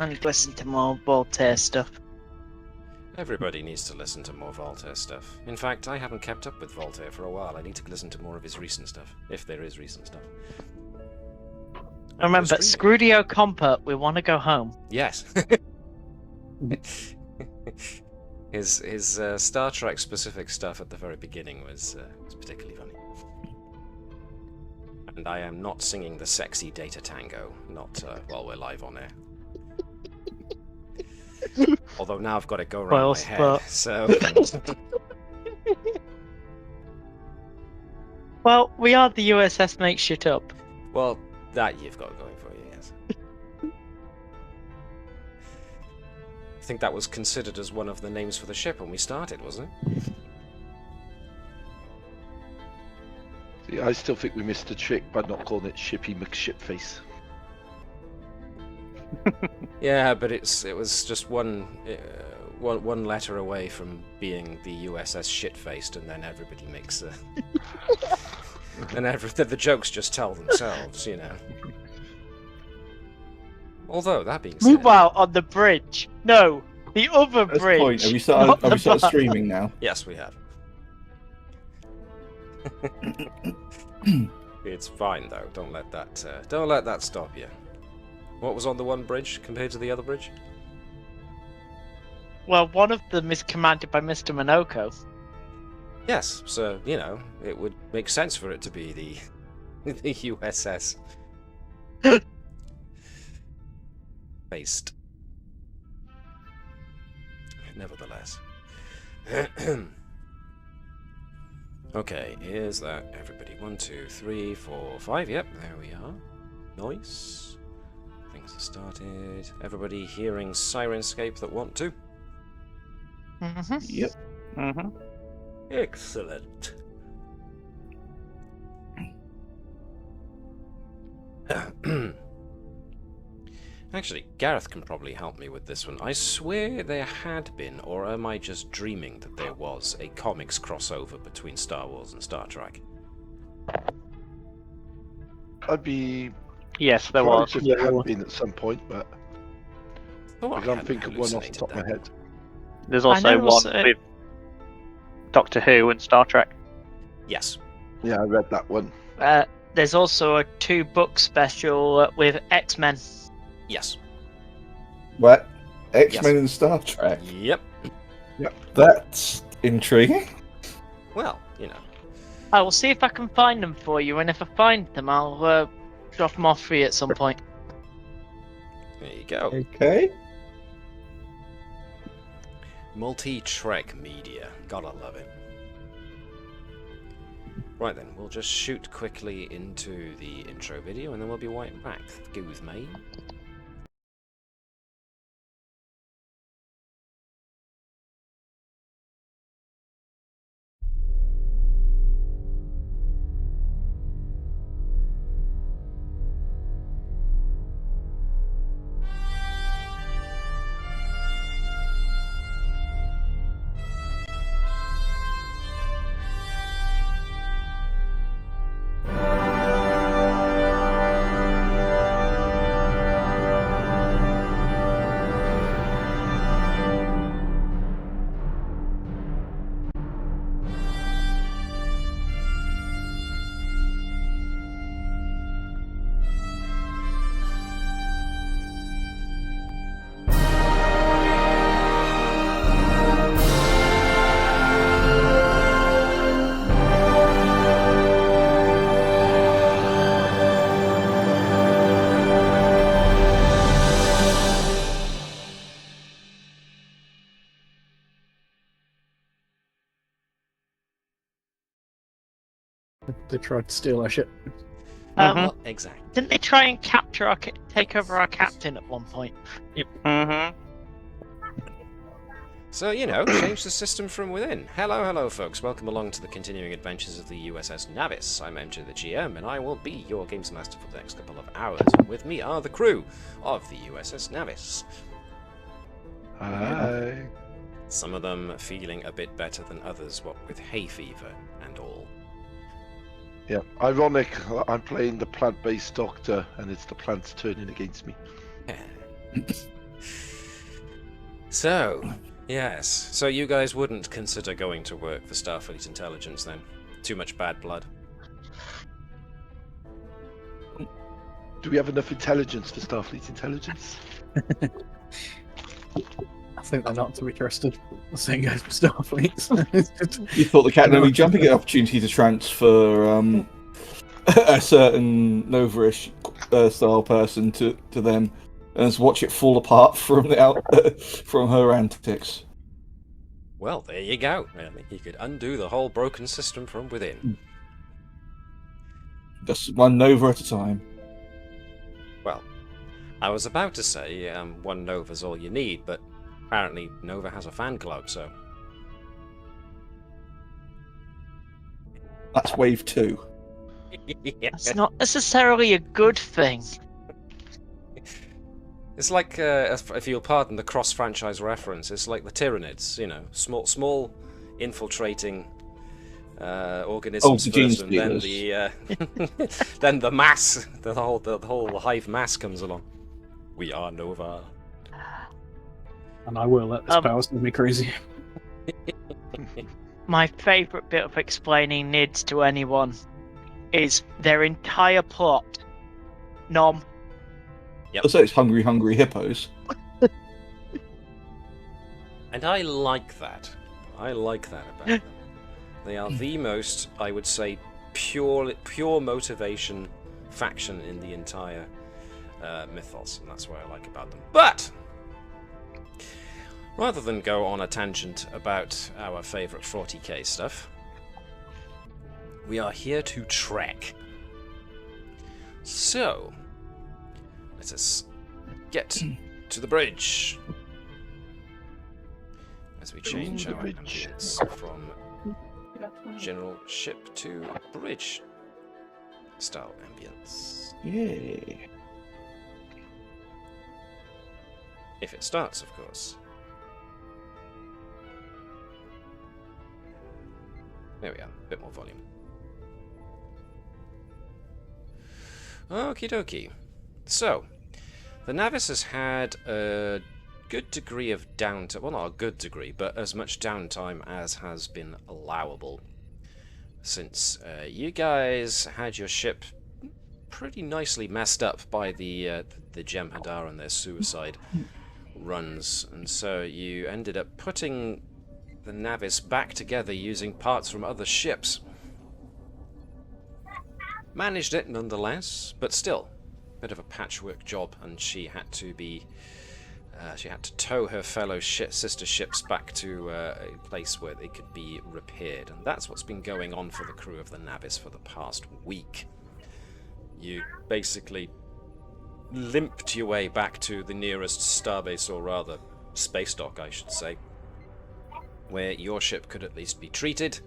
And listen to more Voltaire stuff. Everybody needs to listen to more Voltaire stuff. In fact, I haven't kept up with Voltaire for a while. I need to listen to more of his recent stuff, if there is recent stuff. Remember, Scrudio Compa, we want to go home. Yes. his Star Trek specific stuff at the very beginning was particularly funny. And I am not singing the sexy data tango, not while we're live on air. Although now I've got it go around my head, so... Well, we are the USS Make Shit Up. Well, that you've got going for you, yes. I think that was considered as one of the names for the ship when we started, wasn't it? See, I still think we missed a trick by not calling it Shippy McShipface. Yeah, but it was just one letter away from being the USS shit-faced, and then everybody makes and the jokes just tell themselves, you know. Although that being said, Move out on the bridge. No, the other bridge. Point. Have we started streaming now? Yes, we have. It's fine though. Don't let that stop you. What was on the one bridge compared to the other bridge? Well, one of them is commanded by Mr. Minoko. Yes, so, you know, it would make sense for it to be the USS. Based. Nevertheless. Okay, here's that. Everybody. 1, 2, 3, 4, 5. Yep, there we are. Nice. Things have started. Everybody hearing Sirenscape that want to? Mm-hmm. Yep. Mm-hmm. Excellent. Actually, Gareth can probably help me with this one. I swear there had been, or am I just dreaming that there was, a comics crossover between Star Wars and Star Trek? I'd be... Yes, there was. If there had been at some point, but Oh, I can't think of one off the top of my head. There's also one with Doctor Who and Star Trek. Yes. Yeah, I read that one. There's also a 2-book special with X-Men. Yes. What? X-Men Yes. and Star Trek? Yep. That's intriguing. Well, you know. I will see if I can find them for you, and if I find them, I'll drop them off for you at some point. There you go. Okay. Multi-Trek media. Gotta love it. Right then, we'll just shoot quickly into the intro video and then we'll be right back. Go with me. They tried to steal our ship. Well, exactly. Didn't they try and capture our take over our captain at one point? Mm-hmm. So, you know, change the system from within. Hello, folks. Welcome along to the continuing adventures of the USS Navis. I'm MJ the GM, and I will be your Games Master for the next couple of hours. And with me are the crew of the USS Navis. Hi. Some of them feeling a bit better than others, what with hay fever and all. Yeah, ironic, I'm playing the plant-based doctor, and it's the plants turning against me. So, yes. So you guys wouldn't consider going to work for Starfleet Intelligence then? Too much bad blood? Do we have enough intelligence for Starfleet Intelligence? I think they're not to be trusted. The same goes for Starfleet. You thought the captain would be jumping at the opportunity to transfer a certain Nova-ish style person to them, and just watch it fall apart from from her antics. Well, there you go. Really. You could undo the whole broken system from within. Just one Nova at a time. Well, I was about to say one Nova's all you need, but apparently Nova has a fan club, so... That's wave 2. It's not necessarily a good thing. It's like, if you'll pardon the cross-franchise reference, it's like the Tyranids, you know, small infiltrating organisms first, and then then the mass, the whole hive mass comes along. We are Nova. And I will let this power send me crazy. My favourite bit of explaining NIDS to anyone is their entire plot. Nom. Yep. Also, it's hungry hippos. And I like that. I like that about them. They are the most, I would say, pure motivation faction in the entire mythos, and that's what I like about them. But rather than go on a tangent about our favourite 40k stuff, we are here to trek. So, let us get to the bridge as we change our ambience from general ship to bridge style ambience. Yeah. If it starts, of course. There we are, a bit more volume. Okie dokie. So, the Navis has had a good degree of downtime. Well, not a good degree, but as much downtime as has been allowable. Since you guys had your ship pretty nicely messed up by the Jem'Hadar and their suicide runs, and so you ended up putting the Navis back together using parts from other ships. Managed it nonetheless, but still, a bit of a patchwork job, and she had to tow her fellow sister ships back to a place where they could be repaired, and that's what's been going on for the crew of the Navis for the past week. You basically limped your way back to the nearest starbase, or rather space dock, I should say, where your ship could at least be treated,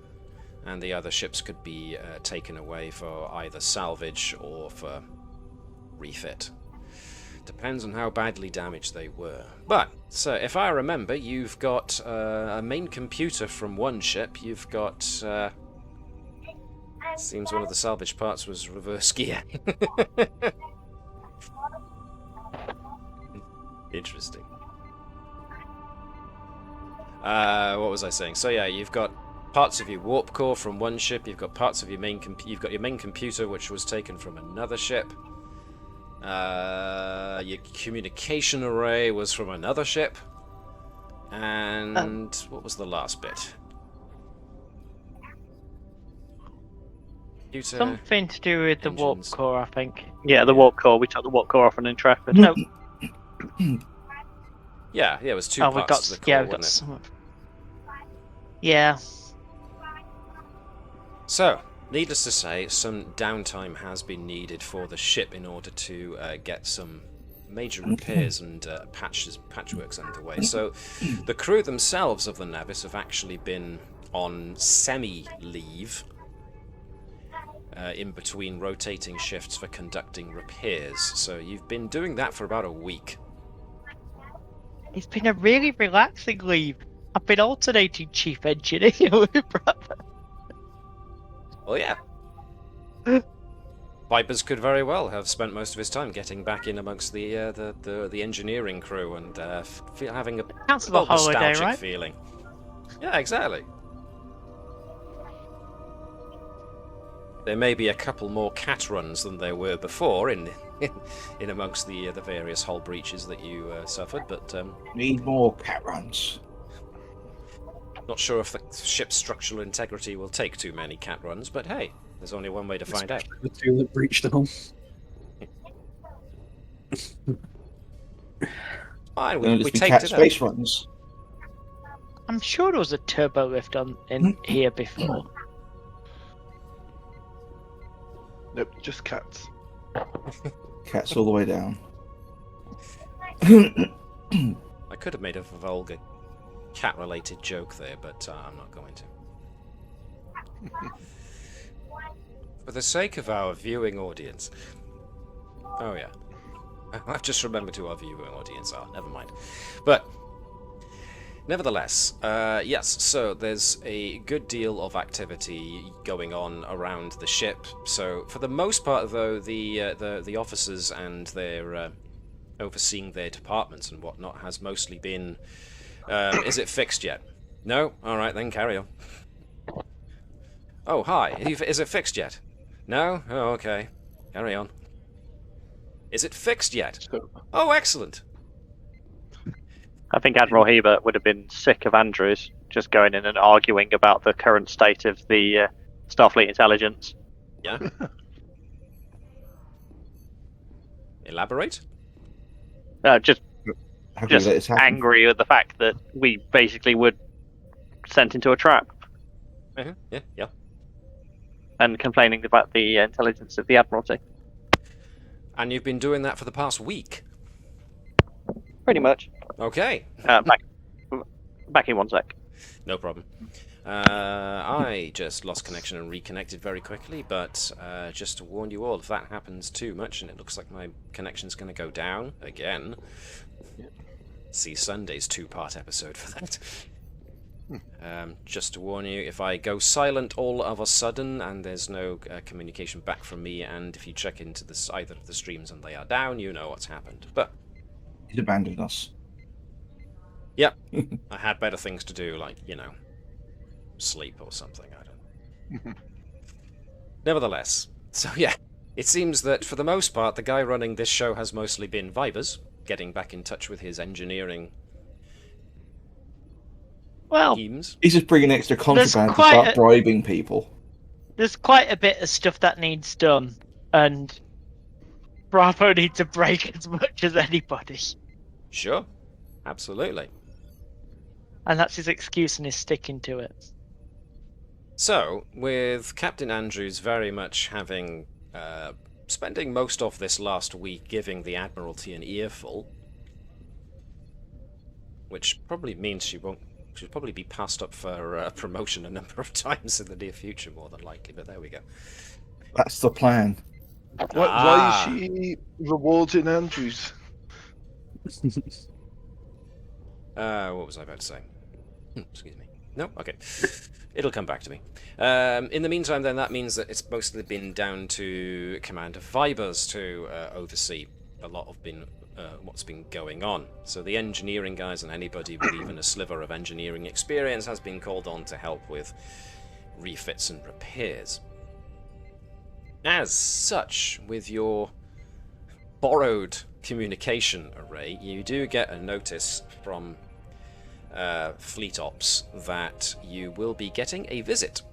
and the other ships could be taken away for either salvage or for refit. Depends on how badly damaged they were. But, so if I remember, you've got a main computer from one ship, you've got... seems one of the salvage parts was reverse gear. Interesting. What was I saying? So yeah, you've got parts of your warp core from one ship, you've got parts of your main computer which was taken from another ship. Your communication array was from another ship. And what was the last bit? Computer, Something to do with the warp engines. core, I think. Yeah, the warp core. We took the warp core off an Intrepid. No. Yeah, it was two Oh, we parts got, of the core, yeah, we got wasn't it? some. Yeah. So, needless to say, some downtime has been needed for the ship in order to get some major repairs and patchworks underway. So, the crew themselves of the Navis have actually been on semi-leave in between rotating shifts for conducting repairs. So, you've been doing that for about a week. It's been a really relaxing leave. I've been alternating chief engineer with brother. Well, yeah. Vipers could very well have spent most of his time getting back in amongst the engineering crew and having a Counts as a holiday, nostalgic right? feeling. Yeah, exactly. There may be a couple more cat runs than there were before in amongst the various hull breaches that you suffered, but Need more cat runs. not sure if the ship's structural integrity will take too many cat runs. But hey, there's only one way to find out. The two that breached the hull. Fine, Then we just be take cat it. space runs. I'm sure there was a turbo lift in here before. Nope, just cats. Cats all the way down. I could have made a vulgar cat-related joke there, but I'm not going to. For the sake of our viewing audience. Oh yeah. I've just remembered who our viewing audience are. Never mind. But nevertheless, yes. So there's a good deal of activity going on around the ship. So for the most part, though, the officers and their overseeing their departments and whatnot has mostly been. Is it fixed yet? No. All right, then carry on. Oh, hi. Is it fixed yet? No. Oh, okay. Carry on. Is it fixed yet? Oh, excellent. I think Admiral Hebert would have been sick of Andrews just going in and arguing about the current state of the Starfleet intelligence. Yeah. Elaborate? Just How can we let this happen? angry at the fact that we basically were sent into a trap Yeah. and complaining about the intelligence of the Admiralty. And you've been doing that for the past week. Pretty much. Okay. Back in one sec. No problem. I just lost connection and reconnected very quickly, but just to warn you all, if that happens too much and it looks like my connection's going to go down again, see Sunday's 2-part episode for that. Just to warn you, if I go silent all of a sudden and there's no communication back from me, and if you check into either of the streams and they are down, you know what's happened. But He's abandoned us. yeah, I had better things to do, like, sleep or something. I don't. Nevertheless, so yeah, it seems that for the most part, the guy running this show has mostly been Vibers, getting back in touch with his engineering teams. He's just bringing extra contraband to quite start bribing people. There's quite a bit of stuff that needs done, and Bravo needs a break as much as anybody. Sure, absolutely. And that's his excuse, and he's sticking to it. So, with Captain Andrews very much having spending most of this last week giving the Admiralty an earful, which probably means she'll probably be passed up for promotion a number of times in the near future, more than likely, but there we go. That's the plan. Why is she rewarding Andrews? What was I about to say? Excuse me. No? Okay. It'll come back to me. In the meantime, then, that means that it's mostly been down to Commander Vibers to oversee a lot of what's been going on. So the engineering guys and anybody with even a sliver of engineering experience has been called on to help with refits and repairs. As such, with your borrowed communication array, you do get a notice from Fleet Ops that you will be getting a visit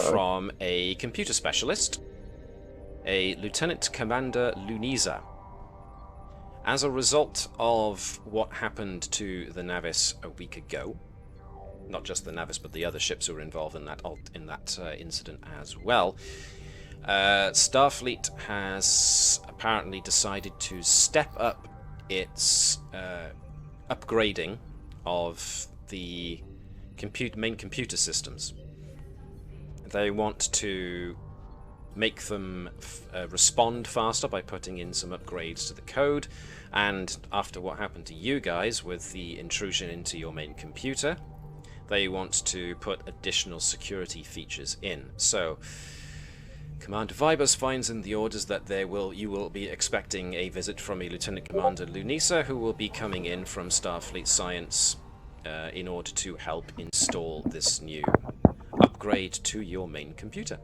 from a computer specialist, a Lieutenant Commander Luniza. As a result of what happened to the Navis a week ago, not just the Navis but the other ships who were involved in that incident as well, Starfleet has apparently decided to step up its upgrading of the main computer systems. They want to make them respond faster by putting in some upgrades to the code, and after what happened to you guys with the intrusion into your main computer, they want to put additional security features in. So Commander Vibus finds in the orders that you will be expecting a visit from a Lieutenant Commander Lunisa, who will be coming in from Starfleet Science in order to help install this new upgrade to your main computer.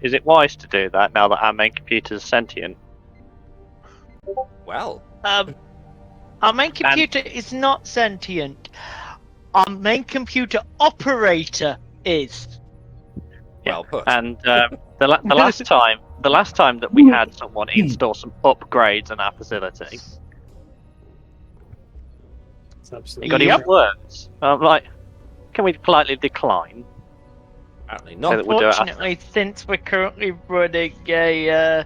Is it wise to do that now that our main computer's sentient? Well, Our main computer is not sentient. Our main computer operator is. well put. And the last time that we had someone install some upgrades in our facility, It's it absolutely got even worse. I'm like, can we politely decline? Apparently So not. that we'll do it Unfortunately, since we're currently running a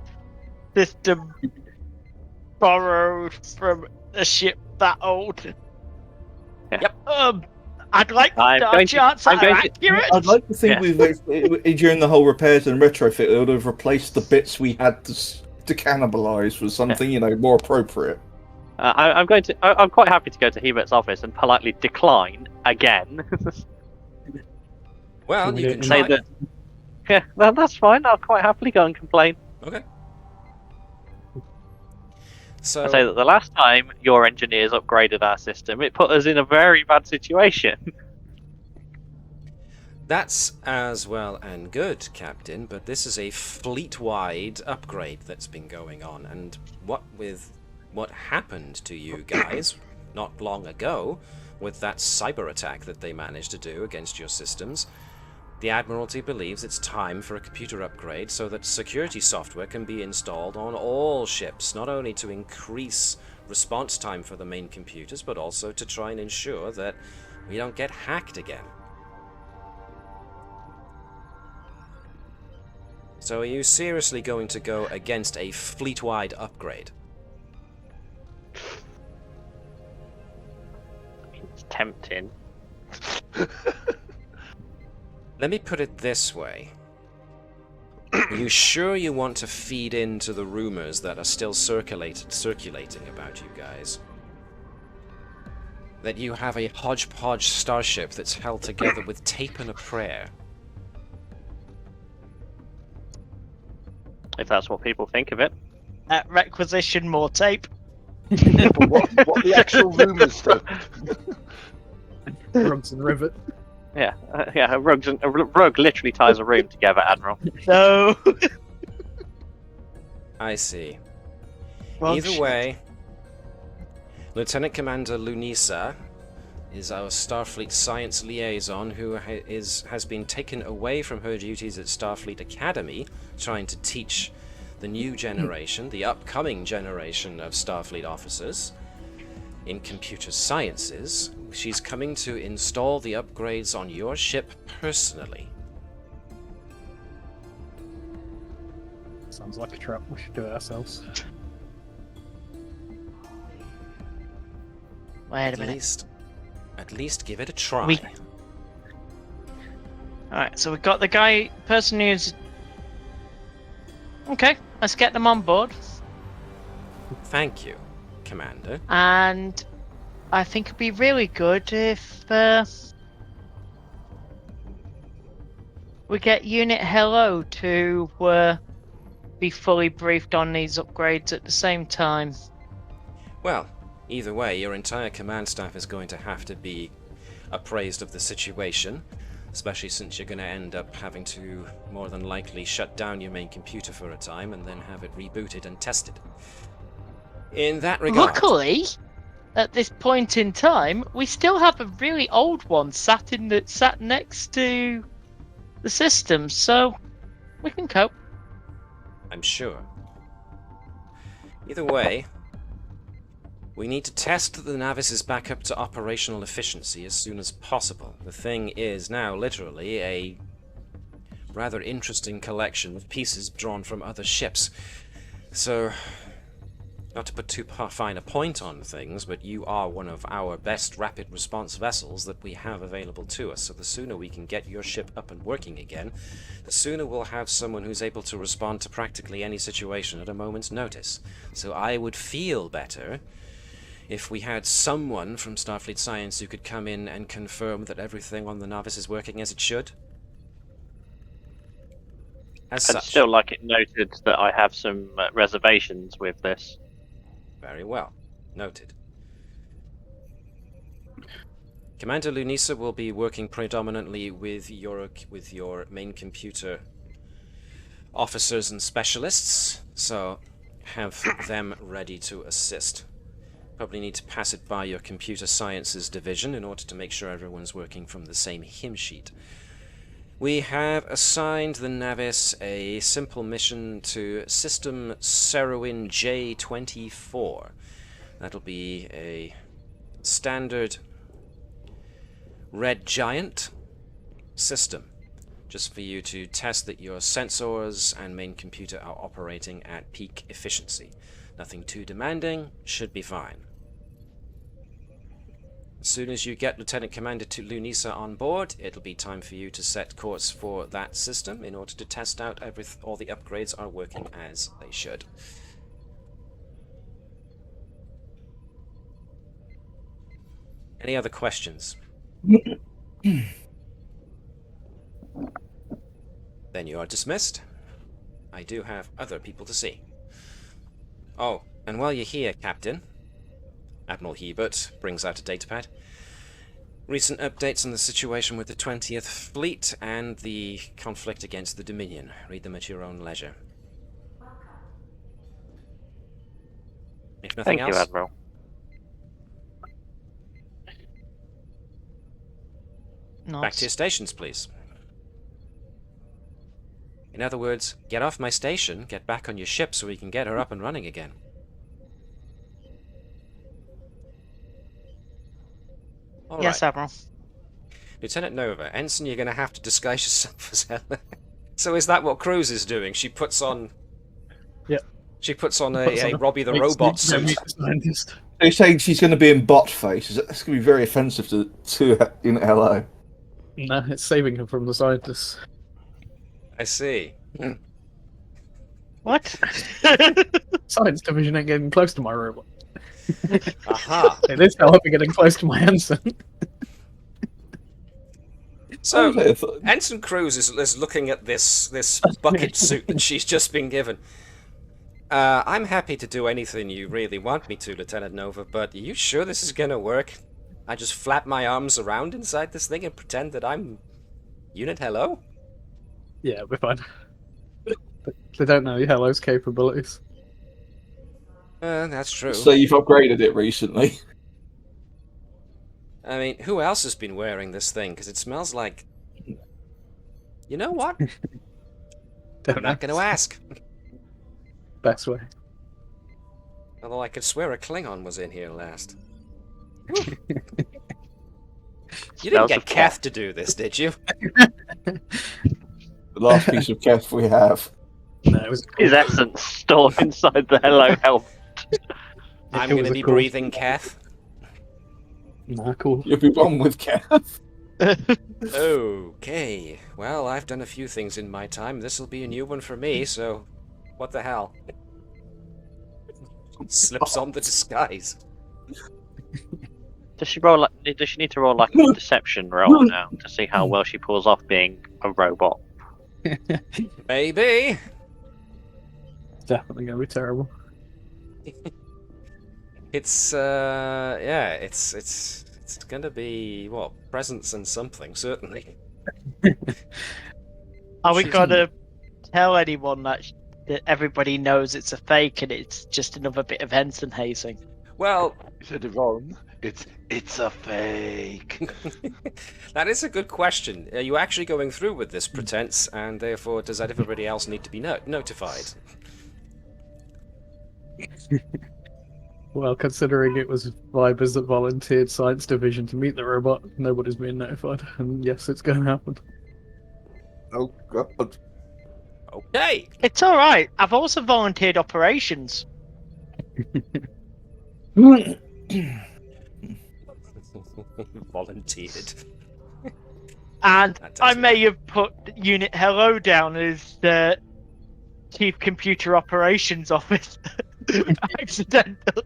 system borrowed from a ship that old. Yeah. Yep. I'd like I'm to going start to- charts I'm that are going to- accurate. I'd like to think Yeah. during the whole repairs and retrofit, it would have replaced the bits we had to cannibalise with something, more appropriate. I'm quite happy to go to Hebert's office and politely decline again. Well, We you don't can Say try. that. Yeah, that's fine. I'll quite happily go and complain. Okay. I So, say that the last time your engineers upgraded our system, it put us in a very bad situation. that's as well and good, Captain, but this is a fleet-wide upgrade that's been going on, and what happened to you guys not long ago with that cyber attack that they managed to do against your systems, the Admiralty believes it's time for a computer upgrade so that security software can be installed on all ships, not only to increase response time for the main computers, but also to try and ensure that we don't get hacked again. So are you seriously going to go against a fleet-wide upgrade? It's tempting. Let me put it this way. Are you sure you want to feed into the rumors that are still circulating about you guys? That you have a hodgepodge starship that's held together with tape and a prayer? If that's what people think of it. Requisition more tape. But what the actual rumours though? rugs and rivet. Yeah, a rug literally ties a room together, Admiral. No. I see. Well, Either way, Lieutenant Commander Lunisa is our Starfleet science liaison who has been taken away from her duties at Starfleet Academy, trying to teach the new generation, the upcoming generation of Starfleet officers in computer sciences. She's coming to install the upgrades on your ship personally. Sounds like a trap. We should do it ourselves. Wait a minute. At least give it a try. Alright, so we've got the person who's... Okay, let's get them on board. Thank you, Commander. And I think it'd be really good if we get Unit Hello to be fully briefed on these upgrades at the same time. Well, either way, your entire command staff is going to have to be appraised of the situation, especially since you're going to end up having to more than likely shut down your main computer for a time and then have it rebooted and tested. In that regard... Luckily, at this point in time, we still have a really old one sat next to the system, so we can cope. I'm sure. Either way, we need to test the Navis is back up to operational efficiency as soon as possible. The thing is now literally a rather interesting collection of pieces drawn from other ships. So, not to put too fine a point on things, but you are one of our best rapid response vessels that we have available to us. So the sooner we can get your ship up and working again, the sooner we'll have someone who's able to respond to practically any situation at a moment's notice. So I would feel better if we had someone from Starfleet Science who could come in and confirm that everything on the Navis is working as it should. As I'd such, still like it noted that I have some reservations with this. very well. Noted. Commander Lunisa will be working predominantly with your main computer officers and specialists, so have them ready to assist. Probably need to pass it by your computer sciences division in order to make sure everyone's working from the same hymn sheet. We have assigned the Navis a simple mission to System Serowin J-24. That'll be a standard red giant system, just for you to test that your sensors and main computer are operating at peak efficiency. Nothing too demanding, should be fine. As soon as you get Lieutenant Commander Lunisa on board, it'll be time for you to set course for that system in order to test out all the upgrades are working as they should. Any other questions? Then you are dismissed. I do have other people to see. Oh, and while you're here, Captain, Admiral Hebert brings out a datapad. Recent updates on the situation with the 20th Fleet and the conflict against the Dominion. Read them at your own leisure. If nothing Thank else, you, Admiral. back to your stations, please. In other words, get off my station, get back on your ship so we can get her up and running again. All Yes, right. Admiral. Lieutenant Nova, Ensign, you're going to have to disguise yourself as Helen. So is that what Cruz is doing? She puts on... Yep. She puts on a Robbie the Robot suit. Scientist. They're saying she's going to be in bot face. That's going to be very offensive to in LO. No, it's saving her from the scientists. I see. What? Science division ain't getting close to my robot. Aha. It is, however, getting close to my ensign. So, Ensign Cruz is looking at this bucket suit that she's just been given. I'm happy to do anything you really want me to, Lieutenant Nova, but are you sure this is gonna work? I just flap my arms around inside this thing and pretend that I'm Unit Hello? Yeah, we're fine. They don't know Hello's capabilities. That's true. So you've upgraded it recently. I mean, who else has been wearing this thing? Because it smells like... You know what? I'm not going to ask. Best way. Although I could swear a Klingon was in here last. You didn't get Kath to do this, did you? The last piece of Keth we have. No, it was His essence stored inside the Hello helmet. I'm It going was to a be cool- breathing Kath. Nah, cool. You'll be one with Keth. Okay. Well, I've done a few things in my time. This'll be a new one for me, so... What the hell? Slips on the disguise. Does she need to roll like a deception roll now to see how well she pulls off being a robot? Maybe. Definitely gonna be terrible. It's it's gonna be what, presents and something, certainly. Are we She's gonna tell anyone that everybody knows it's a fake and it's just another bit of ensign hazing? Well, You said it wrong. It's a fake. that is a good question. Are you actually going through with this pretense, and therefore does everybody else need to be notified? Well, considering it was Vibers that volunteered Science Division to meet the robot, nobody's being notified. And yes, it's going to happen. Oh god. Okay. It's all right. I've also volunteered operations. Volunteered. And That does I may have put Unit Hello down as the Chief Computer Operations Officer accidentally.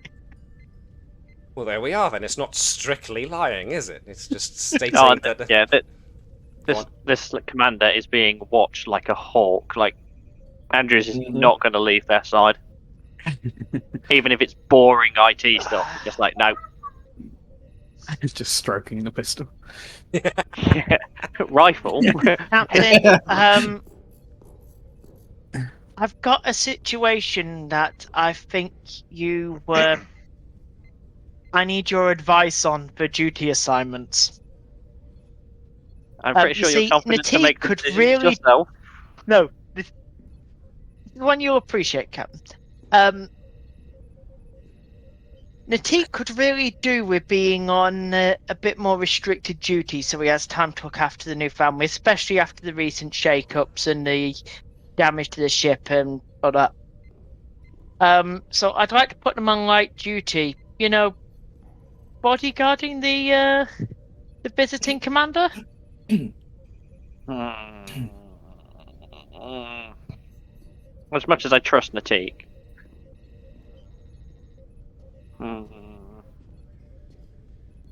Well, there we are then. It's not strictly lying, is it? It's just stating Oh, that... yeah, Go on. this commander is being watched like a hawk. Like, Andrews is not going to leave their side. Even if it's boring IT stuff. Just like, no. He's just stroking the pistol. Rifle. Captain, I've got a situation that I think you were. I need your advice on for duty assignments. I'm pretty sure you're confident to make could decisions really yourself. No, this is one you'll appreciate, Captain. Natik could really do with being on a bit more restricted duty, so he has time to look after the new family, especially after the recent shake-ups and the damage to the ship and all that. So I'd like to put him on light duty. You know, bodyguarding the visiting commander. As much as I trust Natik.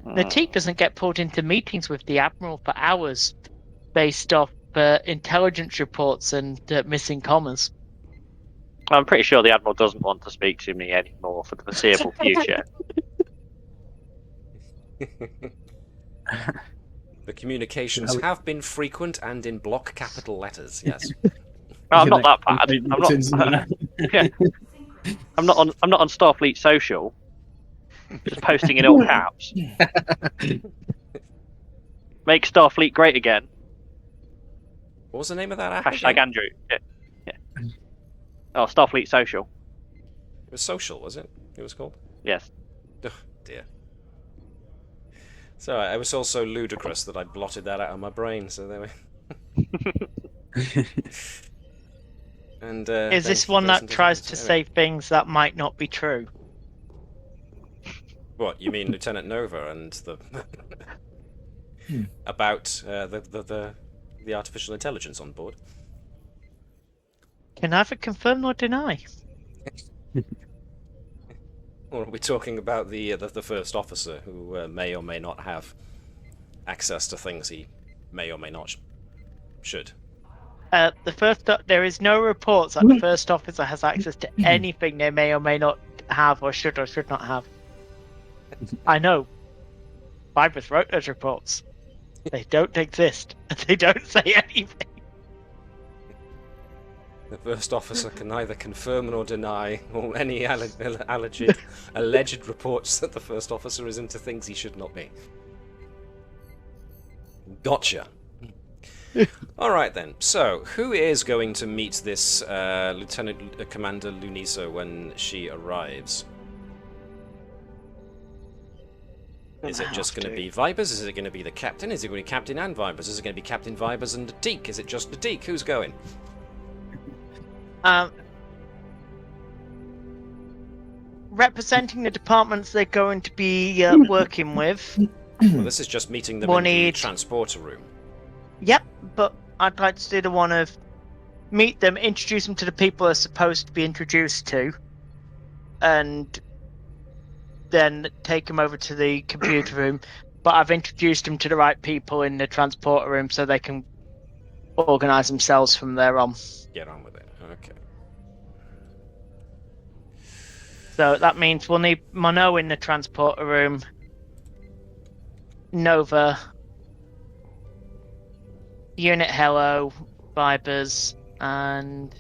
Natik doesn't get pulled into meetings with the Admiral for hours based off intelligence reports and missing commas. I'm pretty sure the Admiral doesn't want to speak to me anymore for the foreseeable future. The communications have been frequent and in block capital letters, yes. I'm not that bad. I'm not on Starfleet Social. Just posting in all caps. Make Starfleet great again. What was the name of that app Hashtag again? Andrew. Yeah. Oh, Starfleet Social. It was Social, was it? It was called? Yes. Oh, dear. So it was also ludicrous that I blotted that out of my brain, so there we... And, is this one that tries to say things that might not be true? What, you mean Lieutenant Nova and the... about the artificial intelligence on board? Can either confirm or deny. Or are we talking about the first officer who may or may not have access to things he may or may not should? There is no reports that the first officer has access to anything they may or may not have or should not have. I know. Vibus wrote those reports. They don't exist. They don't say anything. The first officer can neither confirm nor deny or any alleged reports that the first officer is into things he should not be. Gotcha. Alright then, so who is going to meet this Lieutenant Commander Luniso when she arrives? Is it just going to be Vibers? Is it going to be the captain? Is it going to be Captain and Vibers? Is it going to be Captain Vibers and Natik? Is it just Natik? Who's going? Representing the departments they're going to be working with. Well, this is just meeting them in the transporter room. Yep, but I'd like to do the one of meet them, introduce them to the people they're supposed to be introduced to, and then take them over to the computer room. But I've introduced them to the right people in the transporter room so they can organise themselves from there on. Get on with it. Okay. So that means we'll need Mono in the transporter room, Nova, Unit Hello, Vibers, and...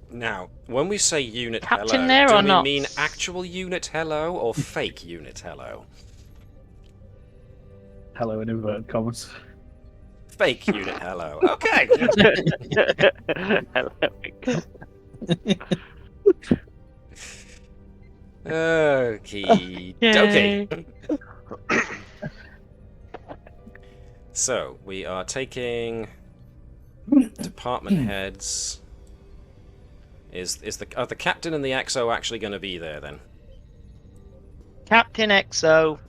Now, when we say Unit Captain Hello, there do or we not? mean actual Unit Hello or fake Unit Hello? Hello in inverted commas. Fake Unit Hello. Okay. Okay. Okay. So we are taking department heads. Are the captain and the XO actually going to be there then? Captain XO,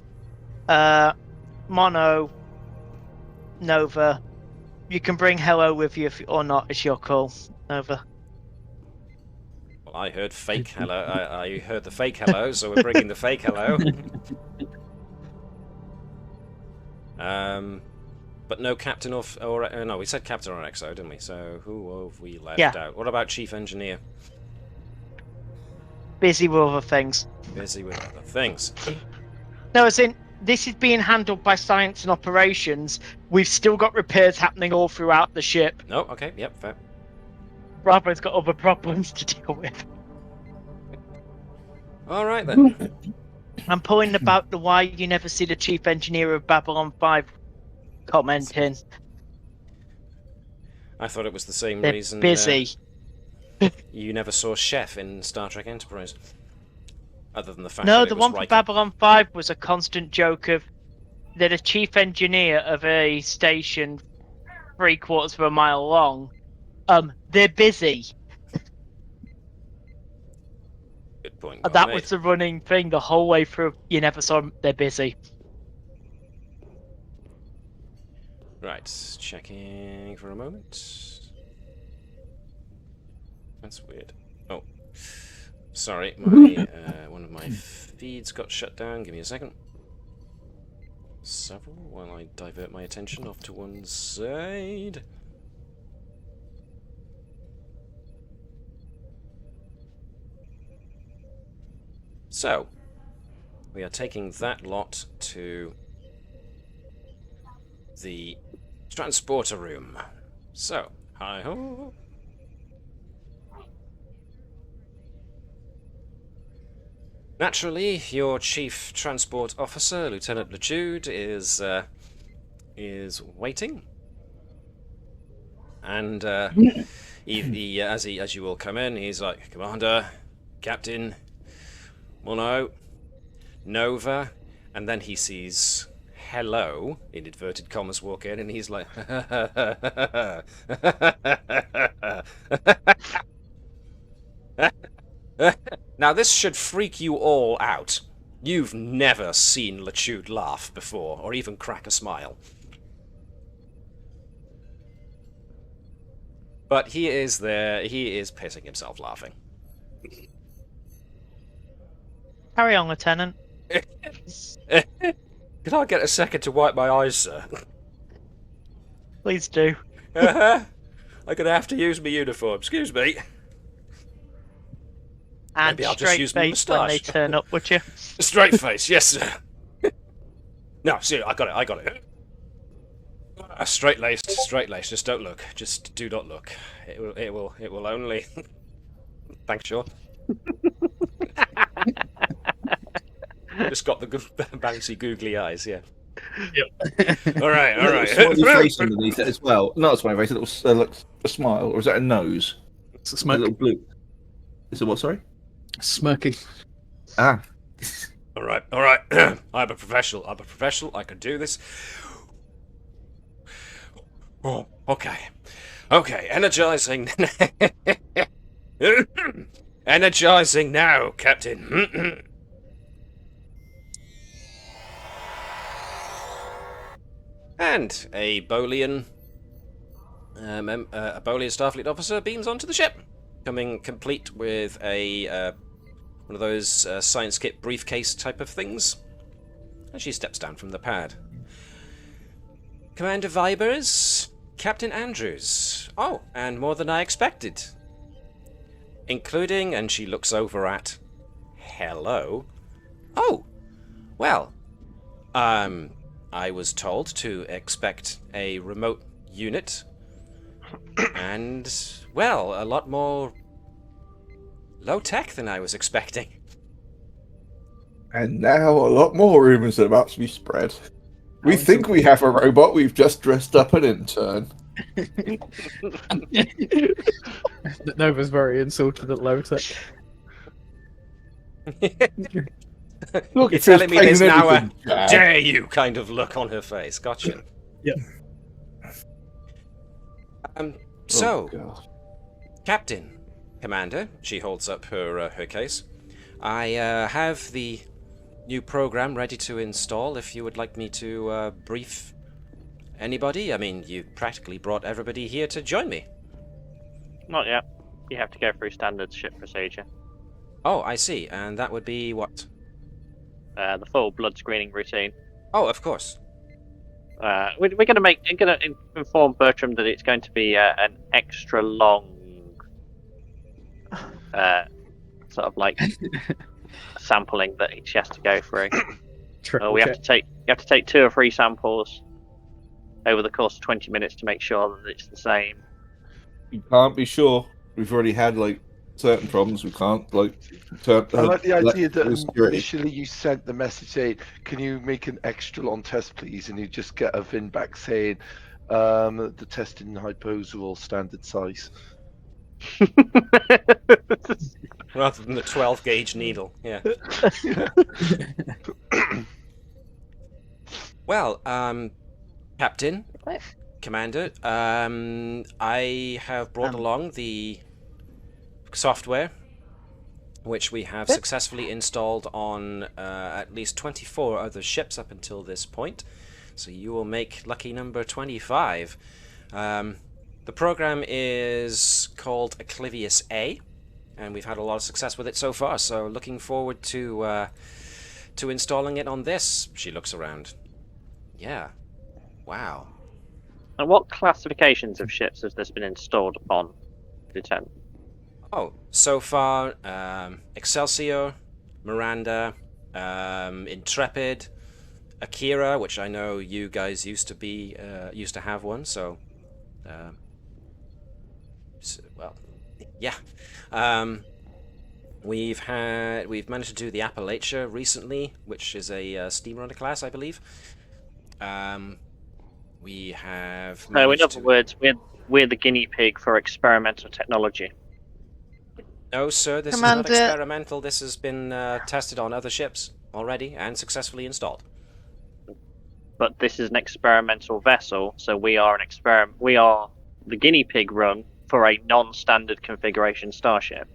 Mono, Nova. You can bring Hello with you or not. It's your call, Nova. Well, I heard fake hello. I heard the fake hello, so we're bringing the fake hello. But no captain or no, we said captain or XO, didn't we? So who have we left Yeah. out? What about chief engineer? Busy with other things. Busy with other things. No, as in, this is being handled by science and operations. We've still got repairs happening all throughout the ship. No, okay, yep, fair. Bravo's got other problems to deal with. All right then. I'm pulling about the why you never see the chief engineer of Babylon 5 commenting. I thought it was the same They're reason. busy. You never saw Chef in Star Trek Enterprise, other than the fact No, that the it was one for Riker. Babylon 5 was a constant joke of that a chief engineer of a station 3/4 of a mile long, they're busy. Good point. That was the running thing the whole way through. You never saw them, they're busy. Right, checking for a moment. That's weird. Oh, sorry, my one of my feeds got shut down. Give me a second. Several, while I divert my attention off to one side. So, we are taking that lot to the transporter room. So, hi-ho. Naturally, your chief transport officer, Lieutenant Lloyd, is waiting, and as you all come in, he's like, Commander, Captain, Mono, Nova, and then he sees hello in inverted commas walk in, and he's like, now this should freak you all out. You've never seen Lloyd laugh before, or even crack a smile. But he is there, he is pissing himself laughing. Carry on, Lieutenant. Can I get a second to wipe my eyes, sir? Please do. I'm gonna have to use my uniform, excuse me. And Maybe I'll just use my straight face when they moustache. turn up, would you? Straight face, yes, sir. No, see, I got it. Straight laced, just don't look. Just do not look. It will only... Thanks, Shaun. Just got the good, bouncy, googly eyes, yeah. Yep. All right. Smiley face underneath it as well. Not a smiley face, a little a smile, or is that a nose? It's a A smirk. little blue. Is it what? Sorry. Smirking. Ah. All right. I'm a professional. I can do this. Oh, okay. Energizing. Energizing now, Captain. And a Bolian Starfleet officer beams onto the ship, coming complete with a one of those science kit briefcase type of things. And she steps down from the pad. Commander Vibers, Captain Andrews. Oh, and more than I expected. Including, and she looks over at hello. Oh, well, I was told to expect a remote unit, and, well, a lot more low-tech than I was expecting. And now a lot more rumours are about to be spread. We think we have a robot, we've just dressed up an intern. Nova's very insulted at low tech. Look, You're it says telling me there's now a everything, Jack. dare you kind of look on her face. Gotcha. Yep. So, Oh, God. Captain, Commander, she holds up her case. I have the new program ready to install if you would like me to brief anybody. I mean, you practically brought everybody here to join me. Not yet. You have to go through standard ship procedure. Oh, I see. And that would be what? The full blood screening routine. Oh, of course. We're gonna inform Bertram that it's going to be an extra long, sort of like sampling that she has to go through. Triple We check. you have to take 2 or 3 samples over the course of 20 minutes to make sure that it's the same. You can't be sure. We've already had like certain problems. We can't like turn. I like the idea that security. initially you sent the message saying, "Can you make an extra long test, please?" And you just get a VIN back saying, "The testing hypos are all standard size." Rather than the 12 gauge needle. Yeah. Well, Captain, Commander, I have brought along the software which we have successfully installed on at least 24 other ships up until this point. So you will make lucky number 25. The program is called Acclivius A, and we've had a lot of success with it so far, so looking forward to installing it on this. She looks around. Yeah. Wow. And what classifications of ships has this been installed upon, Lieutenant? Oh, so far, Excelsior, Miranda, Intrepid, Akira, which I know you guys used to have one, so well, yeah. We've managed to do the Appalachia recently, which is a steam runner class, I believe. We have. So, in other words, we're the guinea pig for experimental technology. No, sir, this Commander... is not experimental. This has been tested on other ships already and successfully installed. But this is an experimental vessel, so we are We are the guinea pig run for a non-standard configuration starship.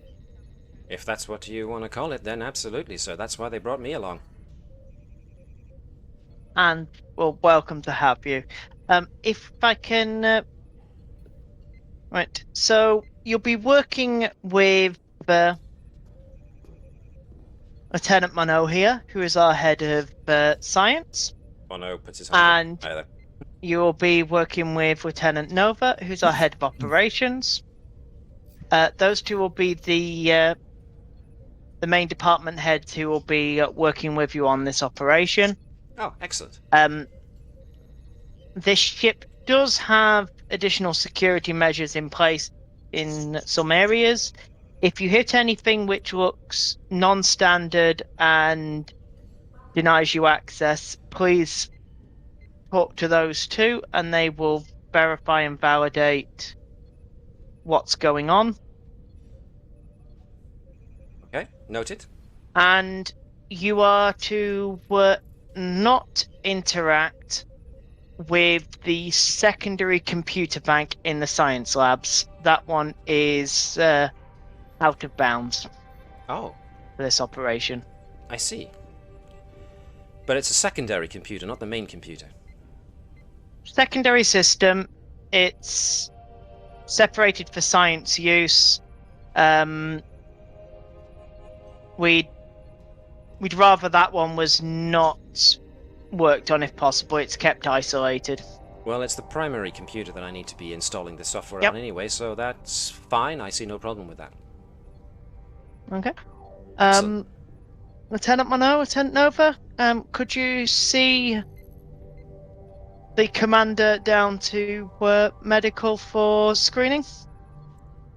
If that's what you want to call it, then absolutely, sir. That's why they brought me along. And well, welcome to have you. If I can, right. So you'll be working with Lieutenant Mono here, who is our head of science. Mono puts his hand And up. you will be working with Lieutenant Nova, who's our head of operations. Those two will be the main department heads who will be working with you on this operation. Oh, excellent. This ship does have additional security measures in place in some areas. If you hit anything which looks non-standard and denies you access, please talk to those two and they will verify and validate what's going on. Okay, noted. And you are to not interact with the secondary computer bank in the science labs. That one is out of bounds Oh, for this operation. I see. But it's a secondary computer, not the main computer. Secondary system, it's separated for science use. We'd rather that one was not worked on if possible. It's kept isolated. Well, it's the primary computer that I need to be installing the software Yep. on anyway, so that's fine. I see no problem with that. Okay. Excellent. Lieutenant Mono, Lieutenant Nova, could you see the commander down to medical for screening?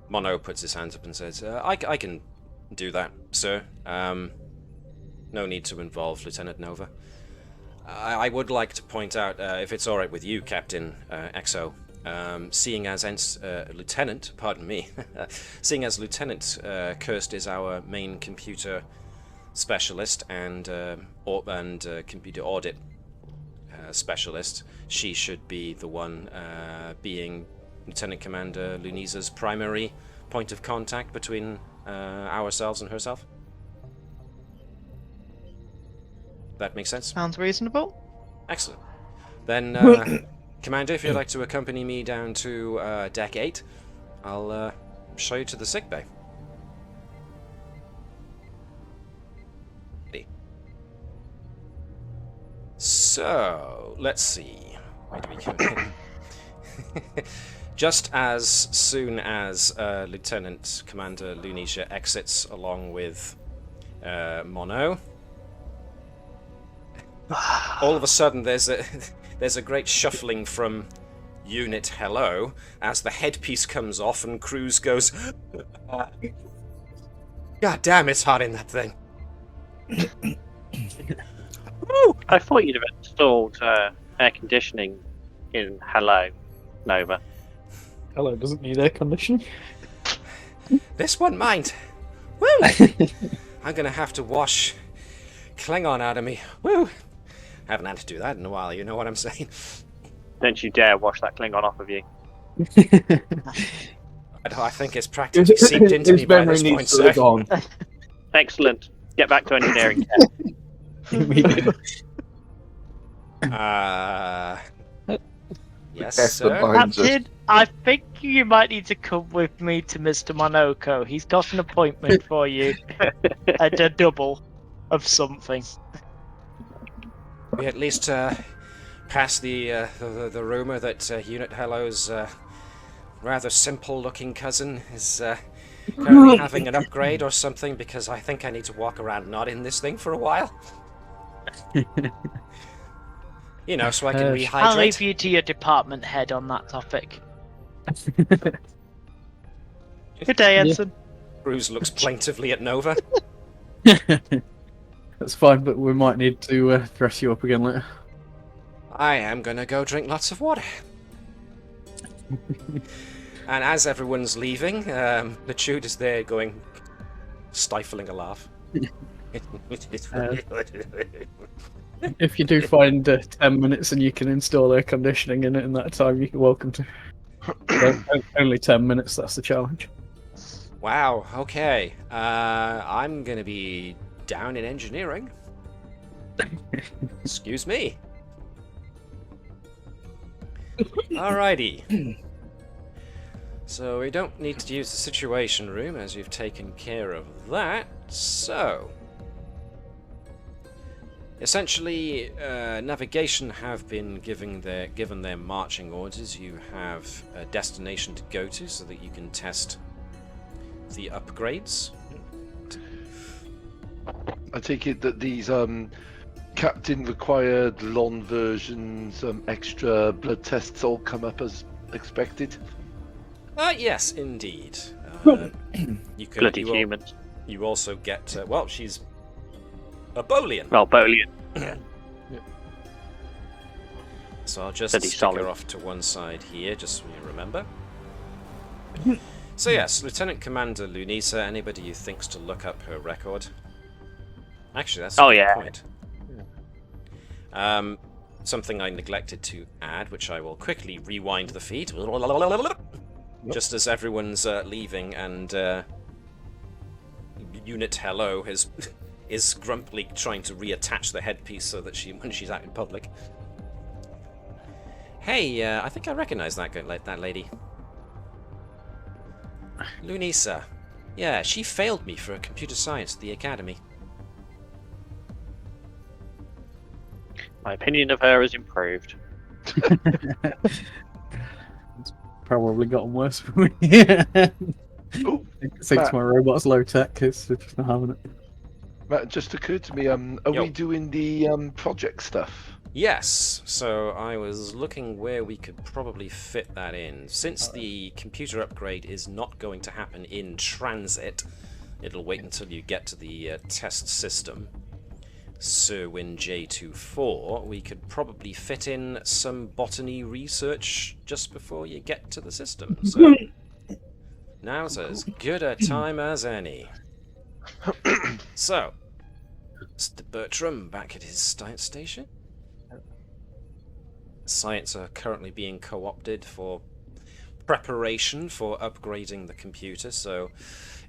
Mono puts his hands up and says, I can do that, sir. No need to involve Lieutenant Nova. I would like to point out, if it's alright with you, Captain XO, seeing as Lieutenant, pardon me, seeing as Lieutenant Kirst is our main computer specialist and computer audit specialist, she should be the one being Lieutenant Commander Luniza's primary point of contact between ourselves and herself. That makes sense? Sounds reasonable. Excellent. Then, Commander, if you'd like to accompany me down to Deck 8, I'll show you to the sickbay. So, let's see. Where do we go? Just as soon as Lieutenant Commander Lunisha exits along with Mono, all of a sudden there's a great shuffling from Unit Hello as the headpiece comes off and Cruz goes, God damn, it's hot in that thing. Woo! I thought you'd have installed air conditioning in Hello, Nova. Hello doesn't need air conditioning. This one mind. Woo! I'm gonna have to wash Klingon out of me. Woo! Haven't had to do that in a while, you know what I'm saying? Don't you dare wash that Klingon off of you. I think it's practically seeped into me by this point, sir. On. Excellent. Get back to engineering. Yes, Yes, sir. but Mine's Captain, I think you might need to come with me to Mr. Monoko. He's got an appointment for you. At a double of something. We at least passed the rumor that Unit Hello's rather simple-looking cousin is currently having an upgrade or something, because I think I need to walk around not in this thing for a while. You know, so I can rehydrate. I'll leave you to your department head on that topic. Good day, Ensign. Cruz looks plaintively at Nova. That's fine, but we might need to dress you up again later. I am gonna go drink lots of water. And as everyone's leaving, Machude is there going, stifling a laugh. If you do find 10 minutes and you can install air conditioning in it in that time, you're welcome to. Only 10 minutes, that's the challenge. Wow, okay. I'm gonna be down in engineering. Excuse me. Alrighty. So we don't need to use the situation room as you've taken care of that. So essentially, navigation have been given their marching orders. You have a destination to go to so that you can test the upgrades. I take it that these captain required LON versions, extra blood tests all come up as expected. Yes, indeed. You can, Bloody humans. You also get well, she's a Bolian. Well, Bolian. So I'll just Bloody stick solid. her off to one side here, just so you remember. So yes, Lieutenant Commander Lunisa, anybody who thinks to look up her record. Actually, that's a Oh, good yeah. point. Something I neglected to add, which I will quickly rewind the feed. Just as everyone's leaving and Unit Hello is grumpily trying to reattach the headpiece so that when she's out in public. Hey, I think I recognise that lady. Lunisa. Yeah, she failed me for computer science at the academy. My opinion of her has improved. It's probably gotten worse for me. Oh, Since Matt. my robot's low tech, it's just not having it. Matt, it just occurred to me, are Yo. we doing the project stuff? Yes, so I was looking where we could probably fit that in. Since the computer upgrade is not going to happen in transit, it'll wait until you get to the test system. Serwin J24, we could probably fit in some botany research just before you get to the system. So now's as good a time as any. So, Mr. Bertram back at his science station. Science are currently being co-opted for preparation for upgrading the computer, so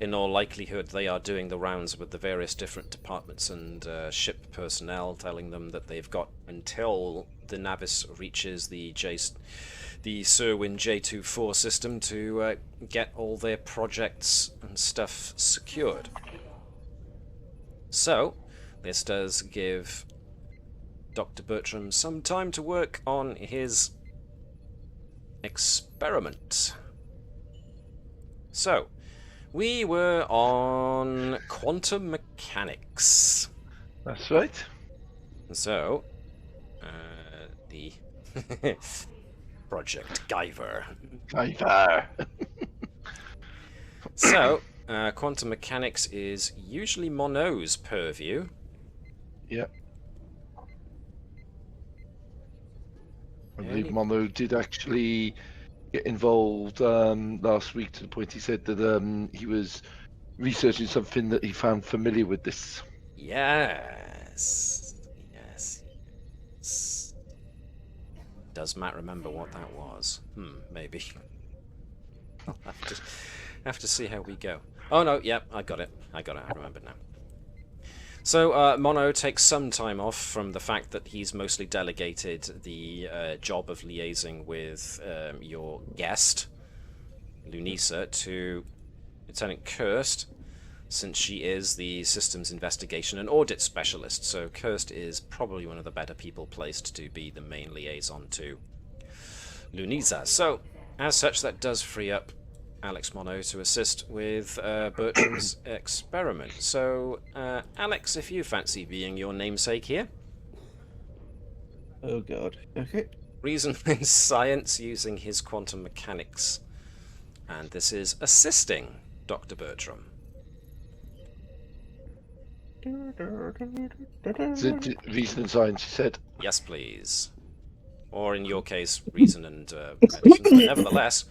in all likelihood they are doing the rounds with the various different departments and ship personnel, telling them that they've got until the Navis reaches the Serwin J24 system to get all their projects and stuff secured. So, this does give Dr. Bertram some time to work on his experiment. So, we were on quantum mechanics. That's right. So, the Project Guyver. Guyver. So, quantum mechanics is usually Mono's purview. Yeah. I believe Mono did actually get involved last week to the point he said that he was researching something that he found familiar with this. Yes. Does Matt remember what that was? Maybe. I'll have to see how we go. Oh no, yep, I got it. I remember now. So, Mono takes some time off from the fact that he's mostly delegated the job of liaising with your guest, Lunisa, to Lieutenant Kirst, since she is the systems investigation and audit specialist. So Kirst is probably one of the better people placed to be the main liaison to Lunisa. So, as such, that does free up Alex Mono to assist with Bertram's experiment. So, Alex, if you fancy being your namesake here. Oh god. Okay. Reason in science using his quantum mechanics. And this is assisting Dr. Bertram. Is it reason and science, you said? Yes, please. Or in your case, reason and medicine. But nevertheless,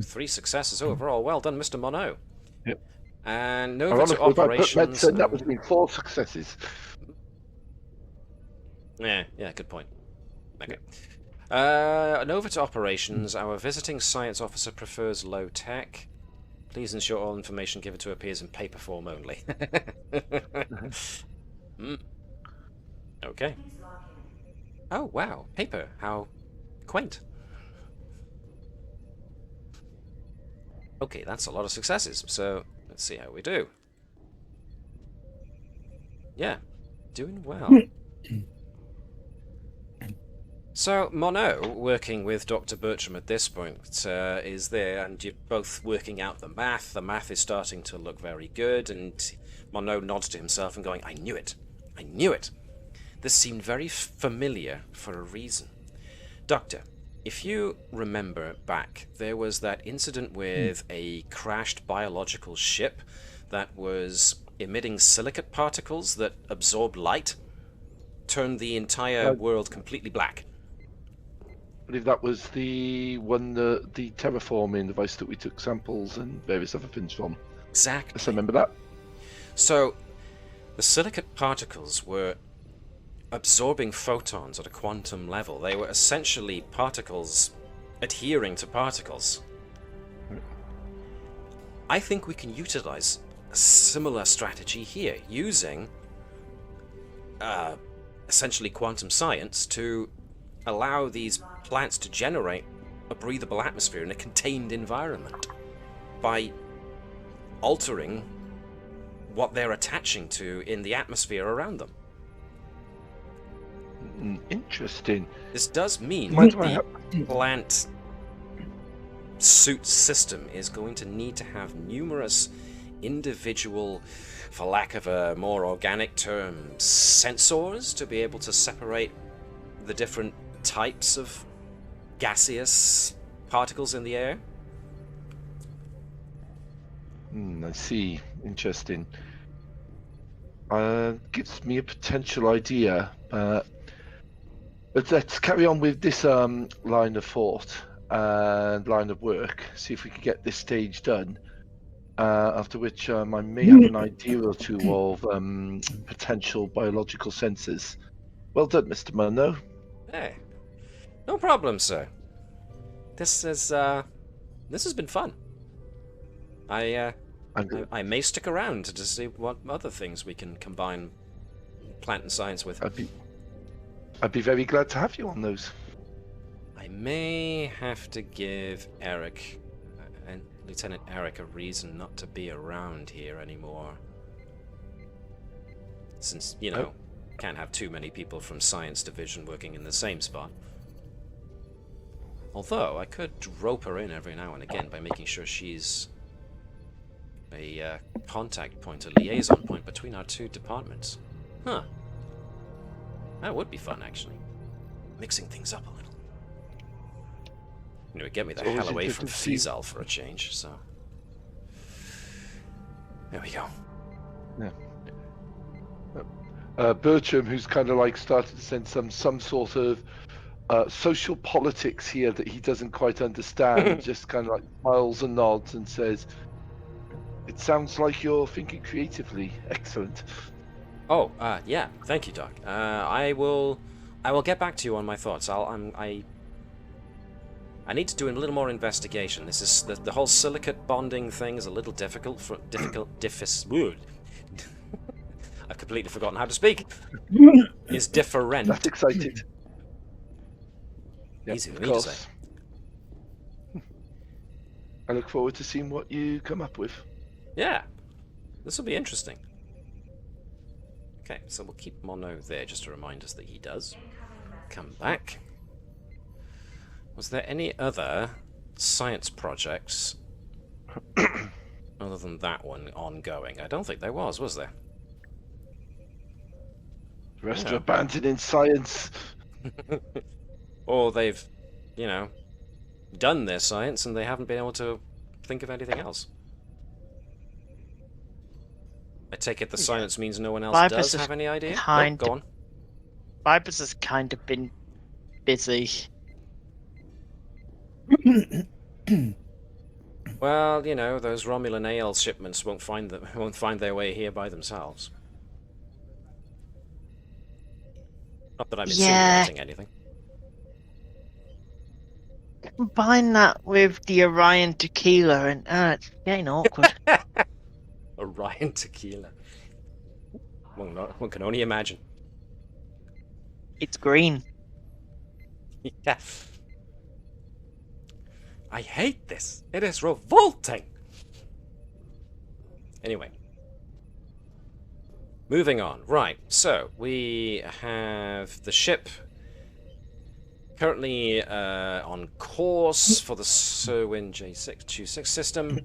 3 successes overall. Well done, Mr. Mono. Yep. And Nova to operations. Medicine, that would have been 4 successes. Yeah, good point. Okay. Nova to operations. Our visiting science officer prefers low tech. Please ensure all information given to appears in paper form only. Okay. Oh, wow. Paper. How quaint. Okay, that's a lot of successes. So, let's see how we do. Yeah. Doing well. So, Mono, working with Dr. Bertram at this point, is there, and you're both working out the math. The math is starting to look very good, and Mono nods to himself and going, I knew it. I knew it. This seemed very familiar for a reason. Doctor, if you remember back, there was that incident with a crashed biological ship that was emitting silicate particles that absorbed light, turned the entire world completely black. I believe that was the one, the terraforming device that we took samples and various other things from. Exactly. Yes, I remember that. So, the silicate particles were absorbing photons at a quantum level. They were essentially particles adhering to particles. I think we can utilize a similar strategy here, using essentially quantum science to allow these plants to generate a breathable atmosphere in a contained environment by altering what they're attaching to in the atmosphere around them. Interesting. This does mean Why that do I the plant suit system is going to need to have numerous individual, for lack of a more organic term, sensors to be able to separate the different types of gaseous particles in the air? I see. Interesting. Gives me a potential idea. But let's carry on with this line of thought and line of work. See if we can get this stage done. After which I may have an idea or two of potential biological sensors. Well done, Mr. Mono. Hey, no problem, sir. This has been fun. I may stick around to see what other things we can combine plant and science with. I'd be very glad to have you on those. I may have to give Eric, Lieutenant Eric, a reason not to be around here anymore. Since, Can't have too many people from Science Division working in the same spot. Although, I could rope her in every now and again by making sure she's a contact point, a liaison point between our two departments. Huh. That would be fun, actually. Mixing things up a little. You know, get me the hell away from Fizal for a change, so... There we go. Yeah. Bertram, who's kind of like started to sense some sort of social politics here that he doesn't quite understand, just kind of like smiles and nods and says, "It sounds like you're thinking creatively. Excellent." Oh, yeah. Thank you, Doc. I will get back to you on my thoughts. I need to do a little more investigation. This is the whole silicate bonding thing is a little difficult. I've completely forgotten how to speak. Is different. That's excited. Easy Yep, for me to say. I look forward to seeing what you come up with. Yeah, this will be interesting. Okay, so we'll keep Mono there just to remind us that he does come back. Was there any other science projects other than that one ongoing? I don't think there was there? The rest are abandoned in science. Or they've, done their science and they haven't been able to think of anything else. I take it the science means no one else does have any idea? No, go on. Vibers has kind of been busy. Well, those Romulan ale shipments won't find their way here by themselves. Not that I'm insinuating anything. Combine that with the Orion tequila, and it's getting awkward. Orion tequila. One can only imagine. It's green. Yeah. I hate this. It is revolting. Anyway. Moving on. Right, so we have the ship currently on course for the Serwin J626 system.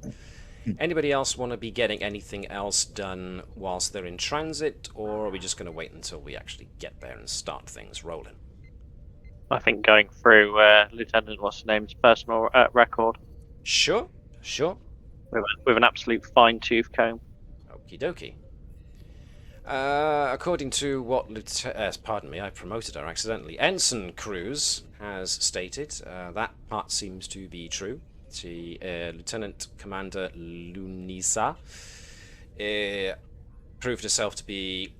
Anybody else want to be getting anything else done whilst they're in transit, or are we just going to wait until we actually get there and start things rolling? I think going through Lieutenant what's-her-name's personal record. Sure. With an absolute fine-tooth comb. Okie dokie. According to what pardon me, I promoted her accidentally. Ensign Cruz has stated that part seems to be true. Lieutenant Commander Lunisa proved herself to be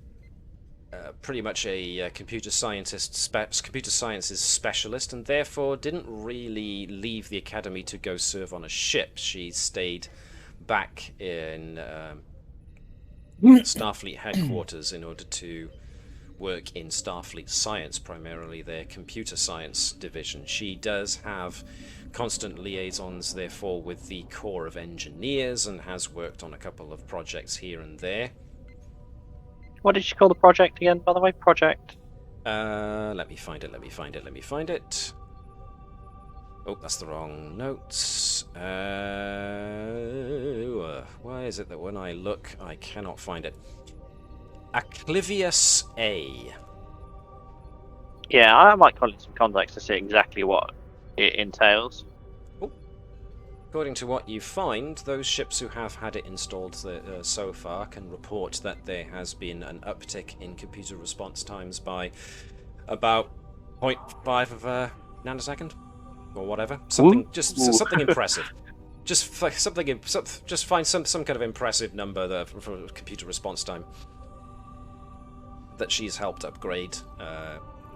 pretty much a computer sciences specialist, and therefore didn't really leave the academy to go serve on a ship. She stayed back in Starfleet headquarters in order to work in Starfleet science, primarily their computer science division. She does have constant liaisons, therefore, with the Corps of Engineers, and has worked on a couple of projects here and there. What did she call the project again, by the way? Project? Let me find it. Oh, that's the wrong notes. Why is it that when I look, I cannot find it? Acclivius A. Yeah, I might call it some context to see exactly what it entails. According to what you find, those ships who have had it installed so far can report that there has been an uptick in computer response times by about 0.5 of a nanosecond, or whatever. Something something impressive. Just find some kind of impressive number there for computer response time that she's helped upgrade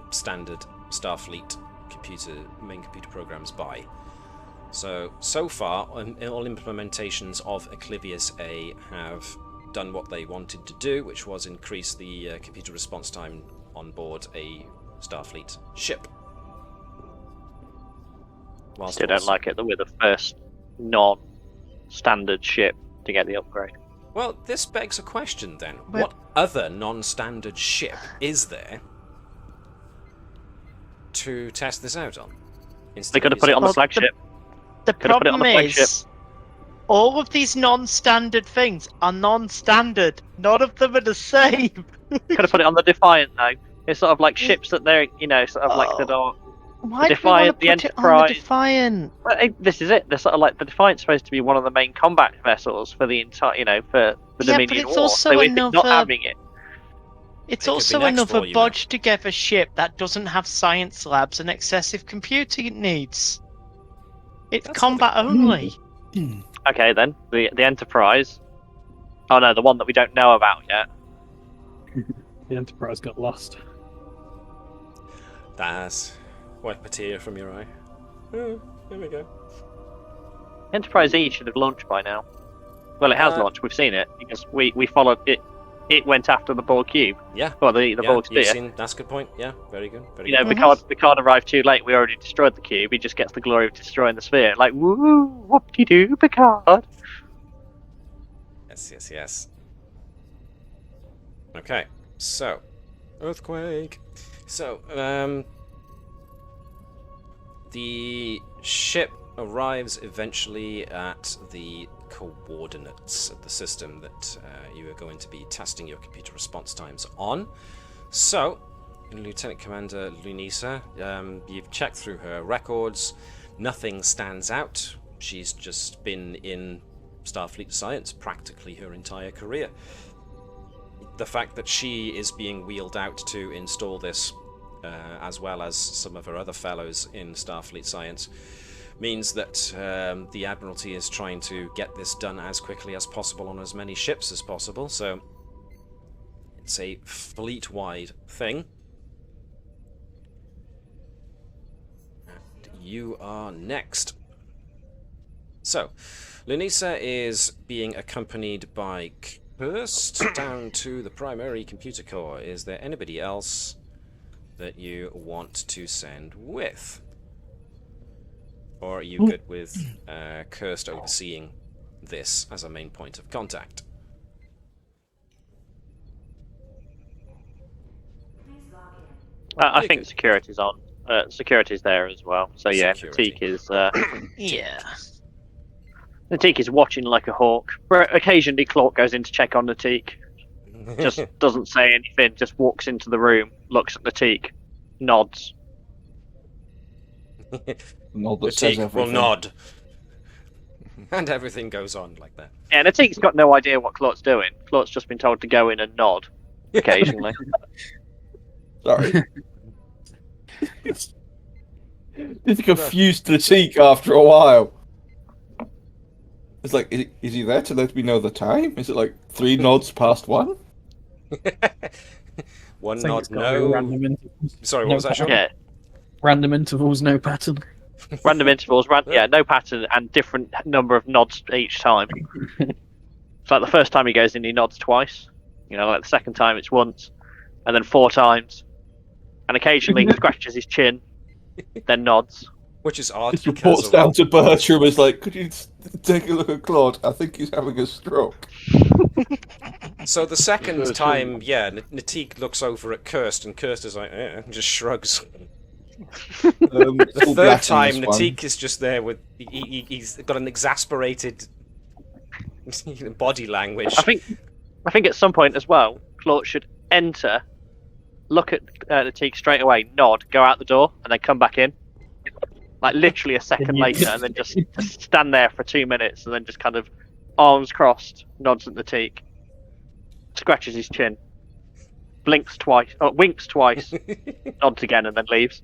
standard Starfleet main computer programs by. So far, all implementations of Acclivius A have done what they wanted to do, which was increase the computer response time on board a Starfleet ship. Still don't like it that we're the first non-standard ship to get the upgrade. Well, this begs a question then. Well- What other non-standard ship is there to test this out on? They could have put it on the flagship. The Could have put it on problem the flagship. is, all of these non-standard things are non-standard. None of them are the same. Could have put it on the Defiant though. It's sort of like ships that they're, sort of like that are. Why Defiant, do we want the to put it on the Enterprise. Defiant? Well, this is it. They're sort of like the Defiant's supposed to be one of the main combat vessels for the entire, for the Yeah, but Dominion it's War. also So if it's not another- having it, It's It could be also next another for you, man. bodged together ship that doesn't have science labs and excessive computing needs. It's That's combat only. okay then the Enterprise. Oh no, the one that we don't know about yet. The Enterprise got lost. That's wipe a tear from your eye. Oh, there we go. Enterprise E should have launched by now. Well, it has launched. We've seen it because we followed it. It went after the Borg cube. Yeah. Well, the Yeah, Borg you've sphere. seen, that's a good point. Yeah, very good. Very You know, good. Picard arrived too late. We already destroyed the cube. He just gets the glory of destroying the sphere. Like, woo, whoop-de-doo, Picard. Yes. Okay, so earthquake. So, the ship arrives eventually at the coordinates of the system that you are going to be testing your computer response times on. So, Lieutenant Commander Lunisa, you've checked through her records. Nothing stands out. She's just been in Starfleet science practically her entire career. The fact that she is being wheeled out to install this, as well as some of her other fellows in Starfleet science, means that the Admiralty is trying to get this done as quickly as possible on as many ships as possible, so it's a fleet-wide thing. And you are next. So, Lunisa is being accompanied by Kirst down to the primary computer core. Is there anybody else that you want to send with? Or are you good with Kirst overseeing this as a main point of contact? I think security's on. Security's there as well. So yeah, Security. Natik is. Yeah. Natik is watching like a hawk. Occasionally, Clark goes in to check on Natik. Just doesn't say anything. Just walks into the room, looks at Natik, nods. Nod that The says teak will everything. nod. And everything goes on like that. Yeah, Natik's got no idea what Clark's doing. Clark's just been told to go in and nod occasionally. Sorry. It's confused the Teak after a while. It's like, is he there to let me know the time? Is it like 3 nods past 1? One I think nod, it's gotta be no. random intervals. Sorry, what No was that, Shaun? Yeah, Random intervals, no pattern. random intervals, no pattern, and different number of nods each time. It's like the first time he goes in, he nods twice. Like the second time, it's once, and then 4 times, and occasionally he scratches his chin, then nods. Which is odd. This because reports of- down to Bertram is like, could you take a look at Claude? I think he's having a stroke. So the second Bertram. time, yeah, Natik looks over at Kirst, and Kirst is like, and just shrugs. The third time, Natik is just there with he's got an exasperated body language. I think at some point as well, Clark should enter, look at Natik straight away, nod, go out the door, and then come back in. Like literally a second later, and then just stand there for 2 minutes, and then just kind of arms crossed, nods at Natik, scratches his chin, winks twice, nods again, and then leaves.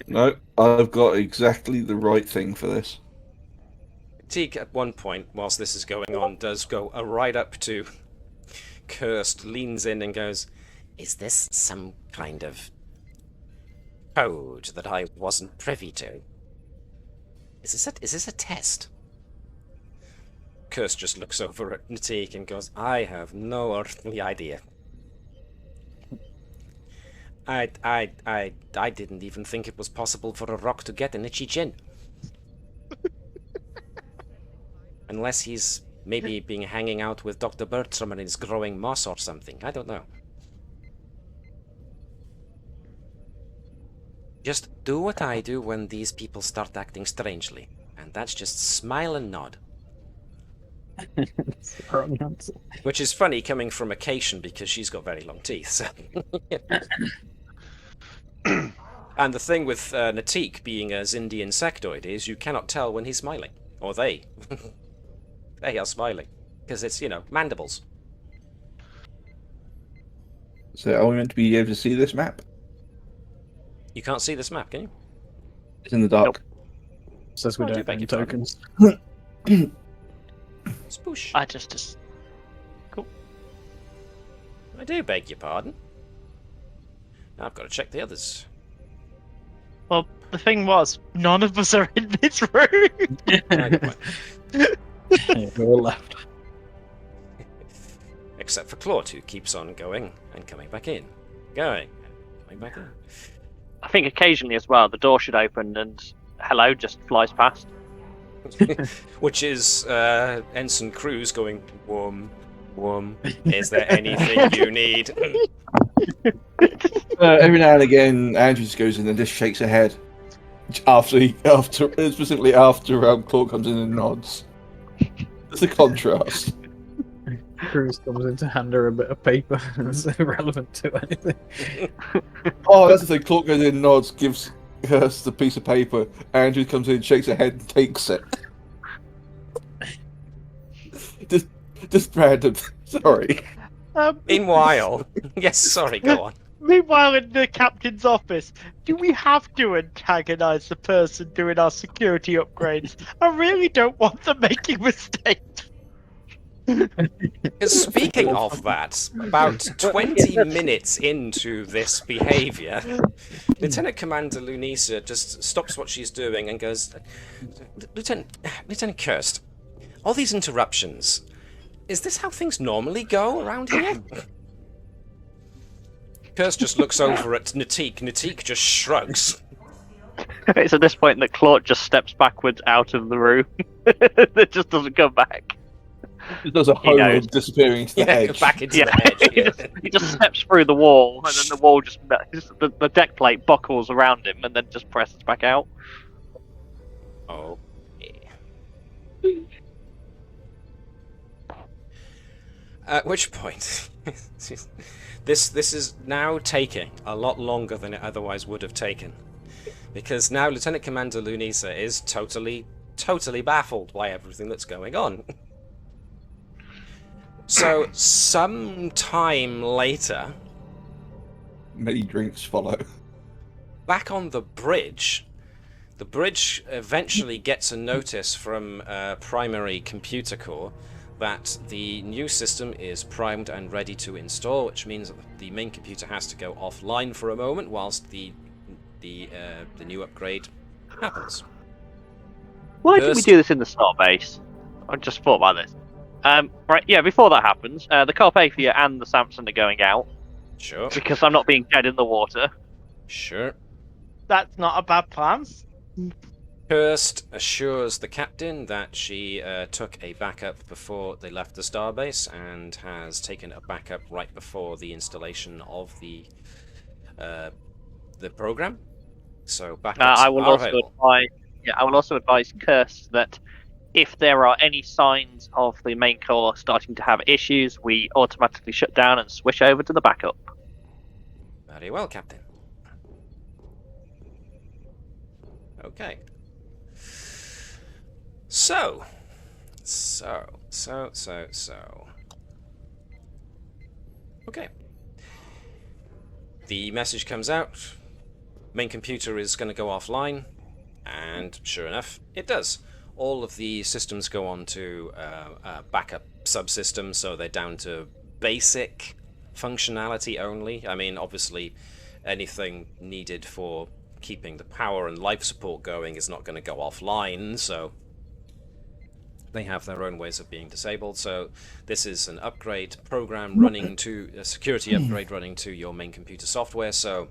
No, I've got exactly the right thing for this. Natik, at one point, whilst this is going on, does go right up to Kirst, leans in and goes, "Is this some kind of code that I wasn't privy to? Is this a test?" Kirst just looks over at Natik and goes, "I have no earthly idea. I didn't even think it was possible for a rock to get an itchy chin. Unless he's Maybe being hanging out with Dr. Bertram and his growing moss or something. I don't know. Just do what I do when these people start acting strangely. And that's just smile and nod. That's the wrong answer. Which is funny coming from a Cation because she's got very long teeth. So. And the thing with Natik being a Xindi insectoid is you cannot tell when he's smiling. Or they. They are smiling. Because it's, mandibles. So are we meant to be able to see this map? You can't see this map, can you? It's in the dark. Says we Oh, I do don't beg have your tokens. Spoosh. I just I do beg your pardon. Now I've got to check the others. well, the thing was, none of us are in this room. Yeah, we're all left. Except for Claude, who keeps on going and coming back in. Going and coming back in. I think occasionally as well, the door should open and hello just flies past. Which is Ensign Cruz going, whom, is there anything you need? Every now and again, Andrew just goes in and just shakes her head. Specifically after Claude comes in and nods. It's a contrast. Cruz comes in to hand her a bit of paper that's irrelevant to anything. Oh, that's the thing. Claude goes in, nods, gives her the piece of paper. Andrew comes in, shakes her head, and takes it. Just random. Sorry. Meanwhile, yes, sorry, go on. Meanwhile, in the captain's office, do we have to antagonize the person doing our security upgrades? I really don't want them making mistakes. Because speaking of that, about 20 minutes into this behaviour, Lieutenant Commander Lunisa just stops what she's doing and goes, Lieutenant Kirst, all these interruptions, is this how things normally go around here? Kirst just looks over at Natik. Natik just shrugs. It's at this point that Claude just steps backwards out of the room. It just doesn't come back. It does a He home knows. of disappearing into the hedge. Back into Yeah, the hedge. he just steps through the wall, and then the wall the deck plate buckles around him, and then just presses back out. Oh. At which point, this is now taking a lot longer than it otherwise would have taken, because now Lieutenant Commander Lunisa is totally baffled by everything that's going on. So, some time later, Many drinks follow. back on the bridge eventually gets a notice from primary computer core that the new system is primed and ready to install, which means that the main computer has to go offline for a moment whilst the new upgrade happens. Why did we First- do this in the starbase? I just thought about this. Right, yeah, before that happens, the Carpathia and the Samson are going out, Sure, because I'm not being dead in the water. sure. That's not a bad plan. Kirst assures the captain that she took a backup before they left the starbase and has taken a backup right before the installation of the program. So backups I will are also available. advise Kirst that if there are any signs of the main core starting to have issues, we automatically shut down and switch over to the backup. Very well, Captain. Okay. So. Okay. The message comes out. Main computer is going to go offline, and sure enough, it does. All of the systems go on to backup subsystems, so they're down to basic functionality only. I mean, obviously, anything needed for keeping the power and life support going is not going to go offline, so they have their own ways of being disabled. So this is an upgrade program running to a security upgrade running to your main computer software, so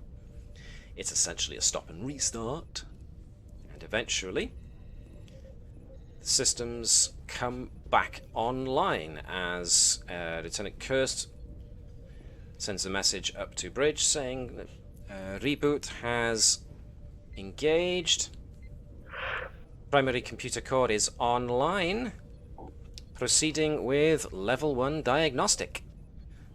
it's essentially a stop and restart. And eventually systems come back online as Lieutenant Kirst sends a message up to bridge saying that reboot has engaged. Primary computer core is online. Proceeding with level 1 diagnostic.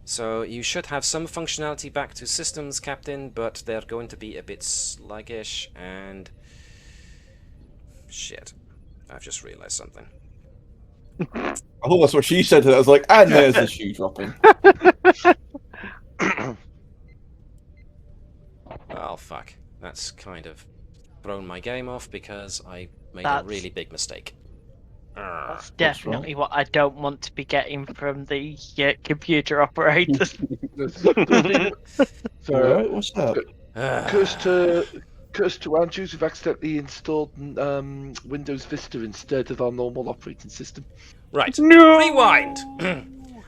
So you should have some functionality back to systems, Captain, but they're going to be a bit sluggish and... Shit. I've just realized something. I thought that's what she said. I was like, and there's the shoe dropping. Well, fuck. That's kind of thrown my game off because I made a That's- really big mistake. That's definitely what I don't want to be getting from the computer operators. Alright, what's up? Curse to Andrews, we've accidentally installed Windows Vista instead of our normal operating system. Right. No! Rewind!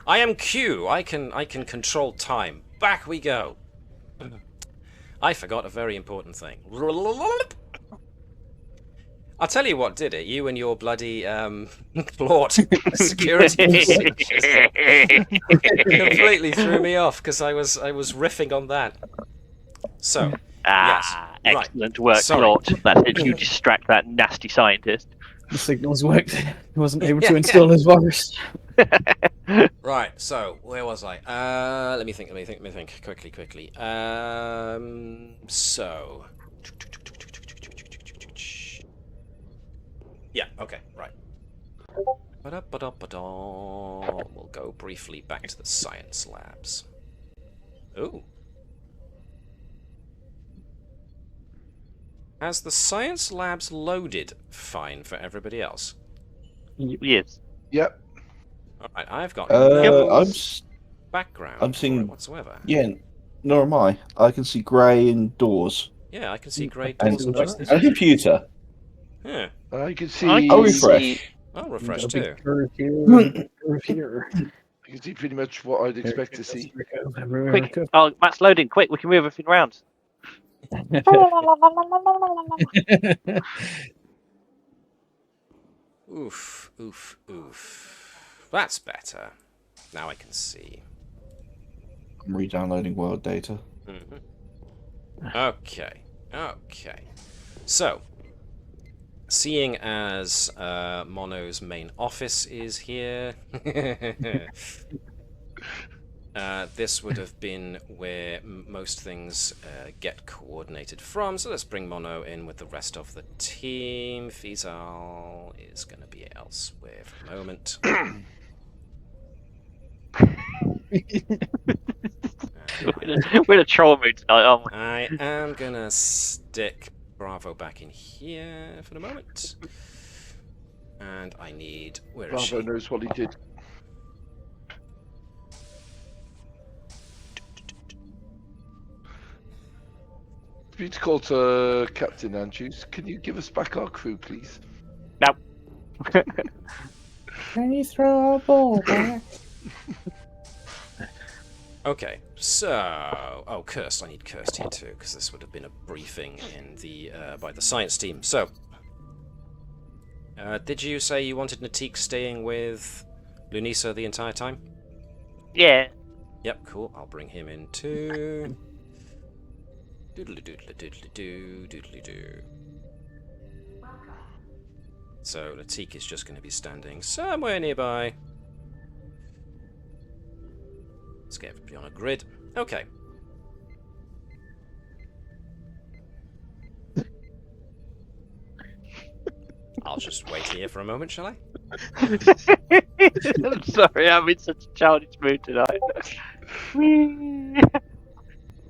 I am Q. I can control time. Back we go. I forgot a very important thing. I'll tell you what did it. You and your bloody plot security procedures completely threw me off because I was riffing on that. So yes, excellent work, Sorry. Claude. That's it. You distract that nasty scientist. The signals worked. He wasn't able to install his virus. Right. So where was I? Let me think. Quickly. So. Yeah, okay, right. We'll go briefly back to the science labs. Ooh. Has the science labs loaded fine for everybody else? Yes. Yep. Alright, I've got I'm no s- background I'm for seeing- it whatsoever. yeah, nor am I. I can see grey and doors Yeah, I can see grey and, doors and just this. and a computer. Yeah, You can see. I'll refresh. I'll refresh Got a too. big curve here. You can see pretty much what I'd expect to see. Quick. Oh, Matt's loading. Quick, we can move everything around. Oof. That's better. Now I can see. I'm re-downloading world data. Okay. So, seeing as Mono's main office is here, this would have been where most things get coordinated from. So let's bring Mono in with the rest of the team. Fizal is going to be elsewhere for the moment. We're in a troll mood tonight, aren't we? I am gonna stick Bravo back in here for the moment. And I need... Where is Bravo she? knows what he did. If you'd call to Captain Andrews, can you give us back our crew, please? No. Can you throw a ball back? Okay, so... Oh, Kirst. I need Kirst here too, because this would have been a briefing in the by the science team. So, did you say you wanted Natik staying with Lunisa the entire time? Yeah. Yep, cool. I'll bring him in too. Doodly-doodly-doodly-doo. So, Natik is just going to be standing somewhere nearby. Let's get everybody on a grid. Okay. I'll just wait here for a moment, shall I? I'm sorry, I'm in such a childish mood tonight.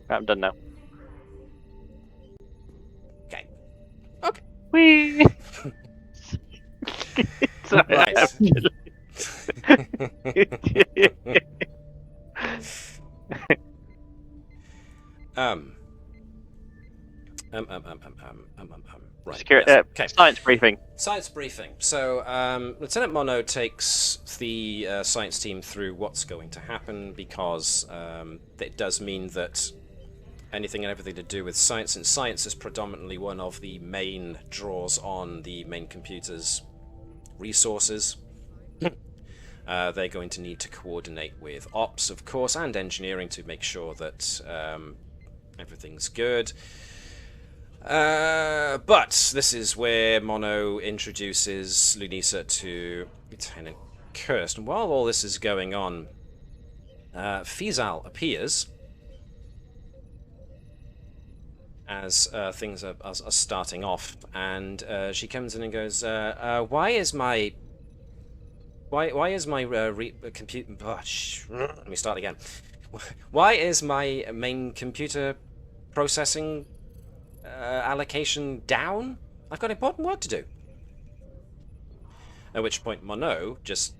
I'm done now. Okay. Whee! Sorry, Right. Right. Security, Yes. Okay. science briefing. Science briefing. So, Lieutenant Mono takes the science team through what's going to happen because it does mean that anything and everything to do with science, and science is predominantly one of the main draws on the main computer's resources. They're going to need to coordinate with ops, of course, and engineering to make sure that everything's good. But this is where Mono introduces Lunisa to Lieutenant Kirst. And while all this is going on, Fizal appears as things are starting off, and she comes in and goes, why is my computer... let me start again. Why is my main computer processing allocation down? I've got important work to do. At which point Mono just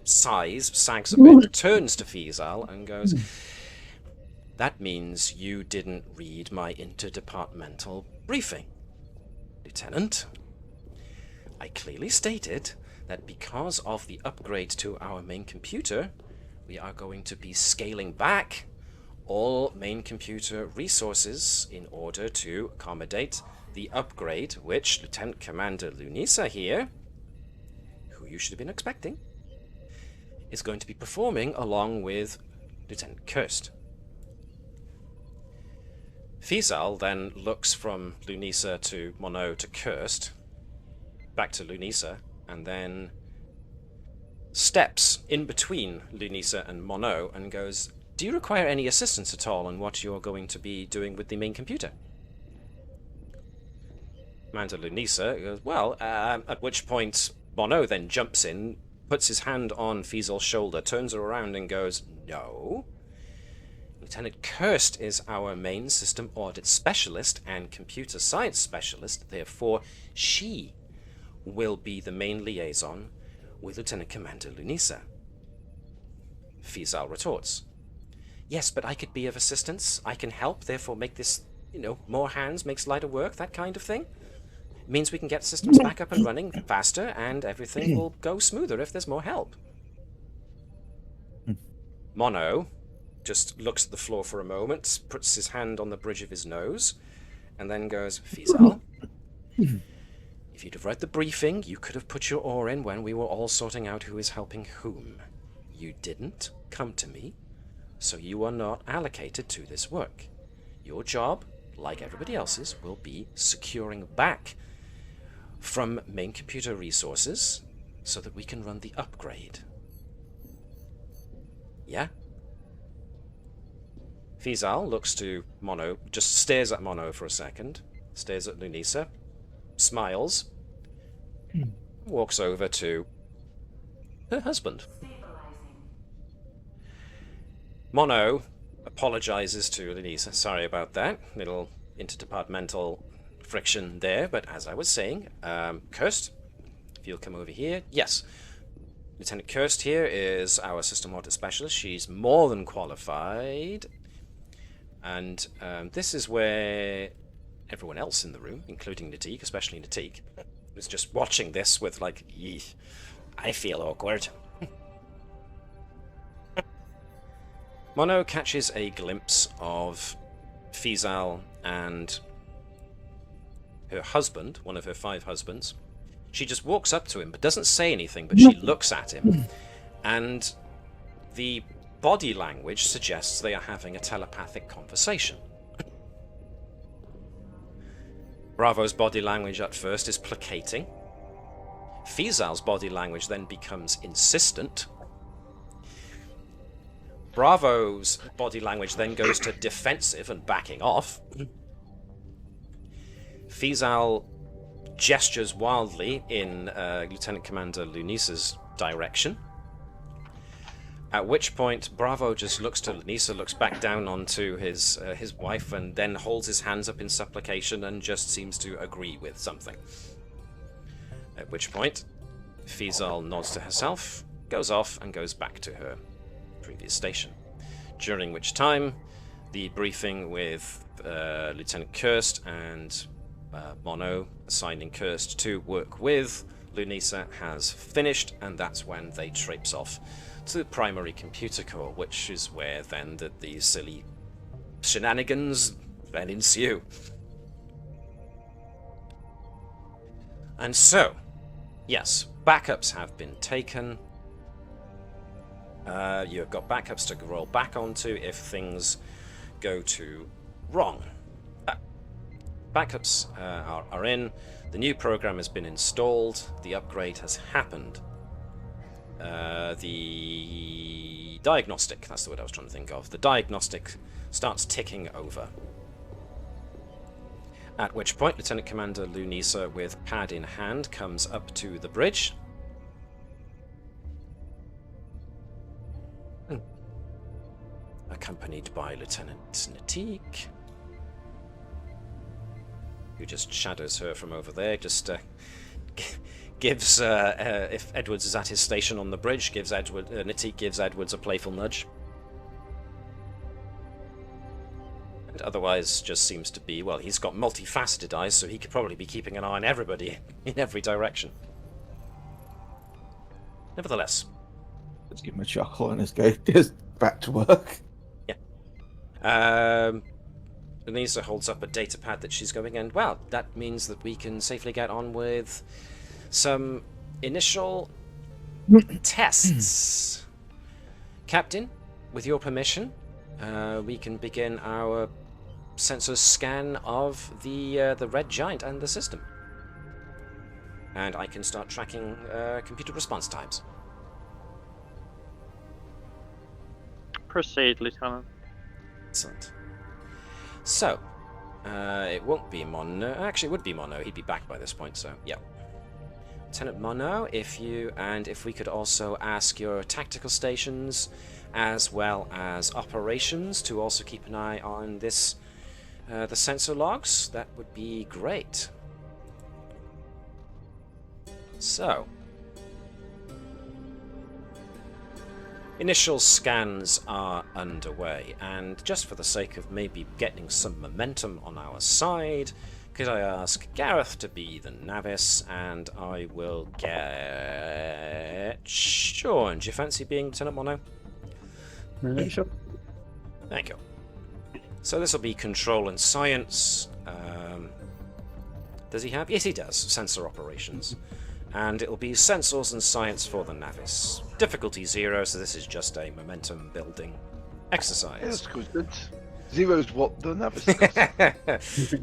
sighs, sags a bit, turns to Fizal and goes, that means you didn't read my interdepartmental briefing, Lieutenant. I clearly stated that because of the upgrade to our main computer, we are going to be scaling back all main computer resources in order to accommodate the upgrade which Lieutenant Commander Lunisa here, who you should have been expecting, is going to be performing along with Lieutenant Kirst. Fizal then looks from Lunisa to Mono to Kirst, back to Lunisa, and then steps in between Lunisa and Mono and goes, do you require any assistance at all on what you're going to be doing with the main computer? Commander Lunisa goes, well, at which point Mono then jumps in, puts his hand on Fizal's shoulder, turns her around and goes, no. Lieutenant Kirst is our main system audit specialist and computer science specialist, therefore she will be the main liaison with Lieutenant Commander Lunisa. Fizal retorts, yes, but I could be of assistance. I can help, therefore make this, more hands makes lighter work, that kind of thing. It means we can get systems back up and running faster, and everything will go smoother if there's more help. Mono just looks at the floor for a moment, puts his hand on the bridge of his nose, and then goes, Fizal, if you'd have read the briefing, you could have put your oar in when we were all sorting out who is helping whom. You didn't come to me, so you are not allocated to this work. Your job, like everybody else's, will be securing back from main computer resources so that we can run the upgrade. Yeah? Fizal looks to Mono, just stares at Mono for a second, stares at Lunisa, smiles, walks over to her husband. Mono apologizes to Lunisa. Sorry about that. Little interdepartmental friction there, but as I was saying, Kirst, if you'll come over here. Yes. Lieutenant Kirst here is our system audit specialist. She's more than qualified. And this is where everyone else in the room, including Natik, especially Natik, was just watching this with like, eeh, I feel awkward. Mono catches a glimpse of Fizal and her husband, one of her 5 husbands. She just walks up to him, but doesn't say anything, but she looks at him. And the body language suggests they are having a telepathic conversation. Bravo's body language at first is placating. Fizal's body language then becomes insistent. Bravo's body language then goes to defensive and backing off. Fizal gestures wildly in Lieutenant Commander Lunisa's direction. At which point, Bravo just looks to Lunisa, looks back down onto his wife, and then holds his hands up in supplication and just seems to agree with something. At which point, Fizal nods to herself, goes off, and goes back to her previous station. During which time, the briefing with Lieutenant Kirst and Mono, assigning Kirst to work with Lunisa, has finished, and that's when they traipse off to the primary computer core, which is where then these silly shenanigans then ensue. And so, Yes, backups have been taken. You have got backups to roll back onto if things go to wrong. Backups are in. The new program has been installed. The upgrade has happened. The diagnostic, that's the word I was trying to think of. The diagnostic starts ticking over. At which point, Lieutenant Commander Lunisa, with pad in hand, comes up to the bridge. Accompanied by Lieutenant Natik, who just shadows her from over there, just gives, if Edwards is at his station on the bridge, Natik gives Edwards a playful nudge. And otherwise just seems to be, well, he's got multifaceted eyes, so he could probably be keeping an eye on everybody in every direction. Nevertheless. Let's give him a chuckle and let's go just back to work. Lunisa holds up a data pad that she's going, and well, that means that we can safely get on with some initial tests. Captain, with your permission, we can begin our sensor scan of the red giant and the system. And I can start tracking computer response times. Proceed, Lieutenant. Excellent. So, it won't be Mono. Actually, it would be Mono. He'd be back by this point, so yeah. Lieutenant Mono, if we could also ask your tactical stations as well as operations to also keep an eye on this, the sensor logs, that would be great. So, initial scans are underway, and just for the sake of maybe getting some momentum on our side, could I ask Gareth to be the Navis, and I will get Shaun. Do you fancy being Lieutenant Mono? Sure. Thank you. So this will be control and science. Does he have? Yes, he does. Sensor operations. And it'll be sensors and science for the Navis. Difficulty 0, so this is just a momentum building exercise. That's good. Zero's what the Navis does.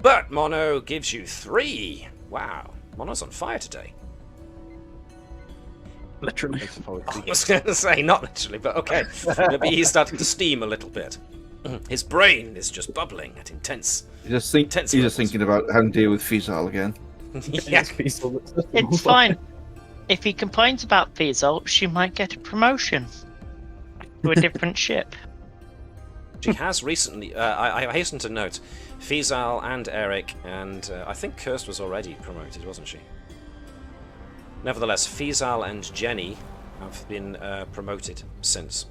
But Mono gives you 3. Wow, Mono's on fire today. Literally. I was going to say, not literally, but okay. Maybe he's starting to steam a little bit. His brain is just bubbling at intense. He's just thinking about how to deal with Fizal again. Yeah. It's fine. If he complains about Fizal, she might get a promotion to a different ship. She has recently, I hasten to note, Fizal and Eric, and I think Kirst was already promoted, wasn't she? Nevertheless, Fizal and Jenny have been promoted since.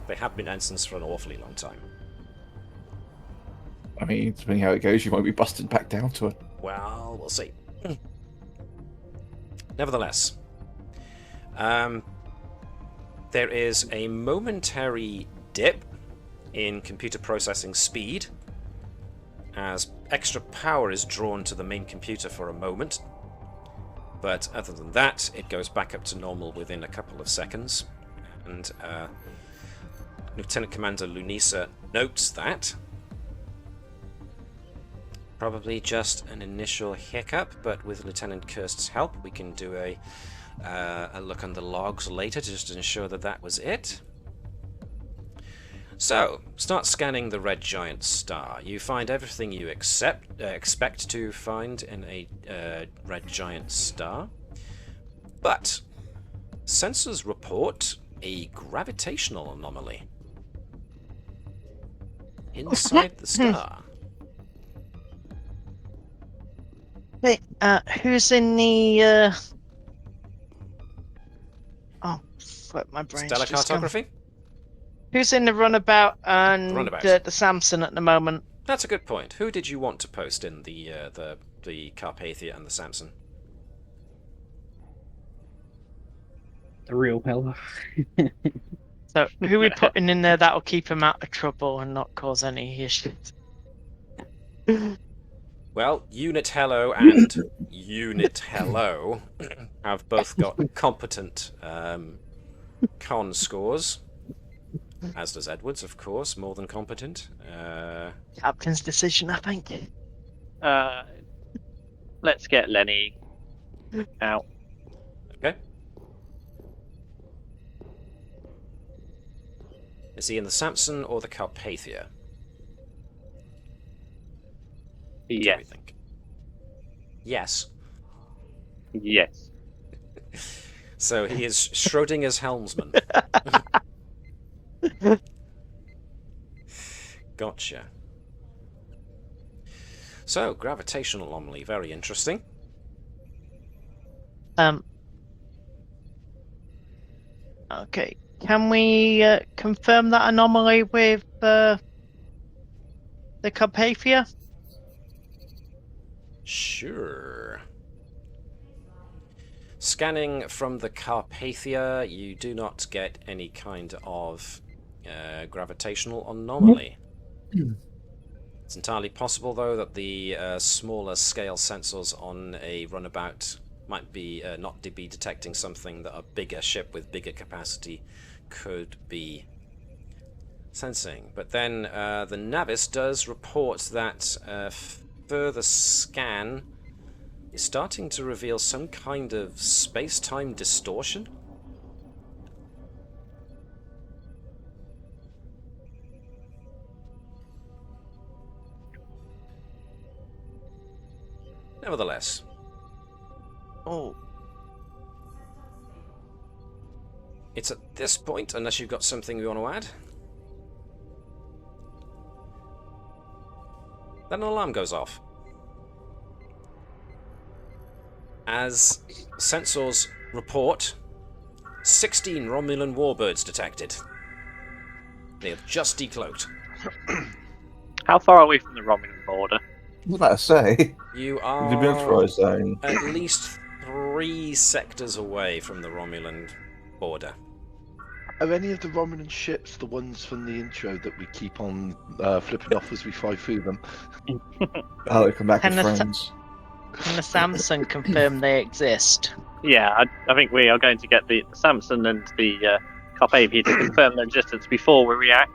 They have been ensigns for an awfully long time. I mean, depending how it goes, you might be busted back down to it. Well, we'll see. Nevertheless, there is a momentary dip in computer processing speed as extra power is drawn to the main computer for a moment. But other than that, it goes back up to normal within a couple of seconds. And Lieutenant Commander Lunisa notes that. Probably just an initial hiccup, but with Lieutenant Kirst's help, we can do a look on the logs later just to ensure that that was it. So, start scanning the red giant star. You find everything you expect to find in a red giant star, but sensors report a gravitational anomaly inside the star. Hey, who's in the? Oh, fuck, my brain's Stellar just gone. cartography? Who's in the runabout and Runabout. the Samson at the moment? That's a good point. Who did you want to post in the Carpathia and the Samson? The real hell. So who are we putting in there that'll keep him out of trouble and not cause any issues? Well, Unit Hello and Unit Hello have both got competent con scores, as does Edwards, of course, more than competent. Captain's decision, I think. Let's get Lenny out. Okay. Is he in the Samson or the Carpathia? Do we Yes. think? Yes. Yes. So he is Schrodinger's helmsman. Gotcha. So, gravitational anomaly, very interesting. Okay. Can we confirm that anomaly with the Carpathia? Sure. Scanning from the Carpathia, you do not get any kind of gravitational anomaly. It's entirely possible, though, that the smaller scale sensors on a runabout might be not be detecting something that a bigger ship with bigger capacity could be sensing. But then the Navis does report that further scan is starting to reveal some kind of space-time distortion. Nevertheless. Oh. It's at this point, unless you've got something you want to add, that an alarm goes off. As sensors report 16 Romulan warbirds detected. They have just decloaked. How far are we from the Romulan border? What did I say? You The are demilitarized zone. at least 3 sectors away from the Romulan border. Are any of the Romulan ships the ones from the intro that we keep on flipping off as we fly through them? Oh, they come back Can as the friends. Can the Samsung confirm they exist? Yeah, I think we are going to get the Samson and the Carpathia to confirm their existence before we react.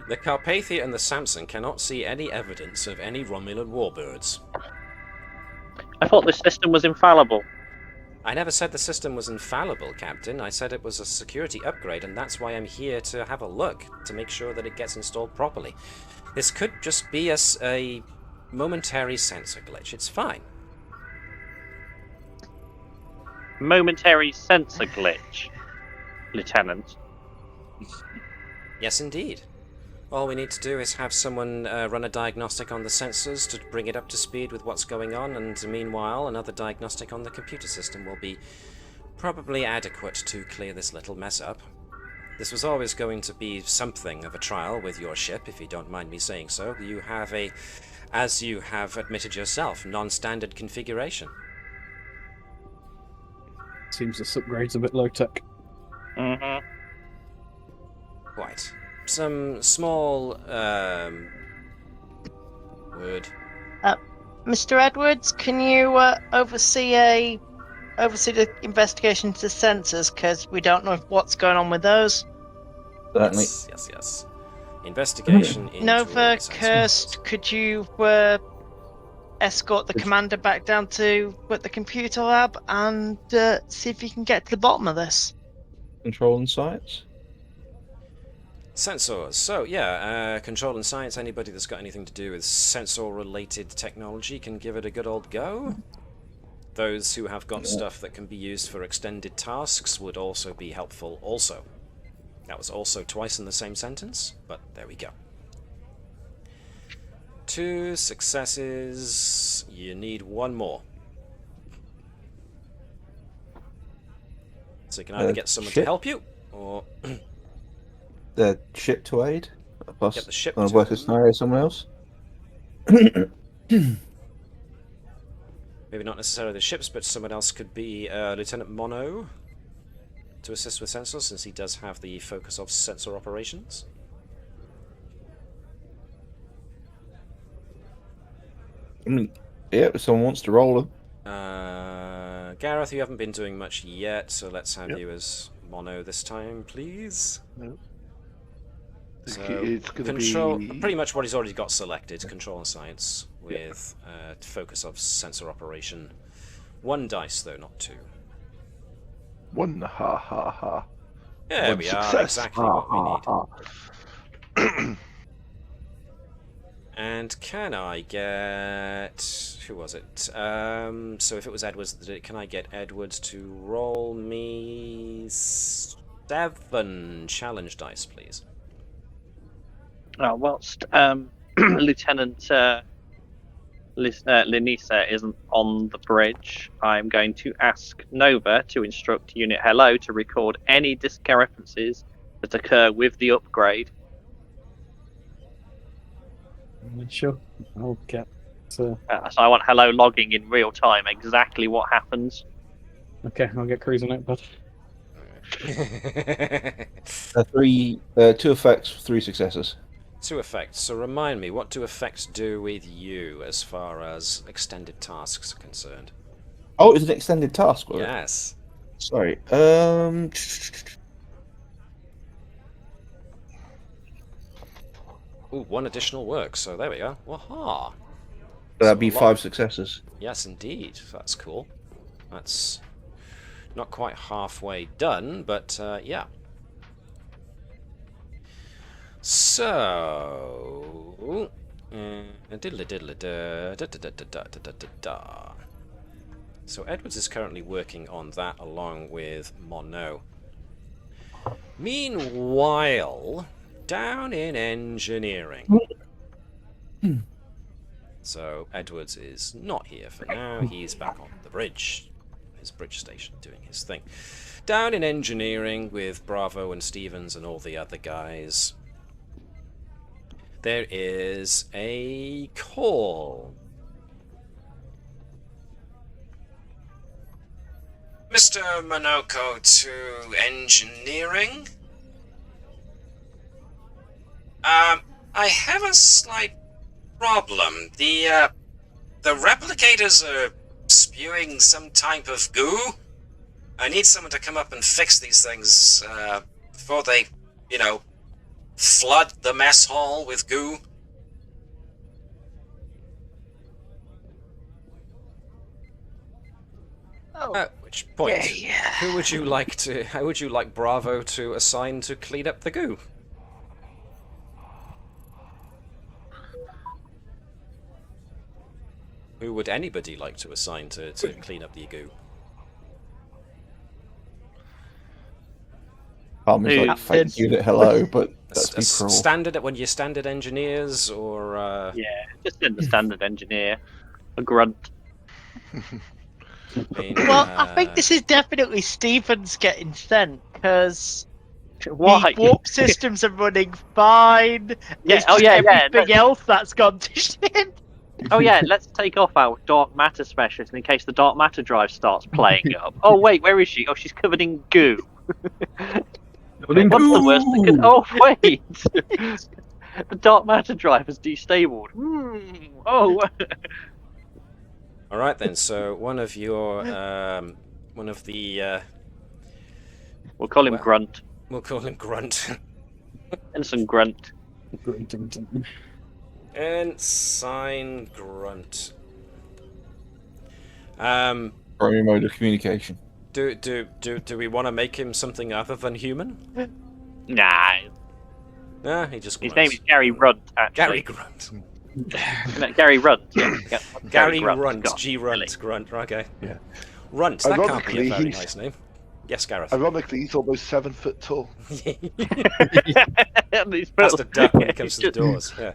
The Carpathia and the Samson cannot see any evidence of any Romulan warbirds. I thought this system was infallible. I never said the system was infallible, Captain. I said it was a security upgrade, and that's why I'm here to have a look, to make sure that it gets installed properly. This could just be a momentary sensor glitch. It's fine. Momentary sensor glitch, Lieutenant. Yes, indeed. All we need to do is have someone run a diagnostic on the sensors to bring it up to speed with what's going on, and meanwhile, another diagnostic on the computer system will be probably adequate to clear this little mess up. This was always going to be something of a trial with your ship, if you don't mind me saying so. You have a, as you have admitted yourself, non-standard configuration. Seems this upgrade's a bit low tech. Mm-hmm. Quite. Some small, word. Mr. Edwards, can you oversee the investigation to the sensors? Because we don't know what's going on with those. Certainly. Yes. Investigation into all Nova, the sensors. Kirst, could you escort the commander back down to the computer lab and see if you can get to the bottom of this? Control and science. Sensors. So, yeah, control and science, anybody that's got anything to do with sensor-related technology can give it a good old go. Those who have got stuff that can be used for extended tasks would also be helpful also. That was also twice in the same sentence, but there we go. 2 successes. You need 1 more. So you can either get someone to ship? help you, or The ship to aid. Plus, get the ship on a to... worst case scenario, someone else. Maybe not necessarily the ships, but someone else could be Lieutenant Mono to assist with sensors, since he does have the focus of sensor operations. I mean, yeah, if someone wants to roll them. Gareth, you haven't been doing much yet, so let's have Yep. you as mono this time, please. No. So, It's going to control, be pretty much what he's already got selected, control and science, with focus of sensor operation. 1 dice, though, not 2. 1. Ha ha ha. There 1 we success. are, exactly what we need. Ha. And can I get... who was it? So if it was Edwards that did it, can I get Edwards to roll me 7 challenge dice, please? Whilst Lieutenant Linisa isn't on the bridge, I'm going to ask Nova to instruct Unit Hello to record any discrepancies that occur with the upgrade. Sure. I'll get. So I want Hello logging in real time exactly what happens. Okay, I'll get cruising it, bud. 2 effects, 3 successes. 2 effects. So remind me, what do effects do with you as far as extended tasks are concerned? Oh, it's an extended task, was it? Yes. Sorry. Ooh, 1 additional work, so there we go. Waha! That'd be So a lot. 5 successes. Yes, indeed. That's cool. That's not quite halfway done, but yeah. So... So Edwards is currently working on that along with Mono. Meanwhile, down in engineering. So Edwards is not here for now. He's back on the bridge, his bridge station, doing his thing. Down in engineering with Bravo and Stevens and all the other guys, there is a call. Mr. Monoko to engineering. I have a slight problem. The replicators are spewing some type of goo. I need someone to come up and fix these things before they, flood the mess hall with goo. Oh, At which point, yeah. how would you like Bravo to assign to clean up the goo? Who would anybody like to assign to clean up the goo? Like fake unit hello, but that's be cruel. Standard when you're standard engineers, or Yeah, just in the standard engineer, a grunt. Well, I think this is definitely Stevens getting sent because Why? the warp systems are running fine. Yeah, It's oh just yeah, everything else that's gone to shit. Oh yeah, let's take off our dark matter specialist in case the dark matter drive starts playing up. Oh wait, where is she? Oh, she's covered in goo. What's the worst that could... Oh wait, the dark matter drive has destabled. Oh. All right then. So one of your we'll call him Grunt. We'll call him Grunt. Ensign Grunt. Ensign Grunt. Primary mode of communication. Do we want to make him something other than human? Nah. Nah, he just grunts. His name is Gary Runt, actually. Gary Grunt. No, Gary Runt, yeah. Gary Runt, G Runt, Grunt, okay. Yeah. Runt, that can't be a Ironically, very he's- nice name. Yes, Gareth. Ironically, he's almost 7 foot tall. That's the duck when it comes to the doors. Yeah.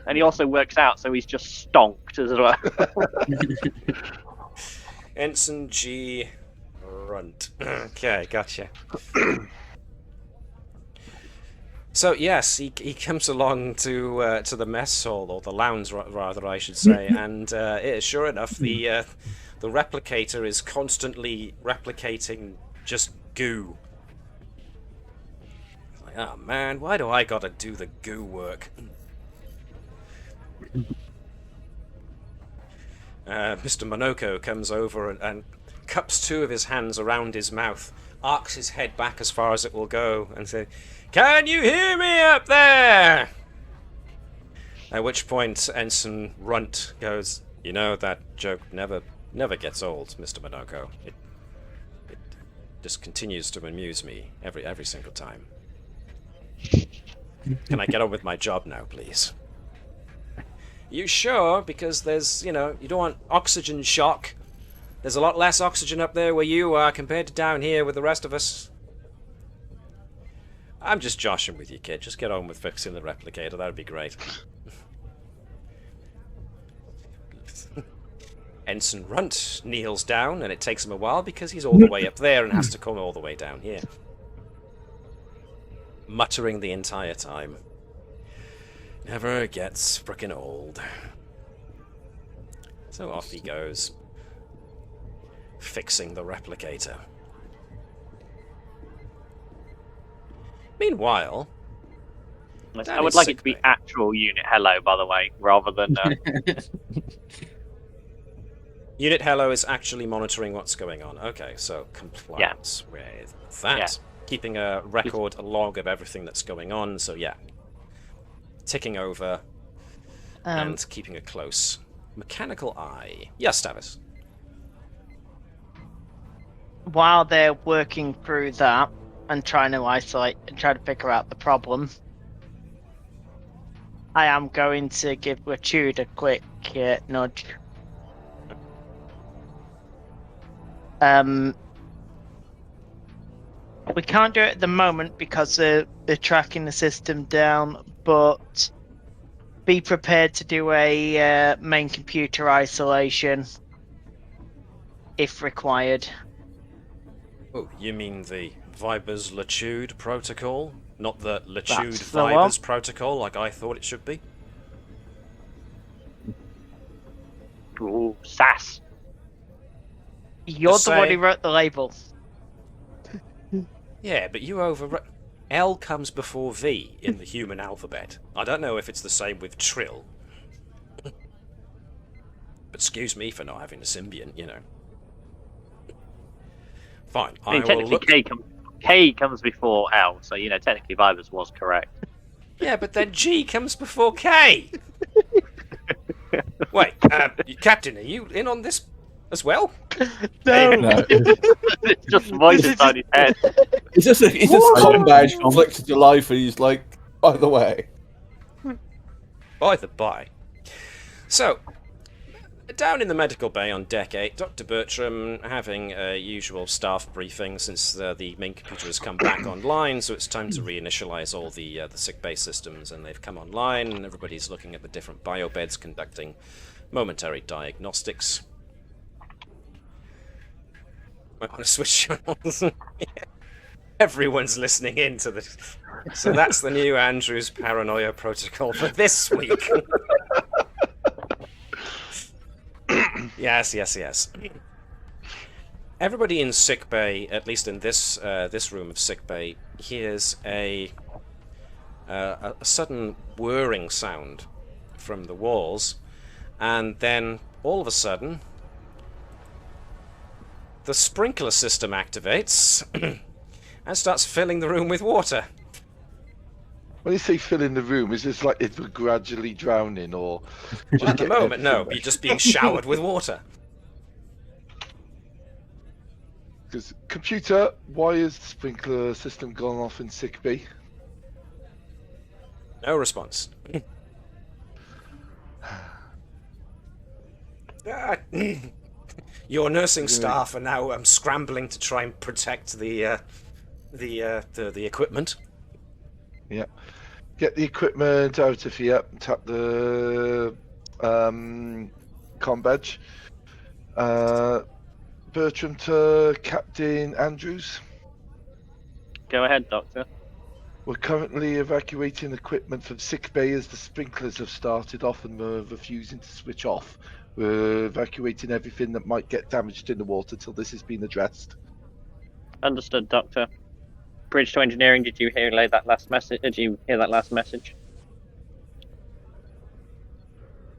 And he also works out, so he's just stonked as well. Ensign G Runt. Okay, gotcha. So yes, he comes along to the mess hall, or the lounge rather, I should say, and sure enough, the replicator is constantly replicating just goo. It's like, oh man, why do I gotta do the goo work? Mr. Monoko comes over and cups two of his hands around his mouth, arcs his head back as far as it will go, and says, "Can you hear me up there?" At which point Ensign Runt goes, "You know, that joke never gets old, Mr. Monoko. It just continues to amuse me every single time. Can I get on with my job now, please?" "You sure? Because there's, you don't want oxygen shock. There's a lot less oxygen up there where you are compared to down here with the rest of us." "I'm just joshing with you, kid. Just get on with fixing the replicator. That'd be great." Ensign Runt kneels down, and it takes him a while because he's all the way up there and has to come all the way down here. Muttering the entire time. Never gets frickin' old. So off he goes. Fixing the replicator. Meanwhile... I would like it to be actual unit hello, by the way, rather than... Unit Hello is actually monitoring what's going on. Okay, so compliance with that. Yeah. Keeping a record, a log of everything that's going on, so yeah. Ticking over and keeping a close mechanical eye. Yes, Navis. While they're working through that and trying to isolate and try to figure out the problem, I am going to give Latude a quick nudge. We can't do it at the moment because they're tracking the system down, but be prepared to do a main computer isolation if required. Oh, you mean the Vibers Latude protocol? Not the Latude Vibers protocol like I thought it should be? Ooh, sass. You're the one who wrote the label. Yeah, but you overwrote... L comes before V in the human alphabet. I don't know if it's the same with Trill. But excuse me for not having a symbiont, Fine, I mean, technically K comes before L, so, technically Vibers was correct. Yeah, but then G comes before K! Wait, Captain, are you in on this as well? No. It's just voices on his head. It's just com badge flicks to your life, and he's like, by the way. By the by. So, down in the medical bay on deck 8, Dr. Bertram having a usual staff briefing since the main computer has come back online, so it's time to reinitialize all the sick bay systems, and they've come online, and everybody's looking at the different biobeds, conducting momentary diagnostics. I want to switch channels. Everyone's listening in to the... So that's the new Andrew's paranoia protocol for this week. Yes. Everybody in sickbay, at least in this room of sickbay, hears a sudden whirring sound from the walls, and then all of a sudden, the sprinkler system activates and starts filling the room with water. When you say fill in the room, is this like it's gradually drowning, or just at the moment? No, you're just being showered with water. Because computer, why is the sprinkler system gone off in sick bay? No response. Your nursing staff are now scrambling to try and protect the equipment. Yeah. Get the equipment out of here. Tap the comm badge. Bertram to Captain Andrews. Go ahead, Doctor. We're currently evacuating equipment from sick bay as the sprinklers have started off and we're refusing to switch off. We're evacuating everything that might get damaged in the water till this has been addressed. Understood, Doctor. Bridge to engineering, did you hear that last message?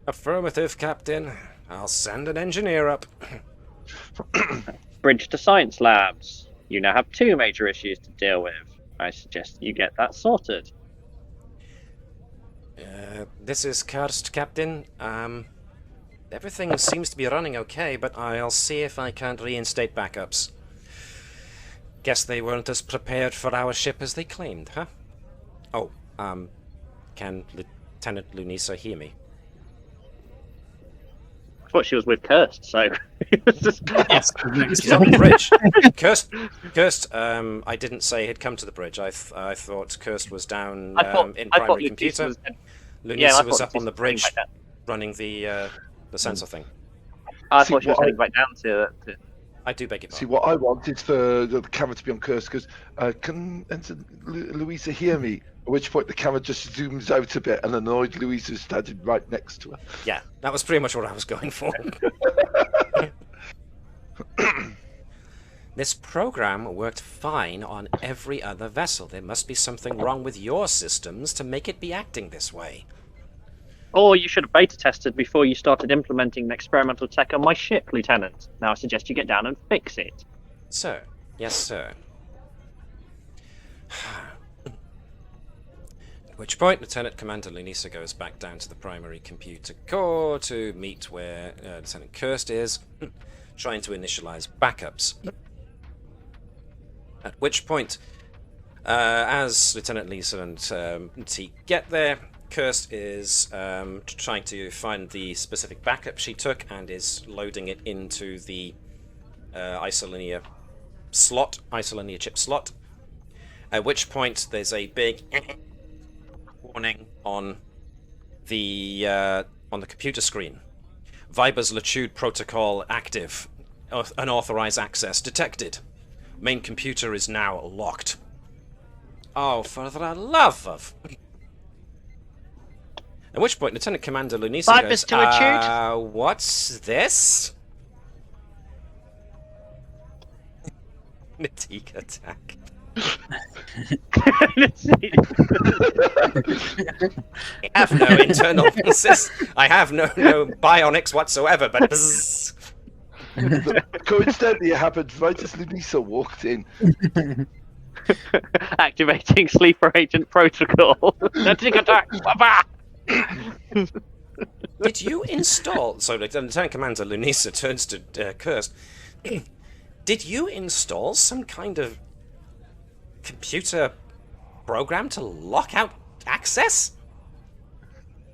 Affirmative, Captain. I'll send an engineer up. Bridge to science labs. You now have 2 major issues to deal with. I suggest you get that sorted. This is Cursed, Captain. Everything seems to be running okay, but I'll see if I can't reinstate backups. Guess they weren't as prepared for our ship as they claimed, huh? Oh, can Lieutenant Lunisa hear me? I thought she was with Cursed, so it was just Yes, She's on the bridge. Cursed, I didn't say he'd come to the bridge. I thought Cursed was down in primary computer. Lunisa was up on the bridge running the sensor thing. I thought she was heading back down to. I do beg your pardon. See, what I want is for the camera to be on Curse, because can Louisa hear me? At which point the camera just zooms out a bit and annoyed Louisa is standing right next to her. Yeah, that was pretty much what I was going for. This program worked fine on every other vessel. There must be something wrong with your systems to make it be acting this way. Or you should have beta tested before you started implementing the experimental tech on my ship, Lieutenant. Now I suggest you get down and fix it. Sir. Yes, sir. At which point, Lieutenant Commander Lunisa goes back down to the primary computer core to meet where Lieutenant Kirst is, trying to initialize backups. At which point, as Lieutenant Lisa and T get there, Kirst is trying to find the specific backup she took and is loading it into the isolinear chip slot. At which point, there's a big warning on the computer screen. Viber's Latude protocol active. Unauthorized access detected. Main computer is now locked. Oh, for the love of... At which point, Lieutenant Commander Lunisa Viber's goes, to Latude. What's this? Natique attack. I have no internal I have no bionics whatsoever, but bzzz. Coincidentally, it happened right as Lunisa walked in. Activating sleeper agent protocol. Natic attack. Did you install... So Lieutenant Commander Lunisa turns to Kirst. Did you install some kind of computer program to lock out access?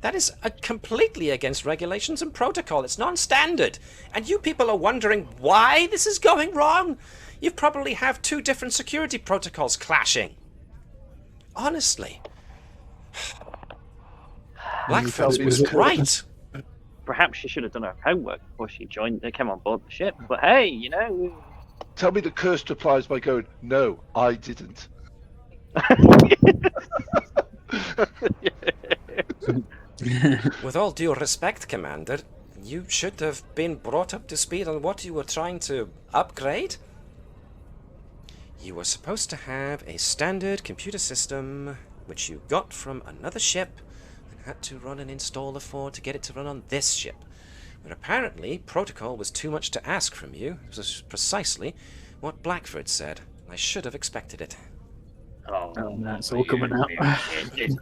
That is completely against regulations and protocol. It's non-standard. And you people are wondering why this is going wrong? You probably have 2 different security protocols clashing. Honestly. Blackfield's was right. Perhaps she should have done her homework before she came on board the ship. But hey, you know... Tell me the Cursed replies by going, "No, I didn't." With all due respect, Commander, you should have been brought up to speed on what you were trying to upgrade. You were supposed to have a standard computer system, which you got from another ship, and had to run an installer for to get it to run on this ship. But apparently, protocol was too much to ask from you. It was precisely what Blackford said. I should have expected it. Oh, no, it's all coming out.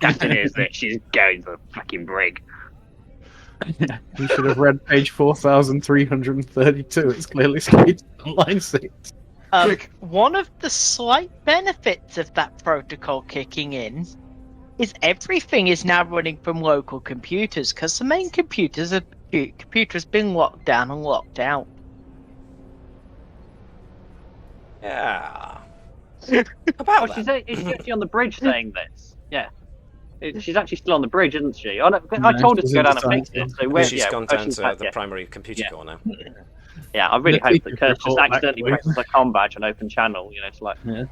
Captain is that she's going to the fucking brig. You should have read page 4332. It's clearly stated on line 6. One of the slight benefits of that protocol kicking in is everything is now running from local computers, because the main computer has been locked down and locked out. Yeah. Oh, she's actually on the bridge saying this. Yeah. She's actually still on the bridge, isn't she? I told her to go down and fix it. So She's gone down to the primary computer core now. Yeah, I really hope that Kurt just accidentally presses a comm badge on open channel, you know, to like... Yeah.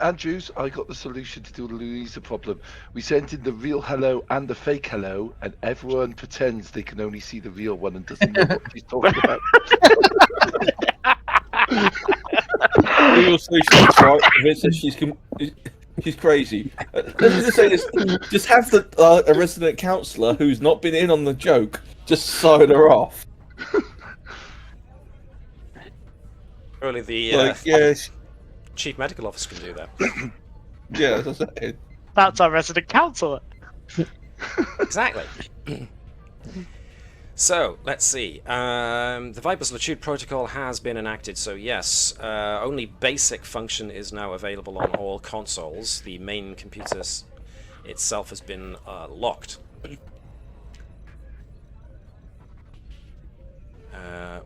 Andrews, I got the solution to the Louisa problem. We sent in the real hello and the fake hello, and everyone pretends they can only see the real one and doesn't know what she's talking about. Your solution is right. If it says She's crazy. Just say this, just have a resident counsellor who's not been in on the joke just sign her off. Only the chief medical officer can do that. Yeah, that's it. That's our resident counsellor. Exactly. So, let's see. The Viper's Latude protocol has been enacted, so yes, only basic function is now available on all consoles. The main computer itself has been locked.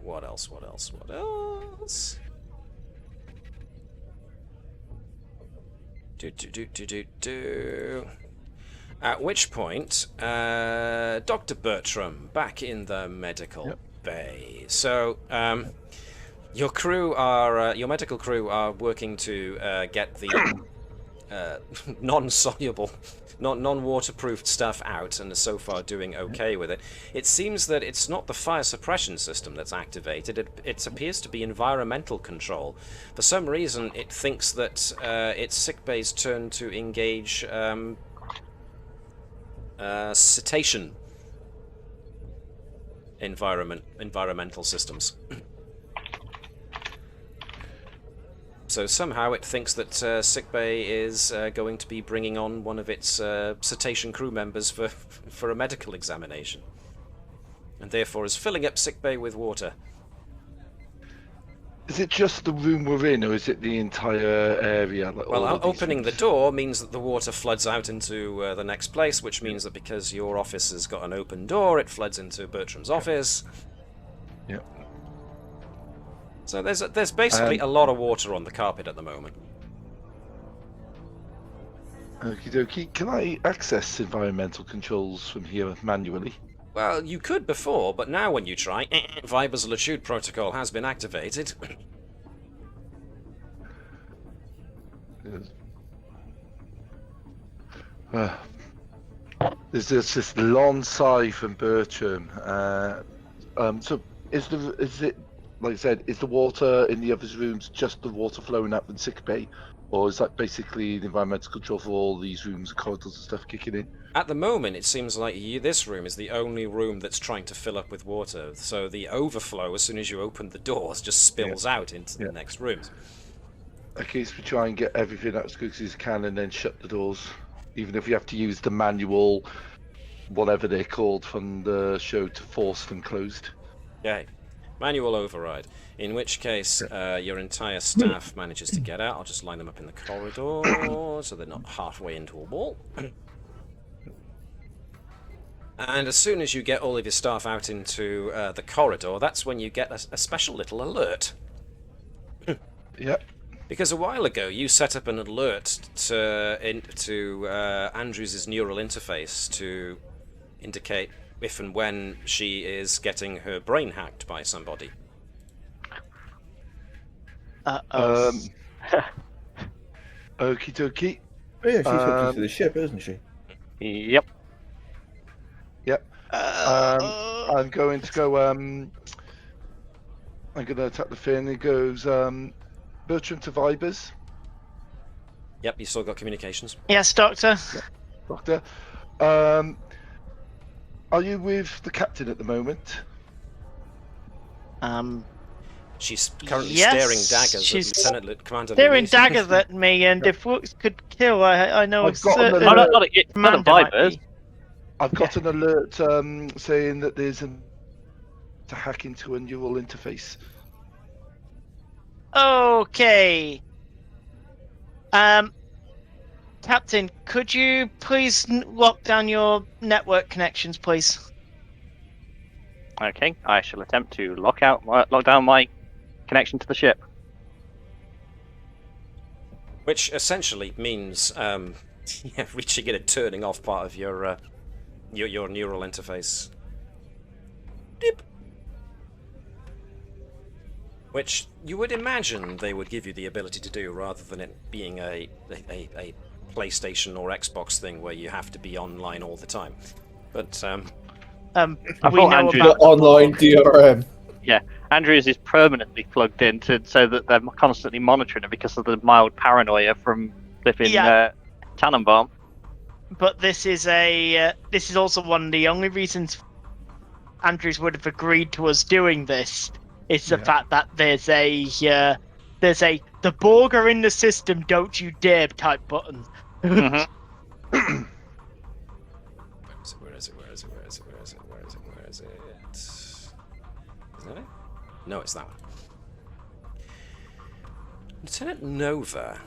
What else? At which point, Dr. Bertram, back in the medical bay. So, your crew are, your medical crew are working to get the non-soluble, non-waterproofed stuff out, and are so far doing okay with it. It seems that it's not the fire suppression system that's activated. It appears to be environmental control. For some reason, it thinks that its sickbay's turn to engage cetacean environmental systems. So somehow it thinks that sickbay is going to be bringing on one of its cetacean crew members for a medical examination, and therefore is filling up sickbay with water. Is it just the room we're in, or is it the entire area? Like well, opening the door means that the water floods out into the next place, which means that because your office has got an open door, it floods into Bertram's office. Yep. So there's basically a lot of water on the carpet at the moment. Okie dokie. Can I access environmental controls from here manually? Well, you could before, but now when you try, Viper's Latude protocol has been activated. There's this long sigh from Bertram. So is it, like I said, is the water in the other rooms just the water flowing out from sickbay, or is that basically the environmental control for all these rooms, corridors and stuff kicking in? At the moment, it seems like this room is the only room that's trying to fill up with water. So the overflow, as soon as you open the doors, just spills out into the next rooms. Okay, so we try and get everything out as quickly as we can, and then shut the doors, even if we have to use the manual, whatever they're called from the show, to force them closed. Okay. Manual override. In which case, your entire staff manages to get out. I'll just line them up in the corridor so they're not halfway into a wall. And as soon as you get all of your staff out into the corridor, that's when you get a special little alert. Yep. Because a while ago, you set up an alert to Andrews' neural interface to indicate if and when she is getting her brain hacked by somebody. Okie dokie. Oh, yeah, she's hooked into the ship, isn't she? Yep. Yep. I'm going to go. I'm going to attack the fin. It goes Bertram to Vibers. Yep, you still got communications. Yes, Doctor. Doctor. Are you with the captain at the moment? She's currently Yes, staring daggers she's at Lieutenant Commander staring Louise. daggers at me, and if looks could kill, I know I've got an certain alert. Not a commander might Vipers. be. I've got an alert saying that there's a hack into a neural interface. Okay. Captain, could you please lock down your network connections, please? Okay, I shall attempt to lock down my connection to the ship. Which essentially means reaching in and turning off part of your neural interface. Dip. Which you would imagine they would give you the ability to do, rather than it being a PlayStation or Xbox thing where you have to be online all the time. But I we thought know Andrew- about Online DRM. Yeah, Andrews is permanently plugged in so that they're constantly monitoring it because of the mild paranoia from flipping Tannenbaum. But this is also one of the only reasons Andrews would have agreed to us doing this is the fact that there's a the Borg are in the system, don't you dare type button. Mhm. Where is it? Is that it? No, it's that one. Lieutenant Nova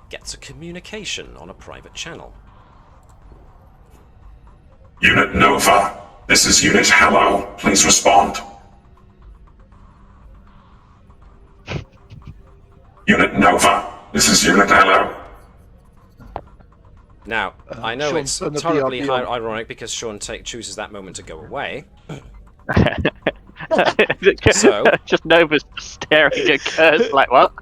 gets a communication on a private channel. Unit Nova, this is Unit Hello. Please respond. Unit Nova, this is Unit Hello. Now, I know Shaun, it's turn the terribly BRB on. ironic because Shaun chooses that moment to go away. So just Nova's staring at Kurtz like, what?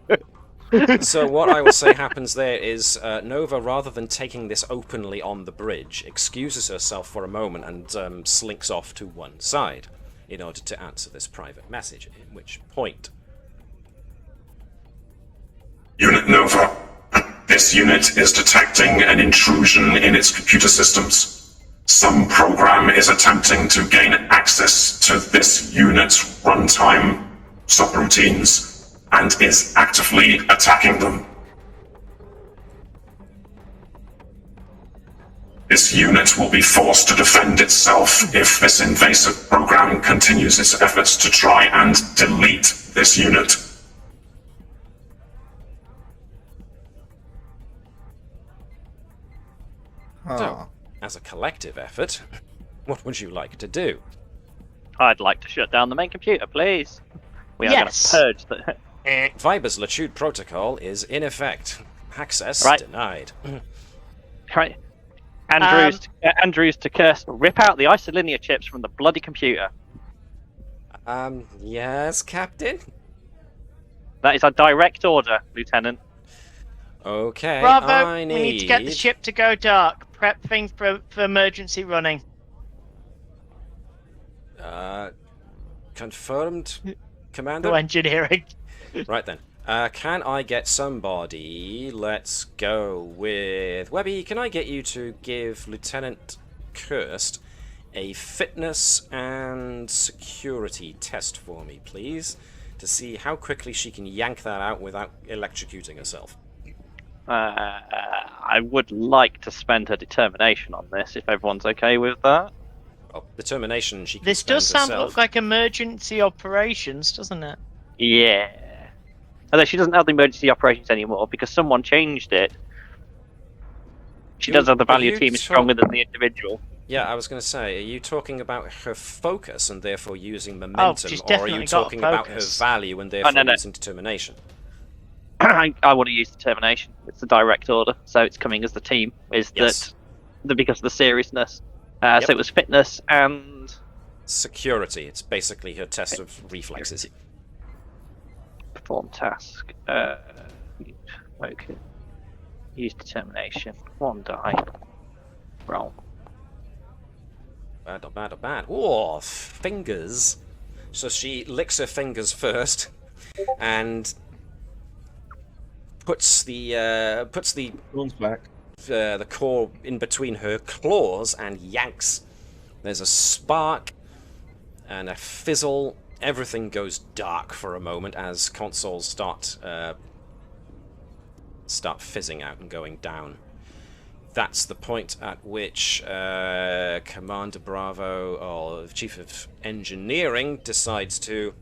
So what I will say happens there is Nova, rather than taking this openly on the bridge, excuses herself for a moment and slinks off to one side in order to answer this private message, at which point... Unit Nova, this unit is detecting an intrusion in its computer systems. Some program is attempting to gain access to this unit's runtime subroutines and is actively attacking them. This unit will be forced to defend itself if this invasive program continues its efforts to try and delete this unit. So, as a collective effort, what would you like to do? I'd like to shut down the main computer, please. We are Yes. going to purge the... Viber's Latude protocol is in effect. Access Right. denied. Right. Andrews to Kirst, rip out the isolinear chips from the bloody computer. Yes, Captain? That is a direct order, Lieutenant. Okay, Bravo, I we need to get the ship to go dark. Prep things for emergency running. Confirmed, Commander? No engineering. Right then. Can I get somebody? Let's go with Webby. Can I get you to give Lieutenant Kirst a fitness and security test for me, please, to see how quickly she can yank that out without electrocuting herself? I would like to spend her determination on this, if everyone's okay with that. Well, determination she can This spend does sound herself. look like emergency operations, doesn't it? Yeah. Although she doesn't have the emergency operations anymore because someone changed it. She does have the value team is stronger than the individual. Yeah, I was going to say, are you talking about her focus and therefore using momentum, she's or are definitely you got talking about her focus. value and therefore no. using determination? I want to use determination. It's a direct order, so it's coming as the team. Is Yes. that because of the seriousness? Yep. So it was fitness and Security. It's basically her test of reflexes. perform task. Okay. Use determination. One die. Roll. Bad, not bad, not bad. Whoa, fingers. So she licks her fingers first, and puts the Shaun's back. the core in between her claws and yanks. There's a spark and a fizzle. Everything goes dark for a moment as consoles start fizzing out and going down. That's the point at which Commander Bravo, or Chief of Engineering, decides to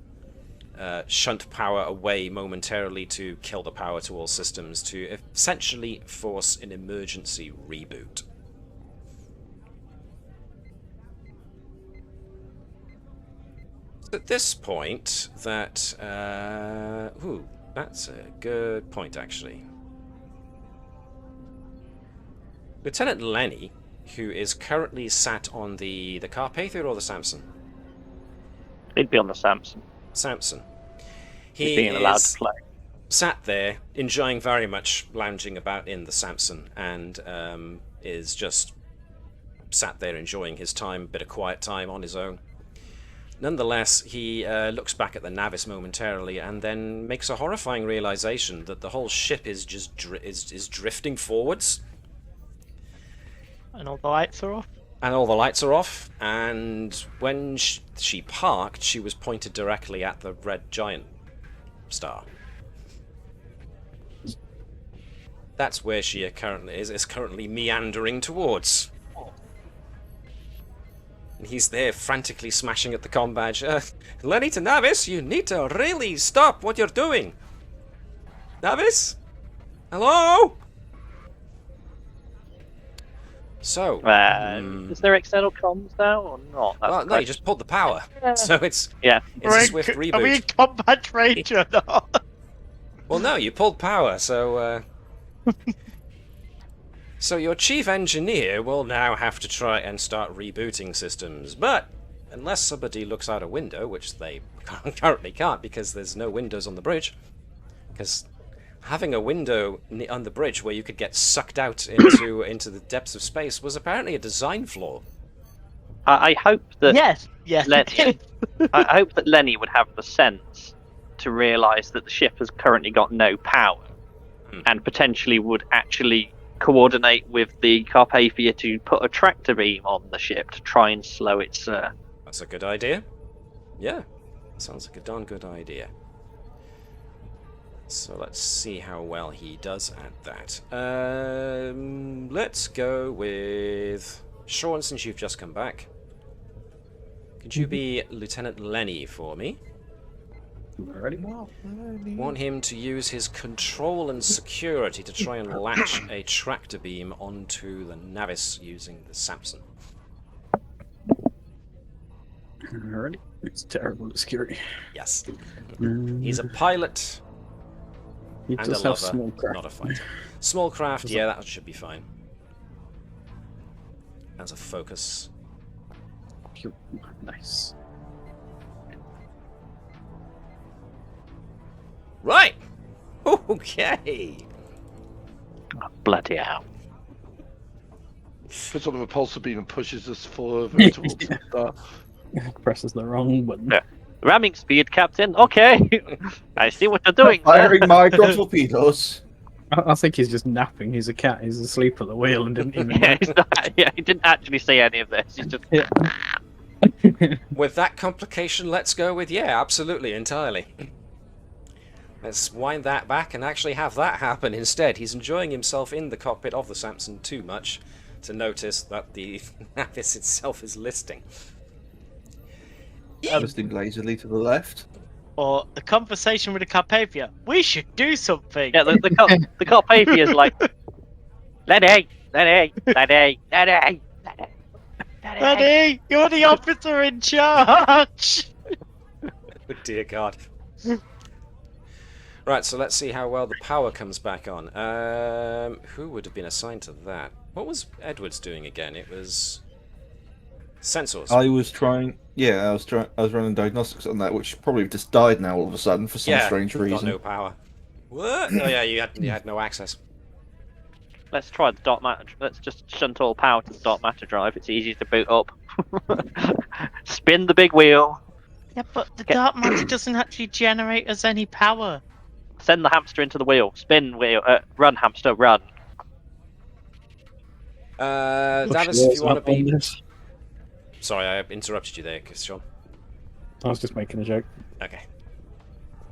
shunt power away momentarily to kill the power to all systems, to essentially force an emergency reboot. At this point, that's a good point, actually. Lieutenant Lenny, who is currently sat on the Carpathia or the Samson? He'd be on the Samson. Samson. He's being allowed to play. Sat there, enjoying very much lounging about in the Samson, and is just sat there enjoying his time, bit of quiet time on his own. Nonetheless, he looks back at the Navis momentarily, and then makes a horrifying realization that the whole ship is just is drifting forwards And all the lights are off. And all the lights are off, and when she parked, she was pointed directly at the red giant star. That's where she currently is currently meandering towards. And he's there frantically smashing at the comm badge. Lenny to Navis, you need to really stop what you're doing. Navis? Hello? So, is there external comms now or not? That's well, no, you just pulled the power. So it's yeah. a swift reboot. Are we in combat range or not? Well, no, you pulled power, so so your chief engineer will now have to try and start rebooting systems. But unless somebody looks out a window, which they currently can't because there's no windows on the bridge, because having a window on the bridge where you could get sucked out into the depths of space was apparently a design flaw. I hope that Yes. Lenny, I hope that Lenny would have the sense to realise that the ship has currently got no power, and potentially would actually coordinate with the Carpathia to put a tractor beam on the ship to try and slow its. That's a good idea. Yeah, sounds like a darn good idea. So let's see how well he does at that. Let's go with Shaun, since you've just come back. Could you be Lieutenant Lenny for me? Ready? Want him to use his control and security to try and latch a tractor beam onto the Navis using the Samson. Ready? It's terrible at security. Yes. He's a pilot. He And does a have lover, small craft. not a fighter. Small craft, yeah, that should be fine. As a focus. Nice. Right! Okay! Bloody hell! Puts on a repulsor beam and pushes us further towards the star. Presses the wrong button. Yeah. Ramming speed, Captain. Okay, I see what you're doing. Firing micro torpedoes. I think he's just napping. He's a cat. He's asleep at the wheel and didn't even. Yeah, he's not, yeah, he didn't actually say any of this. He's just. Yeah. With that complication, let's go with yeah, absolutely, entirely. Let's wind that back and actually have that happen instead. He's enjoying himself in the cockpit of the Samson too much to notice that the Navis itself is listing. Listing lazily to the left. Or the conversation with the Carpathia. We should do something. Yeah, the Carpathia is like, Lenny, Lenny, Lenny, Lenny, Lenny. Lenny, you're the officer in charge. Oh dear God. Right, so let's see how well the power comes back on. Who would have been assigned to that? What was Edwards doing again? It was sensors. I was trying. Yeah, I was running diagnostics on that, which probably just died now all of a sudden for some strange got reason. no power. What? Oh yeah, you had no access. Let's try the dark matter. Let's just shunt all power to the dark matter drive. It's easy to boot up. Spin the big wheel. Yeah, but the dark matter doesn't actually generate us any power. Send the hamster into the wheel. Spin wheel. Run hamster, run. Davis, if you want to be. Sorry, I interrupted you there, Shaun. I was just making a joke. Okay.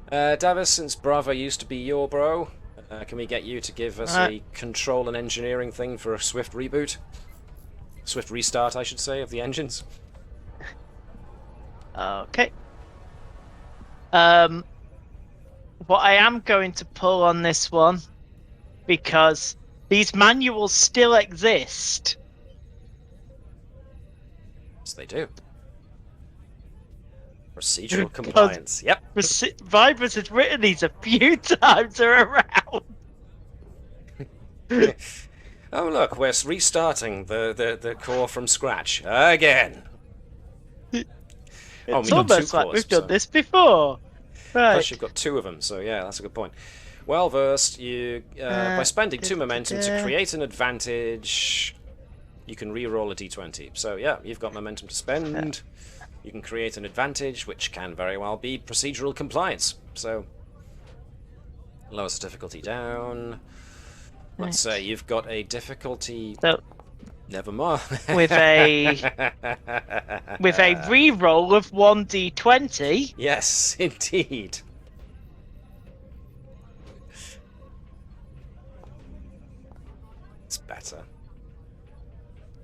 Davis, since Bravo used to be your bro, can we get you to give us a control and engineering thing for a swift reboot? Swift restart, I should say, of the engines. Okay. What I am going to pull on this one, because these manuals still exist. Yes, they do. Procedural compliance. Yep. Vibers has written these a few times around. Oh look, we're restarting the core from scratch again. It's almost like we've done this before. Right. Plus you've got two of them, so yeah, that's a good point. Well versed, you by spending 2 momentum to create an advantage, you can re-roll a d20. So yeah, you've got momentum to spend. You can create an advantage, which can very well be procedural compliance. So lowest difficulty down. Let's say you've got a difficulty. So Never mind. with a re-roll of 1d20. Yes, indeed. It's better.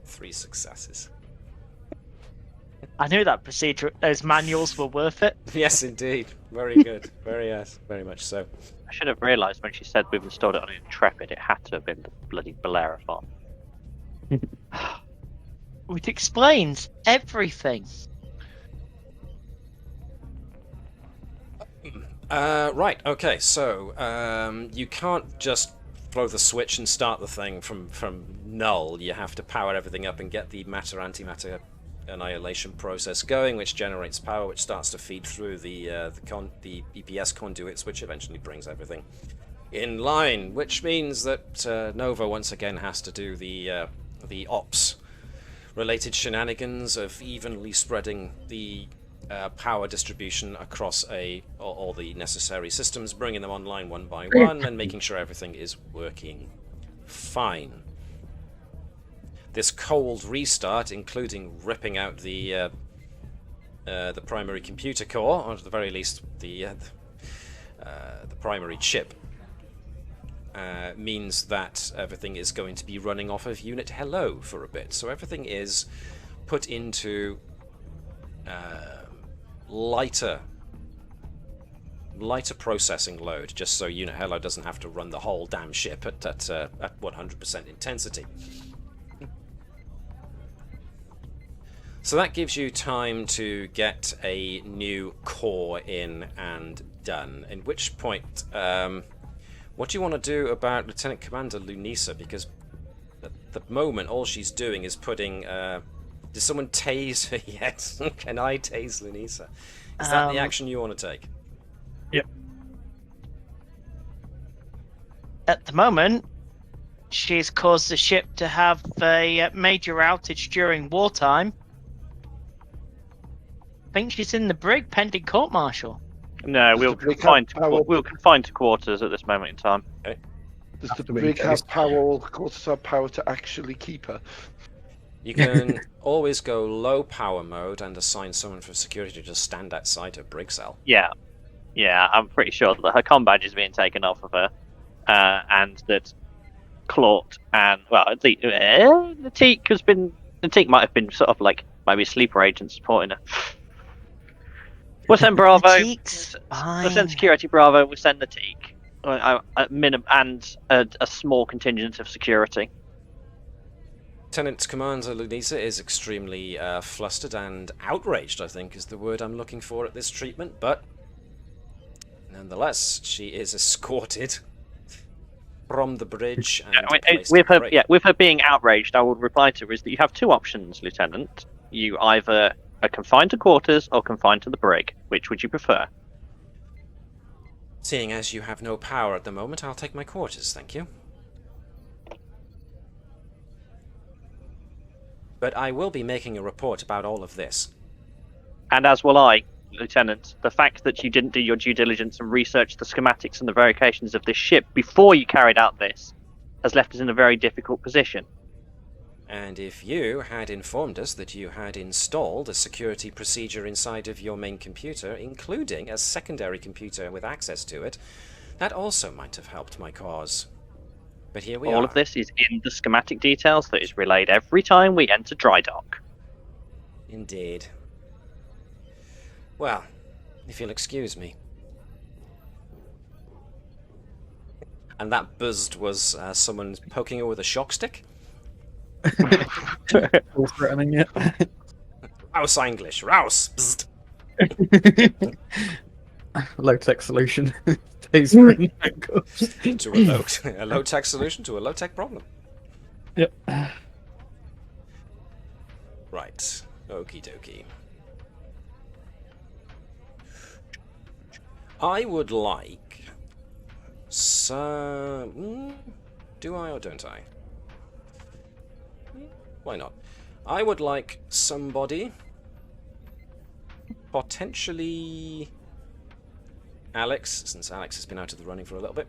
3 successes. I knew that procedure, those manuals were worth it. Yes, indeed. Very good. Very much so. I should have realised when she said we've installed it on an Intrepid, it had to have been the bloody Bellerophon. It explains everything. Right, okay, so you can't just throw the switch and start the thing from null. You have to power everything up and get the matter-antimatter annihilation process going, which generates power, which starts to feed through the EPS conduits, which eventually brings everything in line, which means that Nova once again has to do the ops related shenanigans of evenly spreading the power distribution across all the necessary systems, bringing them online one by one, and making sure everything is working fine. This cold restart, including ripping out the primary computer core, or at the very least the primary chip, means that everything is going to be running off of Unit Hello for a bit. So everything is put into lighter processing load, just so Unit Hello doesn't have to run the whole damn ship at 100% intensity. So that gives you time to get a new core in and done, in which point, what do you want to do about Lieutenant Commander Lunisa? Because at the moment all she's doing is putting... did someone tase her yet? Can I tase Lunisa? Is that the action you want to take? Yep. At the moment, she's caused the ship to have a major outage during wartime. I think she's in the brig pending court-martial. No, we'll confine to quarters at this moment in time. Okay. Does the brig have power, or the quarters have power to actually keep her? You can always go low power mode and assign someone for security to just stand outside her brig cell. Yeah, I'm pretty sure that her comm badge is being taken off of her, and that Claude and the Teak might have been sort of like maybe a sleeper agent supporting her. We'll send Bravo. We'll send Security Bravo. We'll send the Teak, and a small contingent of security. Lieutenant Commander Lunisa is extremely flustered and outraged, I think is the word I'm looking for at this treatment, but nonetheless, she is escorted from the bridge. And with her being outraged, I would reply to her is that you have two options, Lieutenant. You either are confined to quarters or confined to the brig. Which would you prefer? Seeing as you have no power at the moment, I'll take my quarters, thank you. But I will be making a report about all of this. And as will I, Lieutenant. The fact that you didn't do your due diligence and research the schematics and the verifications of this ship before you carried out this has left us in a very difficult position. And if you had informed us that you had installed a security procedure inside of your main computer, including a secondary computer with access to it, that also might have helped my cause. But here we are. All of this is in the schematic details that is relayed every time we enter dry dock. Indeed. Well, if you'll excuse me. And that buzzed was someone poking her with a shock stick? Threatening it. Rouse English, rouse! Bzzzt. Low-tech solution. To a low-tech solution to a low-tech problem. Yep. Right. Okie dokie. I would like some... Do I or don't I? Why not? I would like somebody, potentially Alex, since Alex has been out of the running for a little bit,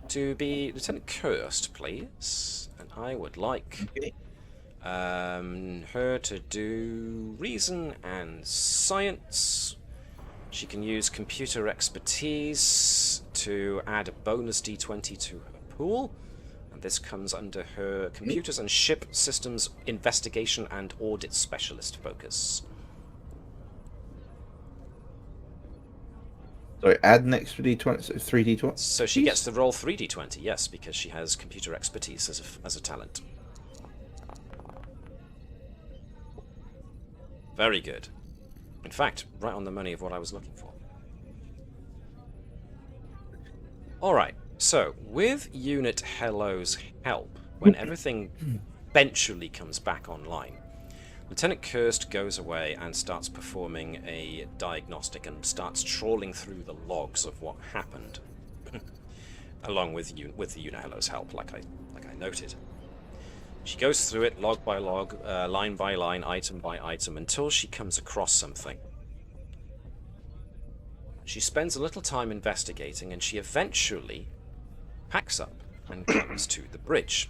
to be Lieutenant Kirst, please. And I would like Her to do reason and science. She can use computer expertise to add a bonus d20 to her pool. And this comes under her computers and ship systems investigation and audit specialist focus. Sorry, add an extra d20, so 3d20. So she gets to roll 3d20, yes, because she has computer expertise as a talent. Very good. In fact, right on the money of what I was looking for. Alright, so with Unit Hello's help, when everything eventually comes back online, Lieutenant Kirst goes away and starts performing a diagnostic and starts trawling through the logs of what happened, along with the Unit Hello's help, like I noted. She goes through it log by log, line by line, item by item, until she comes across something. She spends a little time investigating, and she eventually packs up and comes to the bridge,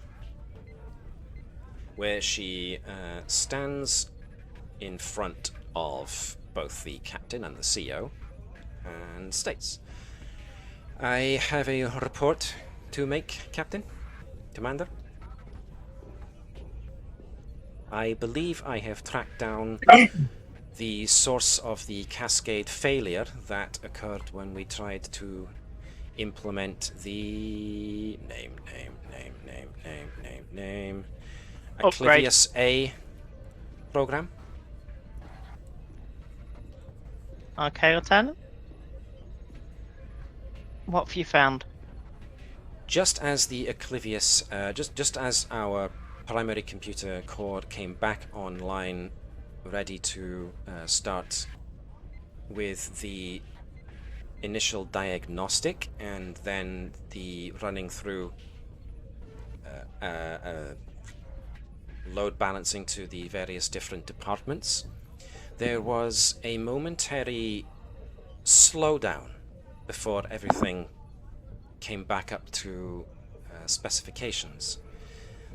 where she stands in front of both the captain and the CO and states, "I have a report to make, Captain, Commander. I believe I have tracked down the source of the cascade failure that occurred when we tried to implement the Oblivious A program." Okay, Lieutenant. What have you found? Just as the Oblivious, just as our primary computer core came back online, ready to start with the initial diagnostic and then the running through load balancing to the various different departments, there was a momentary slowdown before everything came back up to specifications.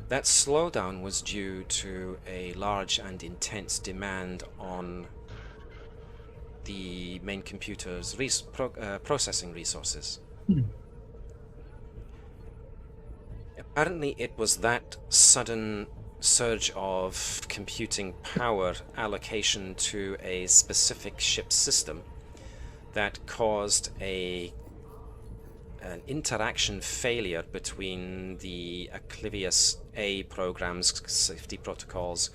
That slowdown was due to a large and intense demand on the main computer's processing resources. Apparently it was that sudden surge of computing power allocation to a specific ship system that caused an interaction failure between the Oblivious A program's safety protocols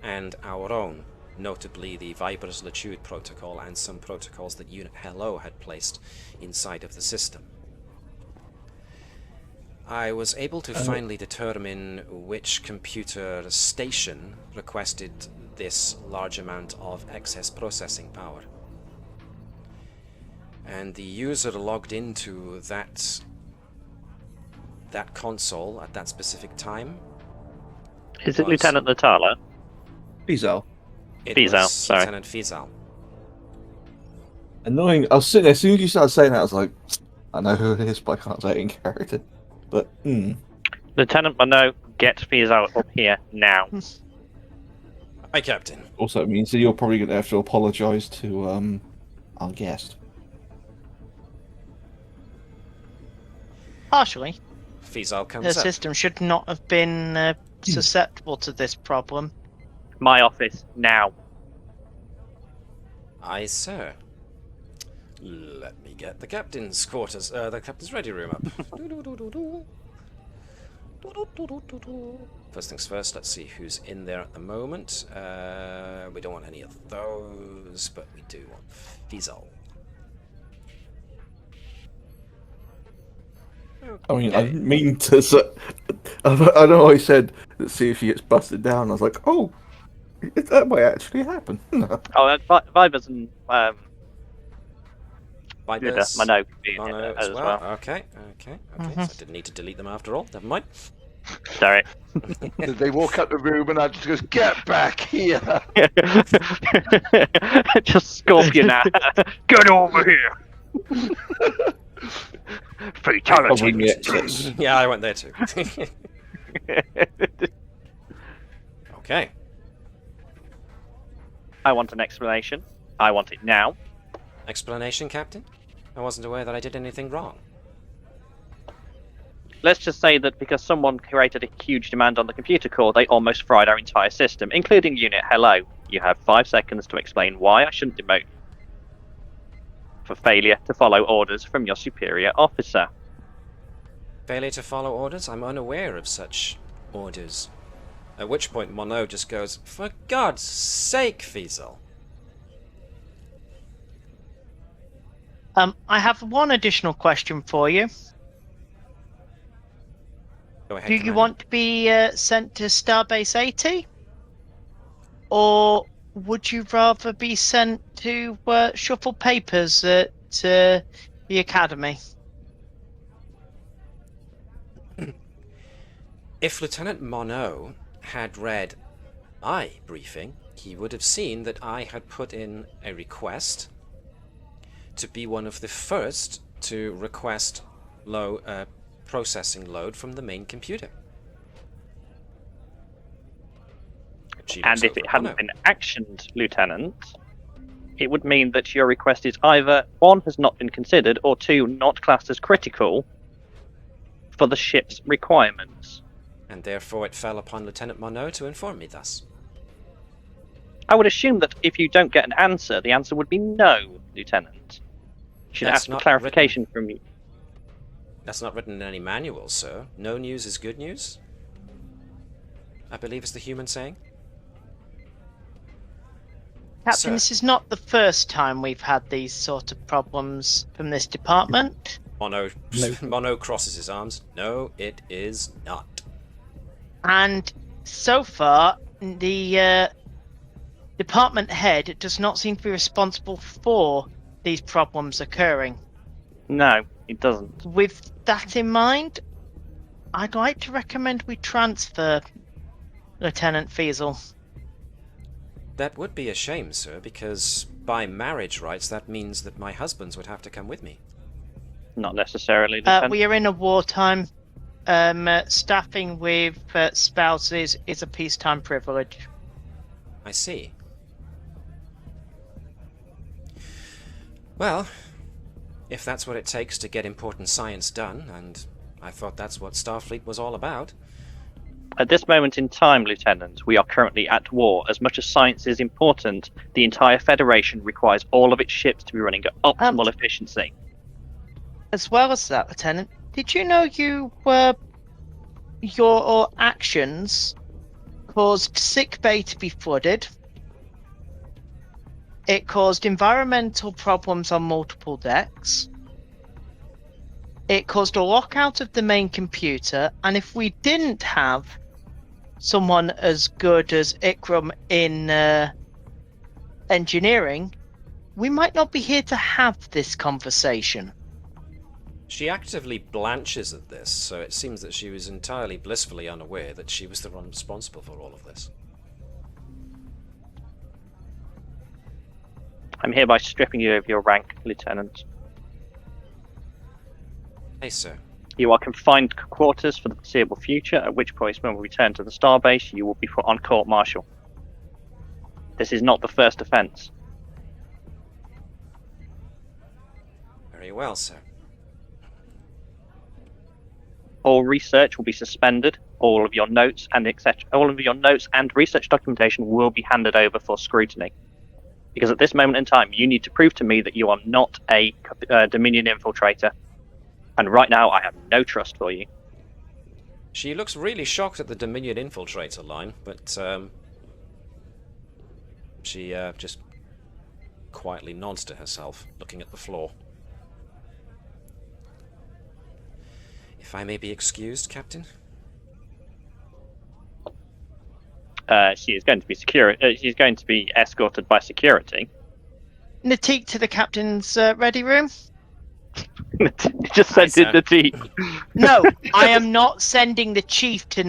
and our own, notably the Viper's Latude protocol and some protocols that Unit Hello had placed inside of the system. I was able to finally determine which computer station requested this large amount of excess processing power. And the user logged into that console at that specific time. Is it Lieutenant Natala? Fizel. It Fizel, was sorry. Lieutenant Fizel. Annoying. I was sitting there, as soon as you started saying that, I was like, I know who it is, but I can't say it in character. But, Lieutenant Mano, get Fizel up here now. Hi, Captain. Also, it means that you're probably going to have to apologise to our guest. Partially. Fizel The comes up. system should not have been susceptible to this problem. My office, now. Aye, sir. Let me get the captain's quarters, the captain's ready room up. First things first, let's see who's in there at the moment. We don't want any of those, but we do want Fizel. I mean, I didn't mean to. I know I said that see if he gets busted down. I was like, oh, that might actually happen. Oh, Vibers and Vibers, Mano Mano as well. Okay. So I didn't need to delete them after all. Never mind. Sorry. They walk out the room and I just goes, "Get back here!" Just Scorpion out. Get over here. Fatality. Yeah, I went there too. Okay. I want an explanation. I want it now. Explanation, Captain? I wasn't aware that I did anything wrong. Let's just say that because someone created a huge demand on the computer core, they almost fried our entire system, including Unit Hello. You have 5 seconds to explain why I shouldn't demote for failure to follow orders from your superior officer. Failure to follow orders? I'm unaware of such orders. At which point Mono just goes, "For God's sake, Fiesel." I have one additional question for you. Go ahead, Do you Commander. want to be sent to Starbase 80? Or would you rather be sent to shuffle papers at the Academy? If Lieutenant Mono had read my briefing, he would have seen that I had put in a request to be one of the first to request processing load from the main computer. And if it hadn't been actioned, Lieutenant, it would mean that your request is either 1, has not been considered, or 2, not classed as critical for the ship's requirements. And therefore it fell upon Lieutenant Mono to inform me thus. I would assume that if you don't get an answer, the answer would be no, Lieutenant. You should That's ask for not clarification from you. That's not written in any manual, sir. No news is good news, I believe is the human saying. Captain, Sir. this is not the first time we've had these sort of problems from this department. Mono crosses his arms. No, it is not. And so far, the department head does not seem to be responsible for these problems occurring. No, it doesn't. With that in mind, I'd like to recommend we transfer Lieutenant Fiesel. That would be a shame, sir, because by marriage rights that means that my husbands would have to come with me. Not necessarily, Lieutenant. We are in a wartime. Staffing with spouses is a peacetime privilege. I see. Well, if that's what it takes to get important science done, and I thought that's what Starfleet was all about. At this moment in time, Lieutenant, we are currently at war. As much as science is important, the entire Federation requires all of its ships to be running at optimal efficiency. As well as that, Lieutenant, did you know your actions caused sickbay to be flooded? It caused environmental problems on multiple decks. It caused a lockout of the main computer, and if we didn't have someone as good as Ikram in engineering, we might not be here to have this conversation. She actively blanches at this, so it seems that she was entirely blissfully unaware that she was the one responsible for all of this. I'm hereby stripping you of your rank, Lieutenant. Hey, sir. You are confined to quarters for the foreseeable future, at which point when we return to the starbase, you will be put on court-martial. This is not the first offence. Very well, sir. All research will be suspended. All of your notes and etc. All of your notes and research documentation will be handed over for scrutiny. Because at this moment in time, you need to prove to me that you are not a Dominion infiltrator. And right now, I have no trust for you. She looks really shocked at the Dominion infiltrator line, but she just quietly nods to herself, looking at the floor. If I may be excused, Captain? She is going to be she's going to be escorted by security. Natik to the captain's ready room. Just sent in the chief. No, I am not sending the chief to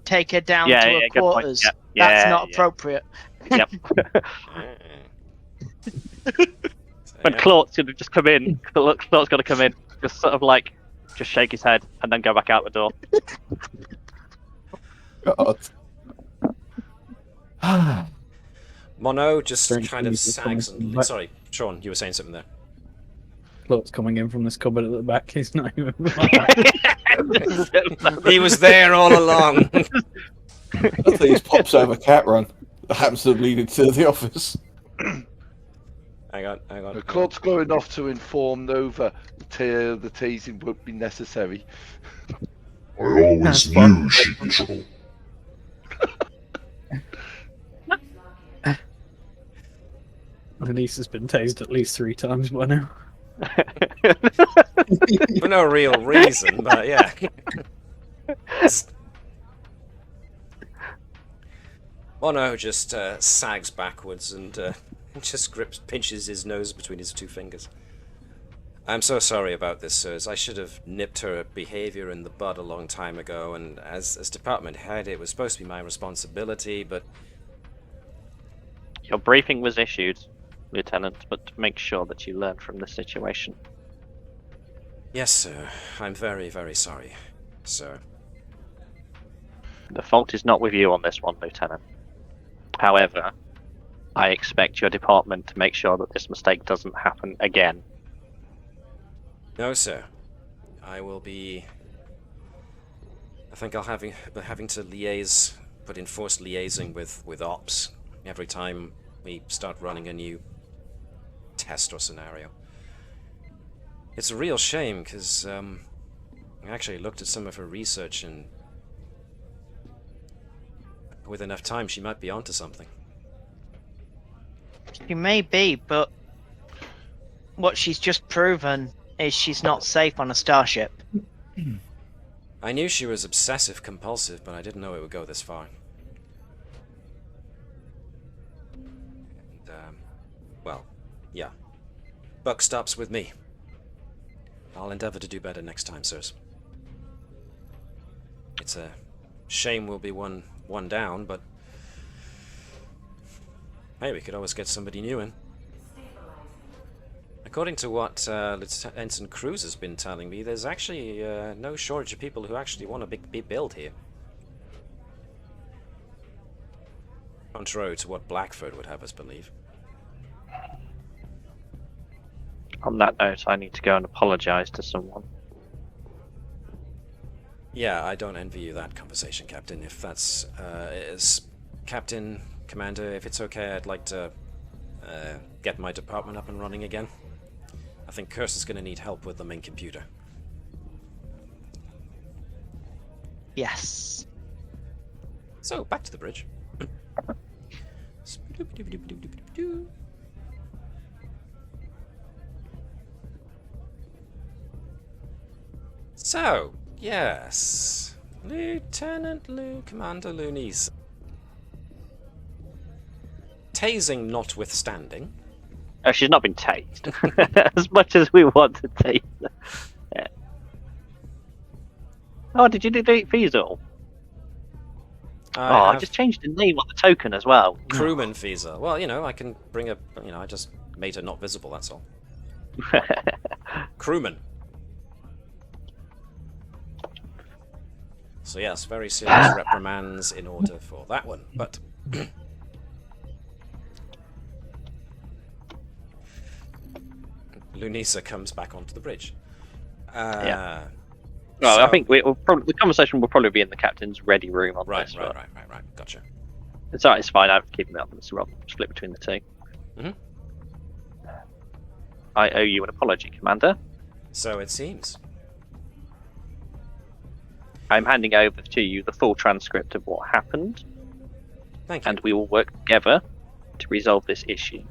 take her down to her quarters. That's not appropriate. Yep. When Claude's going to just come in, Claude's got to come in, just sort of like, just shake his head and then go back out the door. God. Mono just Strange kind of things are coming sags from the and... back. Sorry, Shaun, you were saying something there. Claude's coming in from this cupboard at the back. He's not even. He was there all along. I think he pops over cat run. That happens to lead into the office. Hang on. Claude's going off to inform Nova the tasing won't be necessary. I always knew she'd be trouble. Denise has been tased at least 3 times by now. For no real reason, but yeah. Mono just sags backwards and just pinches his nose between his 2 fingers. I'm so sorry about this, sirs. I should have nipped her behavior in the bud a long time ago, and as department head, it was supposed to be my responsibility, but... Your briefing was issued, Lieutenant, but make sure that you learn from the situation. Yes, sir. I'm very, very sorry, sir. The fault is not with you on this one, Lieutenant. However, I expect your department to make sure that this mistake doesn't happen again. No, sir. I will be... I think I'll be having to put in forced liaising with ops every time we start running a new test or scenario. It's a real shame, because I actually looked at some of her research, and with enough time she might be onto something. She may be, but what she's just proven is she's not safe on a starship. I knew she was obsessive compulsive, but I didn't know it would go this far. And, well, yeah. Buck stops with me. I'll endeavor to do better next time, sirs. It's a shame we'll be one down, but hey, we could always get somebody new in. According to what Ensign Cruz has been telling me, there's actually no shortage of people who actually want to be billed here. Contrary to what Blackford would have us believe. On that note, I need to go and apologise to someone. Yeah, I don't envy you that conversation, Captain. If that's... Captain, Commander, if it's okay, I'd like to get my department up and running again. I think Curse is going to need help with the main computer. Yes. So, back to the bridge. So, yes. Commander Lunis. Tasing notwithstanding. Oh, she's not been tased. As much as we want to tase her. Yeah. Oh, did you delete Feasel? I just changed the name on the token as well. Crewman Visa. Well, I can bring I just made her not visible, that's all. Crewman. So yes, very serious reprimands in order for that one, but... Lunisa comes back onto the bridge. Yeah. Well, so... I think the conversation will probably be in the captain's ready room on this. Right. Gotcha. It's alright, it's fine. I'm keeping it up. It's a split between the two. Mm-hmm. I owe you an apology, Commander. So it seems. I'm handing over to you the full transcript of what happened. Thank you. And we will work together to resolve this issue.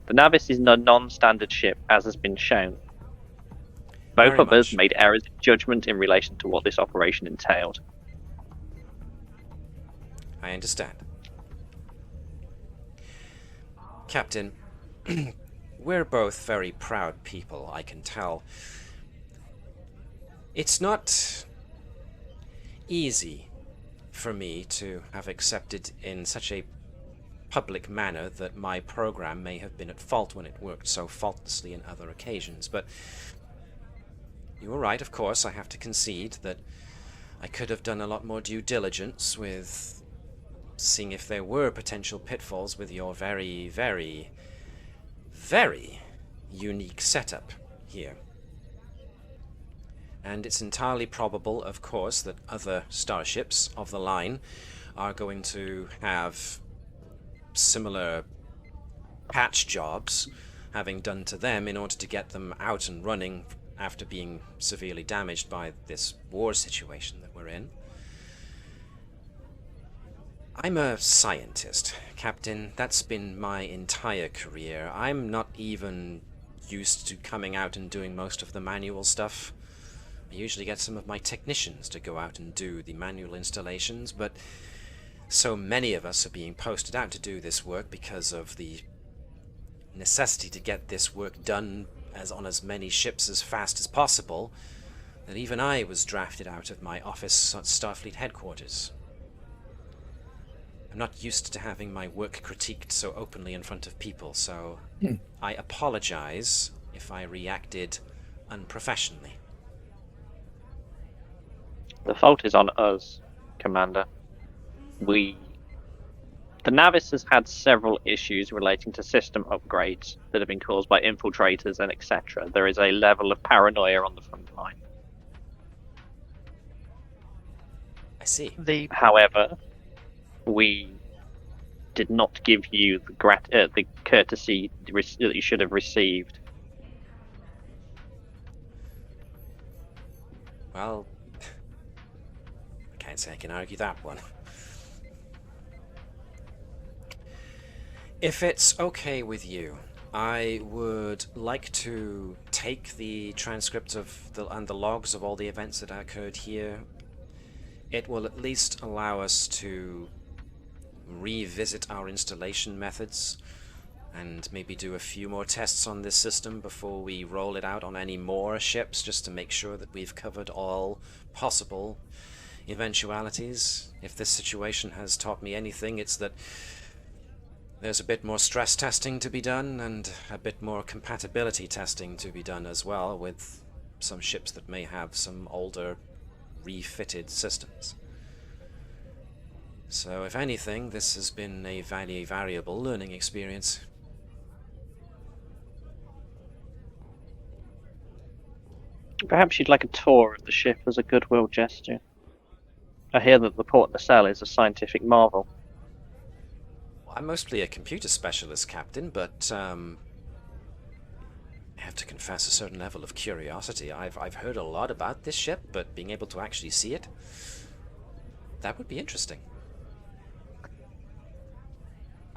The Navis is a non-standard ship, as has been shown. Both of us made errors in judgment in relation to what this operation entailed. I understand. Captain, we're both very proud people, I can tell. It's not easy for me to have accepted in such a public manner that my program may have been at fault when it worked so faultlessly in other occasions, but you were right, of course. I have to concede that I could have done a lot more due diligence with seeing if there were potential pitfalls with your very, very, very unique setup here. And it's entirely probable, of course, that other starships of the line are going to have similar patch jobs having done to them in order to get them out and running after being severely damaged by this war situation that we're in. I'm a scientist, Captain. That's been my entire career. I'm not even used to coming out and doing most of the manual stuff. I usually get some of my technicians to go out and do the manual installations, but so many of us are being posted out to do this work because of the necessity to get this work done on as many ships as fast as possible, that even I was drafted out of my office at Starfleet headquarters. I'm not used to having my work critiqued so openly in front of people, so I apologize if I reacted unprofessionally. The fault is on us, Commander. The Navis has had several issues relating to system upgrades that have been caused by infiltrators and etc. There is a level of paranoia on the front line. I see. However, we did not give you the courtesy that you should have received. Well, I can't say I can argue that one. If it's okay with you, I would like to take the transcripts and the logs of all the events that occurred here. It will at least allow us to revisit our installation methods and maybe do a few more tests on this system before we roll it out on any more ships, just to make sure that we've covered all possible eventualities. If this situation has taught me anything, it's that there's a bit more stress testing to be done and a bit more compatibility testing to be done as well with some ships that may have some older refitted systems. So if anything, this has been a very variable learning experience. Perhaps you'd like a tour of the ship as a goodwill gesture. I hear that the port nacelle is a scientific marvel. I'm mostly a computer specialist, Captain, but I have to confess a certain level of curiosity. I've heard a lot about this ship, but being able to actually see it, that would be interesting.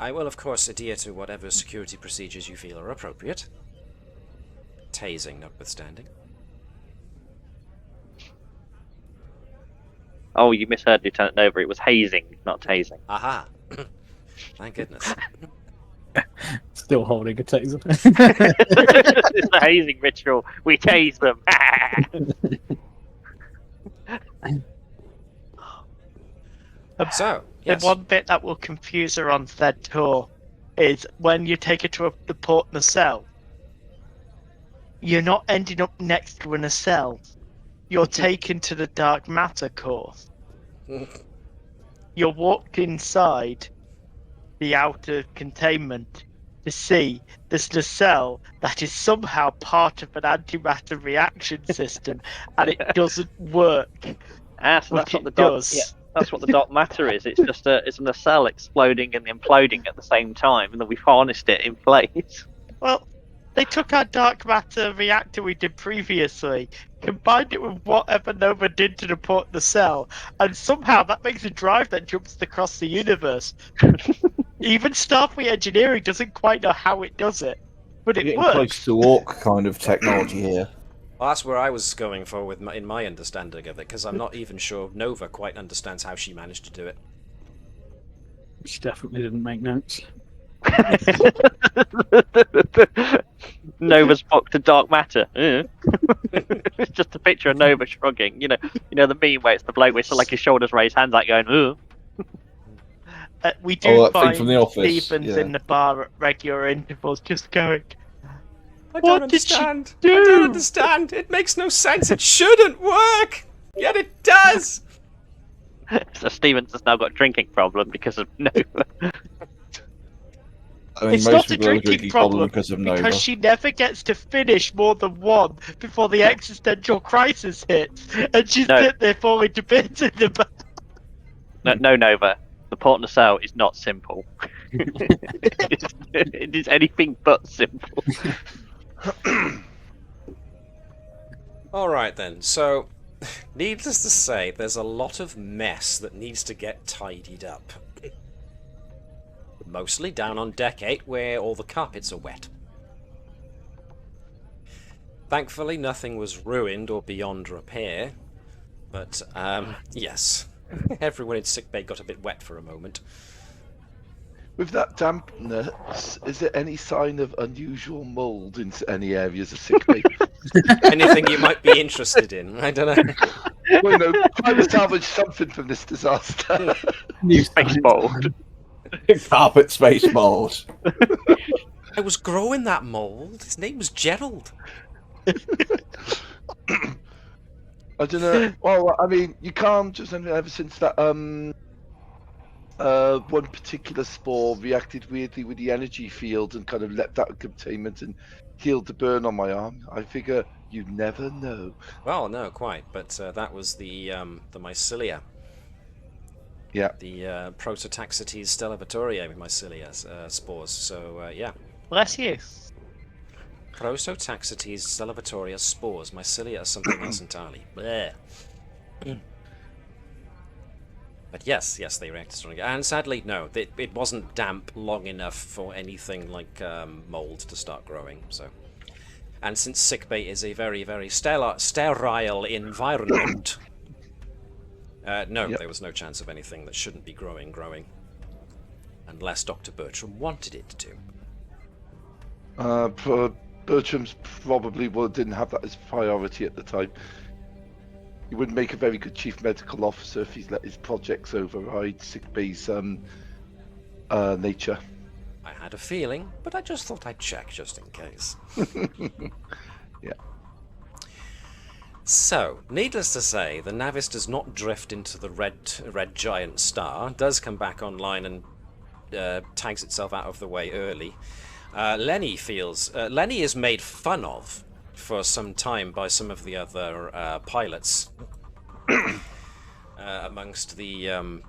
I will, of course, adhere to whatever security procedures you feel are appropriate. Tasing notwithstanding. Oh, you misheard, Lieutenant Nova. It was hazing, not tasing. Aha! Thank goodness. Still holding a taser. It's the hazing ritual. We tase them. So, yes. The one bit that will confuse her on said tour is when you take her to the port nacelle, you're not ending up next to a nacelle. You're taken to the dark matter core. You're walked inside the outer containment to see this nacelle that is somehow part of an antimatter reaction system, and it doesn't work. So that's what the does. Yeah, that's what the dark matter is. It's just it's a nacelle exploding and imploding at the same time, and then we've harnessed it in place. Well, they took our dark matter reactor we did previously, combined it with whatever Nova did to the port nacelle, and somehow that makes a drive that jumps across the universe. Even Starfleet engineering doesn't quite know how it does it, but it Getting works. close to orc kind of technology here. Well, that's where I was going for in my understanding of it, because I'm not even sure Nova quite understands how she managed to do it. She definitely didn't make notes. Nova's book to dark matter. It's just a picture of Nova shrugging. You know the meme where it's the bloke with like his shoulders raised, hands out, going, "Ugh." We do that thing find from the office, Stevens yeah. in the bar at regular intervals just going, I What don't did she understand. do? I don't understand. It makes no sense. It shouldn't work. Yet it does. So Stevens has now got a drinking problem because of Nova. I mean, It's most not a people have a drinking problem because of Nova. because she never gets to finish more than one before the existential crisis hits, and she's No. there falling to bits in the back. No, Nova. The port nacelle is not simple. It is anything but simple. Alright then, so, needless to say, there's a lot of mess that needs to get tidied up. Mostly down on Deck 8, where all the carpets are wet. Thankfully, nothing was ruined or beyond repair, but, yes. Everyone in sickbay got a bit wet for a moment. With that dampness, is there any sign of unusual mould in any areas of sickbay? Anything you might be interested in, I don't know. Well, trying to salvage something from this disaster. New Space mold. Carpet space mold. I was growing that mould. His name was Gerald. I don't know. Well, I mean, you can't just ever since that one particular spore reacted weirdly with the energy field and kind of leapt out of containment and healed the burn on my arm. I figure you never know. Well, no, quite, but that was the mycelia. Yeah. The Prototaxites stellavatoria mycelia spores. So yeah. Bless you. Prototaxites stellavatoria spores. Mycelia is something else entirely. Bleh. But yes, they reacted strongly. And sadly, no, it wasn't damp long enough for anything like mold to start growing. So, and since sickbay is a very, very sterile environment, no, Yep. there was no chance of anything that shouldn't be growing, unless Dr. Bertram wanted it to. Bertram's probably didn't have that as priority at the time. He wouldn't make a very good chief medical officer if he's let his projects override sickbay's nature. I had a feeling, but I just thought I'd check just in case. Yeah. So, needless to say, the Navis does not drift into the red giant star, does come back online and tags itself out of the way early. Lenny is made fun of for some time by some of the other pilots amongst the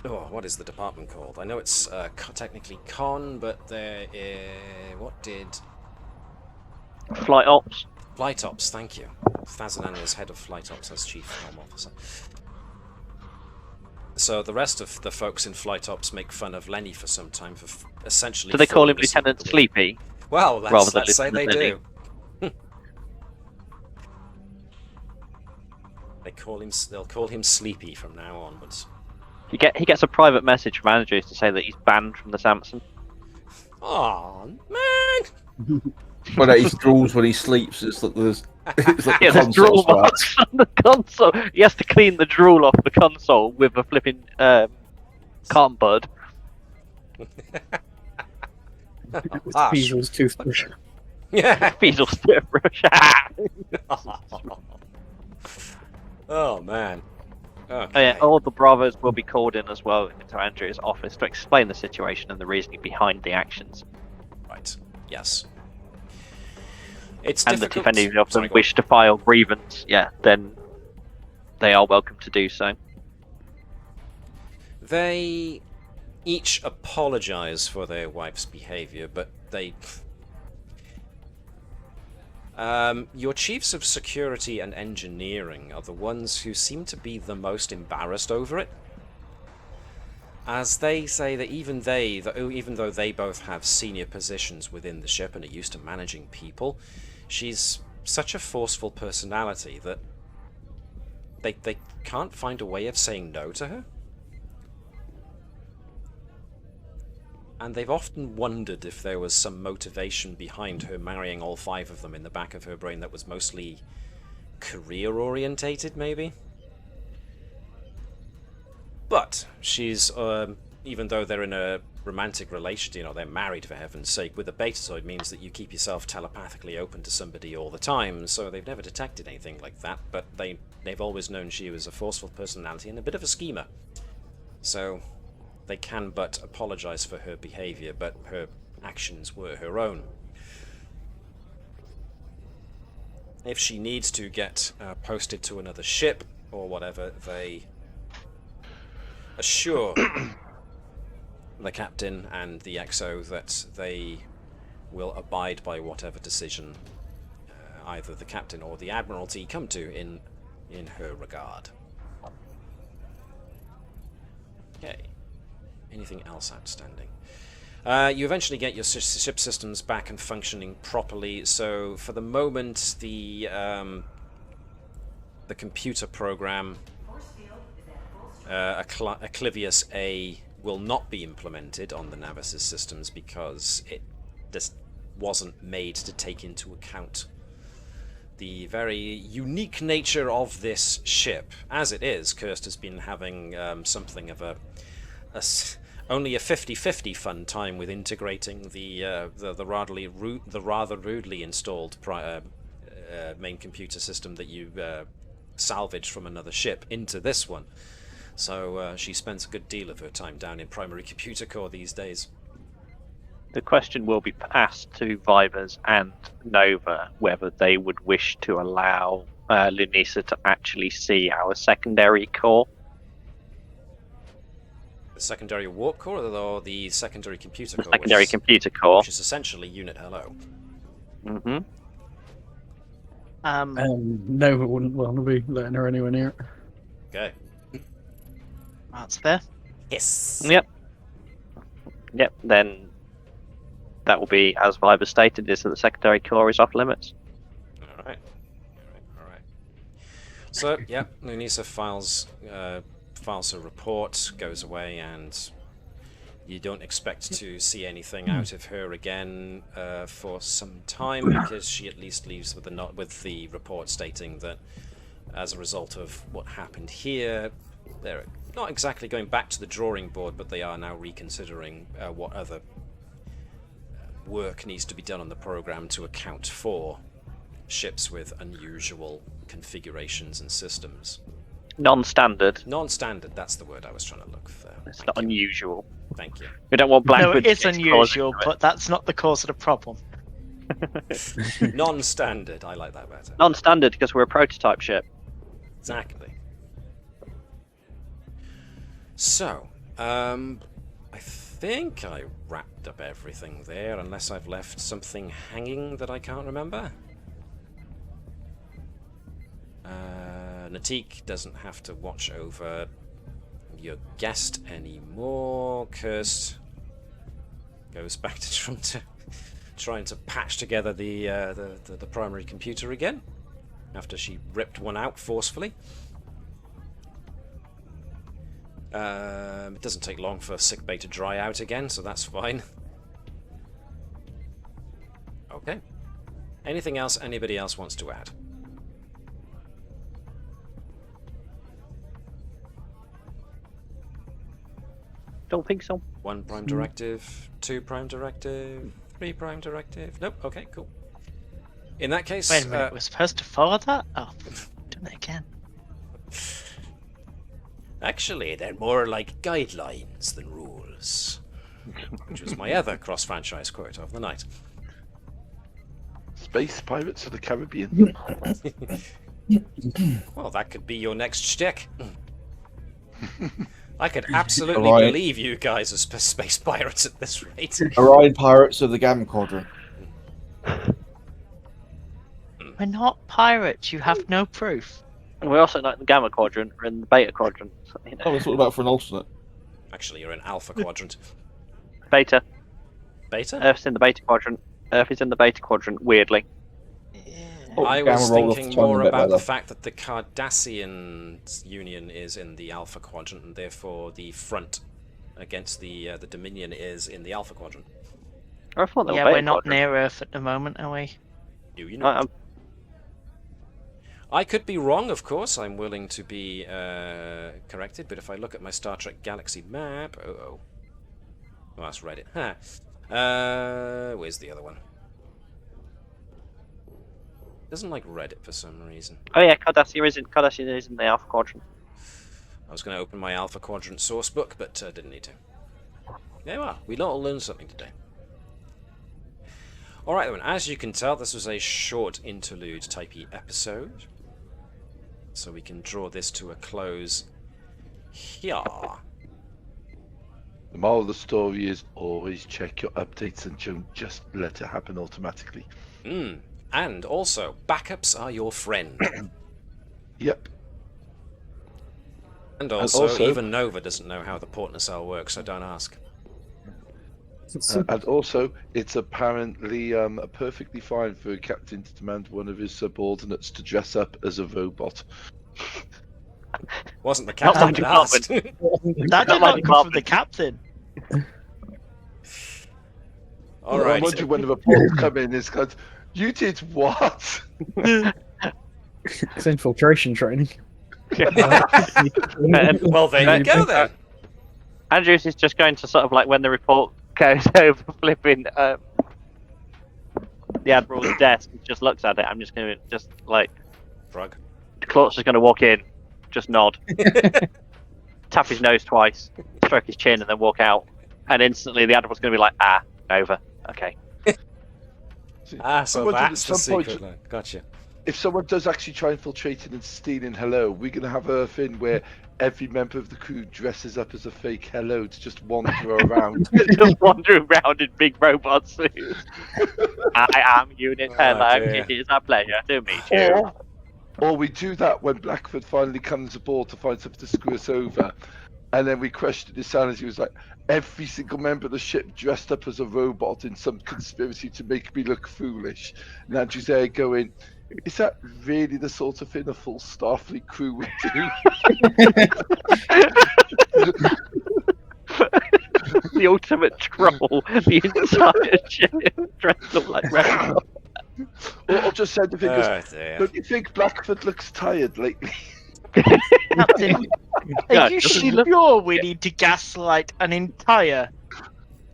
what is the department called? I know it's technically Con, but there what did Flight ops. Flight Ops, thank you. Thazanan was head of Flight Ops as Chief Helm Officer. So the rest of the folks in Flight Ops make fun of Lenny for some time for essentially... Do they call him falling asleep Lieutenant at the wheel. Sleepy? Well, rather than let's say they Lieutenant do. They'll call him Sleepy from now onwards. He gets a private message from Andrews to say that he's banned from the Samson. Aw, man! Well, he drools when he sleeps. It's like there's Yeah, there's drool marks on the console. He has to clean the drool off the console with a flipping cotton bud. Ah, Weasel's toothbrush. yeah. Feasel toothbrush. Oh man. Okay. Oh, yeah, all the Bravos will be called in as well into Andrew's office to explain the situation and the reasoning behind the actions. Right. Yes. It's And that difficult. if any of them Sorry, go wish to file grievance, then they are welcome to do so. They each apologize for their wife's behavior, but they... your chiefs of security and engineering are the ones who seem to be the most embarrassed over it. As they say that even though they both have senior positions within the ship and are used to managing people, she's such a forceful personality that they can't find a way of saying no to her. And they've often wondered if there was some motivation behind her marrying all 5 of them in the back of her brain that was mostly career-orientated, maybe? But she's even though they're in a romantic relationship, they're married for heaven's sake, with a betazoid means that you keep yourself telepathically open to somebody all the time, so they've never detected anything like that, but they've always known she was a forceful personality and a bit of a schemer. So they can but apologize for her behavior, but her actions were her own. If she needs to get posted to another ship or whatever, they assure the captain and the XO that they will abide by whatever decision either the captain or the Admiralty come to in her regard. Okay. Anything else outstanding? You eventually get your ship systems back and functioning properly. So for the moment, the computer program Acclivius A will not be implemented on the Navis' systems because it just wasn't made to take into account the very unique nature of this ship. As it is, Kirst has been having something of only a 50-50 fun time with integrating the rather rudely installed main computer system that you salvaged from another ship into this one. So she spends a good deal of her time down in primary computer core these days. The question will be asked to Vivers and Nova whether they would wish to allow Lunisa to actually see our secondary core. The secondary warp core or the secondary computer core? Secondary computer core. Which is essentially Unit Hello. Mm-hmm. Nova wouldn't want to be letting her anywhere near it. Okay. That's fair. Yes. Yep. Then that will be, as Vivers stated, is that the secondary core is off limits. All right. So, yeah, Lunisa files a report, goes away, and you don't expect to see anything out of her again for some time, because she at least leaves with the report stating that as a result of what happened here, they're not exactly going back to the drawing board, but they are now reconsidering what other work needs to be done on the program to account for ships with unusual configurations and systems. Non-standard. Non-standard, that's the word I was trying to look for. It's not unusual. Thank you. We don't want Blackbird. No, it is to get unusual, causing but that's not the cause of the problem. Non-standard, I like that better. Non-standard because we're a prototype ship. Exactly. So, I think I wrapped up everything there, unless I've left something hanging that I can't remember. Natik doesn't have to watch over your guest anymore. Kirst goes back to trying to patch together the primary computer again after she ripped one out forcefully. It doesn't take long for sickbay to dry out again, so that's fine. Okay. Anything else anybody else wants to add? Don't think so. 1 prime directive, 2 prime directive, 3 prime directive. Nope. Okay, cool. In that case, Wait a minute, we're supposed to follow that? Oh, done it again. Actually, they're more like guidelines than rules, which was my other cross-franchise quote of the night. Space Pirates of the Caribbean. Well, that could be your next shtick. I could absolutely believe you guys are space pirates at this rate. Orion Pirates of the Gamma Quadrant. We're not pirates, you have no proof. And we're also not in the Gamma Quadrant, we're in the Beta Quadrant. So, you know. Oh, that's what about for an alternate. Actually, you're in Alpha Quadrant. Beta. Beta? Earth's in the Beta Quadrant. Earth is in the Beta Quadrant, weirdly. I was Gamma roll thinking off more a bit about the better. fact that the Cardassian Union is in the Alpha Quadrant, and therefore the front against the Dominion is in the Alpha Quadrant. I thought they were Yeah, Beta we're not Quadrant. near Earth at the moment, are we? Do you know? I could be wrong, of course. I'm willing to be corrected. But if I look at my Star Trek Galaxy map, oh, that's Reddit. Huh. Where's the other one? Doesn't like Reddit for some reason. Oh yeah, Cardassian is in the Alpha Quadrant. I was going to open my Alpha Quadrant source book, but didn't need to. There you are. We all learned something today. Alright then, as you can tell, this was a short interlude typey episode. So we can draw this to a close here. The moral of the story is always check your updates and don't just let it happen automatically. And also, backups are your friend. Yep. And also, even Nova doesn't know how the port nacelle works, so don't ask. And also, it's apparently perfectly fine for a captain to demand one of his subordinates to dress up as a robot. Wasn't the captain that asked. That did not come from the captain. All right. I'm wondering when the reports come in, it's kind of, you did what? It's infiltration training. Well, there you go then. Andrews is just going to sort of like when the report goes over flipping the Admiral's desk and just looks at it. I'm just going to just like Drug. Claude's just going to walk in, just nod, tap his nose twice, stroke his chin, and then walk out. And instantly the Admiral's going to be like, over. Okay. So that's the secret line. Gotcha. If someone does actually try infiltrating and stealing hello, we're going to have a thing where every member of the crew dresses up as a fake hello to just wander around. Just wandering around in big robot suits. I am Unit Hello. Dear. It is a pleasure to meet you. Or we do that when Blackford finally comes aboard to find something to screw us over. And then we questioned his sanity. He was like, every single member of the ship dressed up as a robot in some conspiracy to make me look foolish. And Andrew's there going, is that really the sort of thing a full Starfleet crew would do? The ultimate troll. The entire ship dressed up like robots. Or just said the thing, Dear. don't you think Blackford looks tired lately? Captain, are you sure we need to gaslight an entire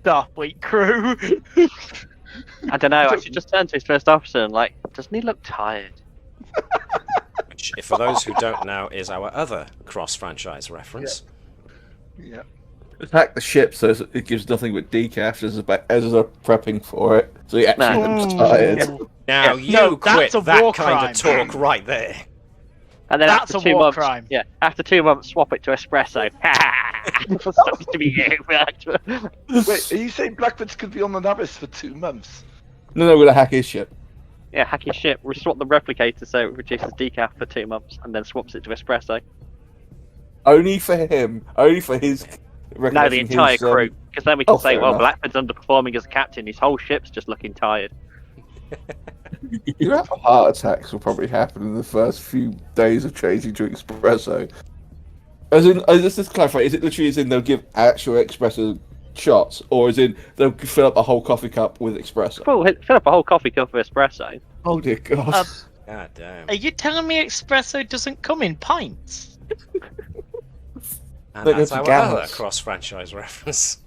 Starfleet crew? I don't know. I should just turn to his first officer and like, doesn't he look tired? Which, for those who don't know, is our other cross-franchise reference. Yeah. Attack the ship so it gives nothing but decaf as a prepping for it. So he actually looks tired. Now you quit that's a that war kind crime. of talk right there. And then That's after a 2 war months, crime. yeah, after 2 months, swap it to espresso. Nice to meet you. Wait, are you saying Blackford's could be on the Navis for 2 months? No, we're gonna hack his ship. Yeah, hack his ship. We swap the replicator so it reduces decaf for 2 months, and then swaps it to espresso. Only for him. Only for his. No, the entire crew. Because then we can say, fair well, enough. Blackford's underperforming as a captain. His whole ship's just looking tired. You have heart attacks will probably happen in the first few days of changing to espresso. As in, let's just clarify: is it literally as in they'll give actual espresso shots, or as in they'll fill up a whole coffee cup with espresso? Fill up a whole coffee cup of espresso. Oh dear God! God damn. Are you telling me espresso doesn't come in pints? And But that's it's our gallons. other cross-franchise reference.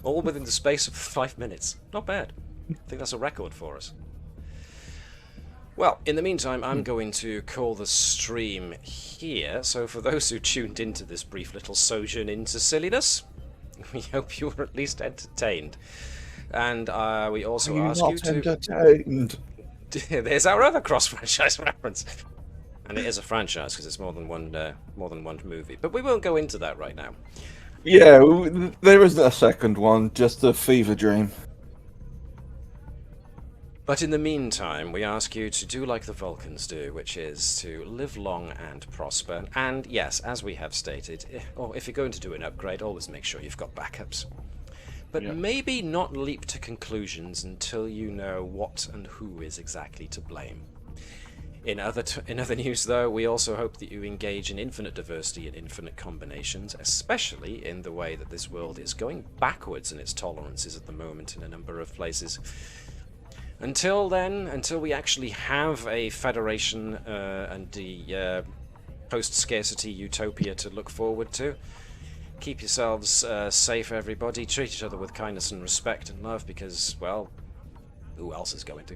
All within the space of 5 minutes. Not bad. I think that's a record for us. Well, in the meantime, I'm going to call the stream here. So for those who tuned into this brief little sojourn into silliness, we hope you were at least entertained. And we also ask you to... entertained. There's our other cross-franchise reference. And it is a franchise because it's more than one movie. But we won't go into that right now. Yeah, there isn't a second one, just a fever dream. But in the meantime, we ask you to do like the Vulcans do, which is to live long and prosper. And yes, as we have stated, or if you're going to do an upgrade, always make sure you've got backups. But maybe not leap to conclusions until you know what and who is exactly to blame. In other news, though, we also hope that you engage in infinite diversity and infinite combinations, especially in the way that this world is going backwards in its tolerances at the moment in a number of places. Until then, until we actually have a Federation and the post-scarcity utopia to look forward to, keep yourselves safe, everybody. Treat each other with kindness and respect and love, because, well, who else is going to?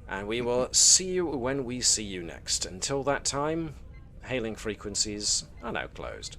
And we will see you when we see you next. Until that time, hailing frequencies are now closed.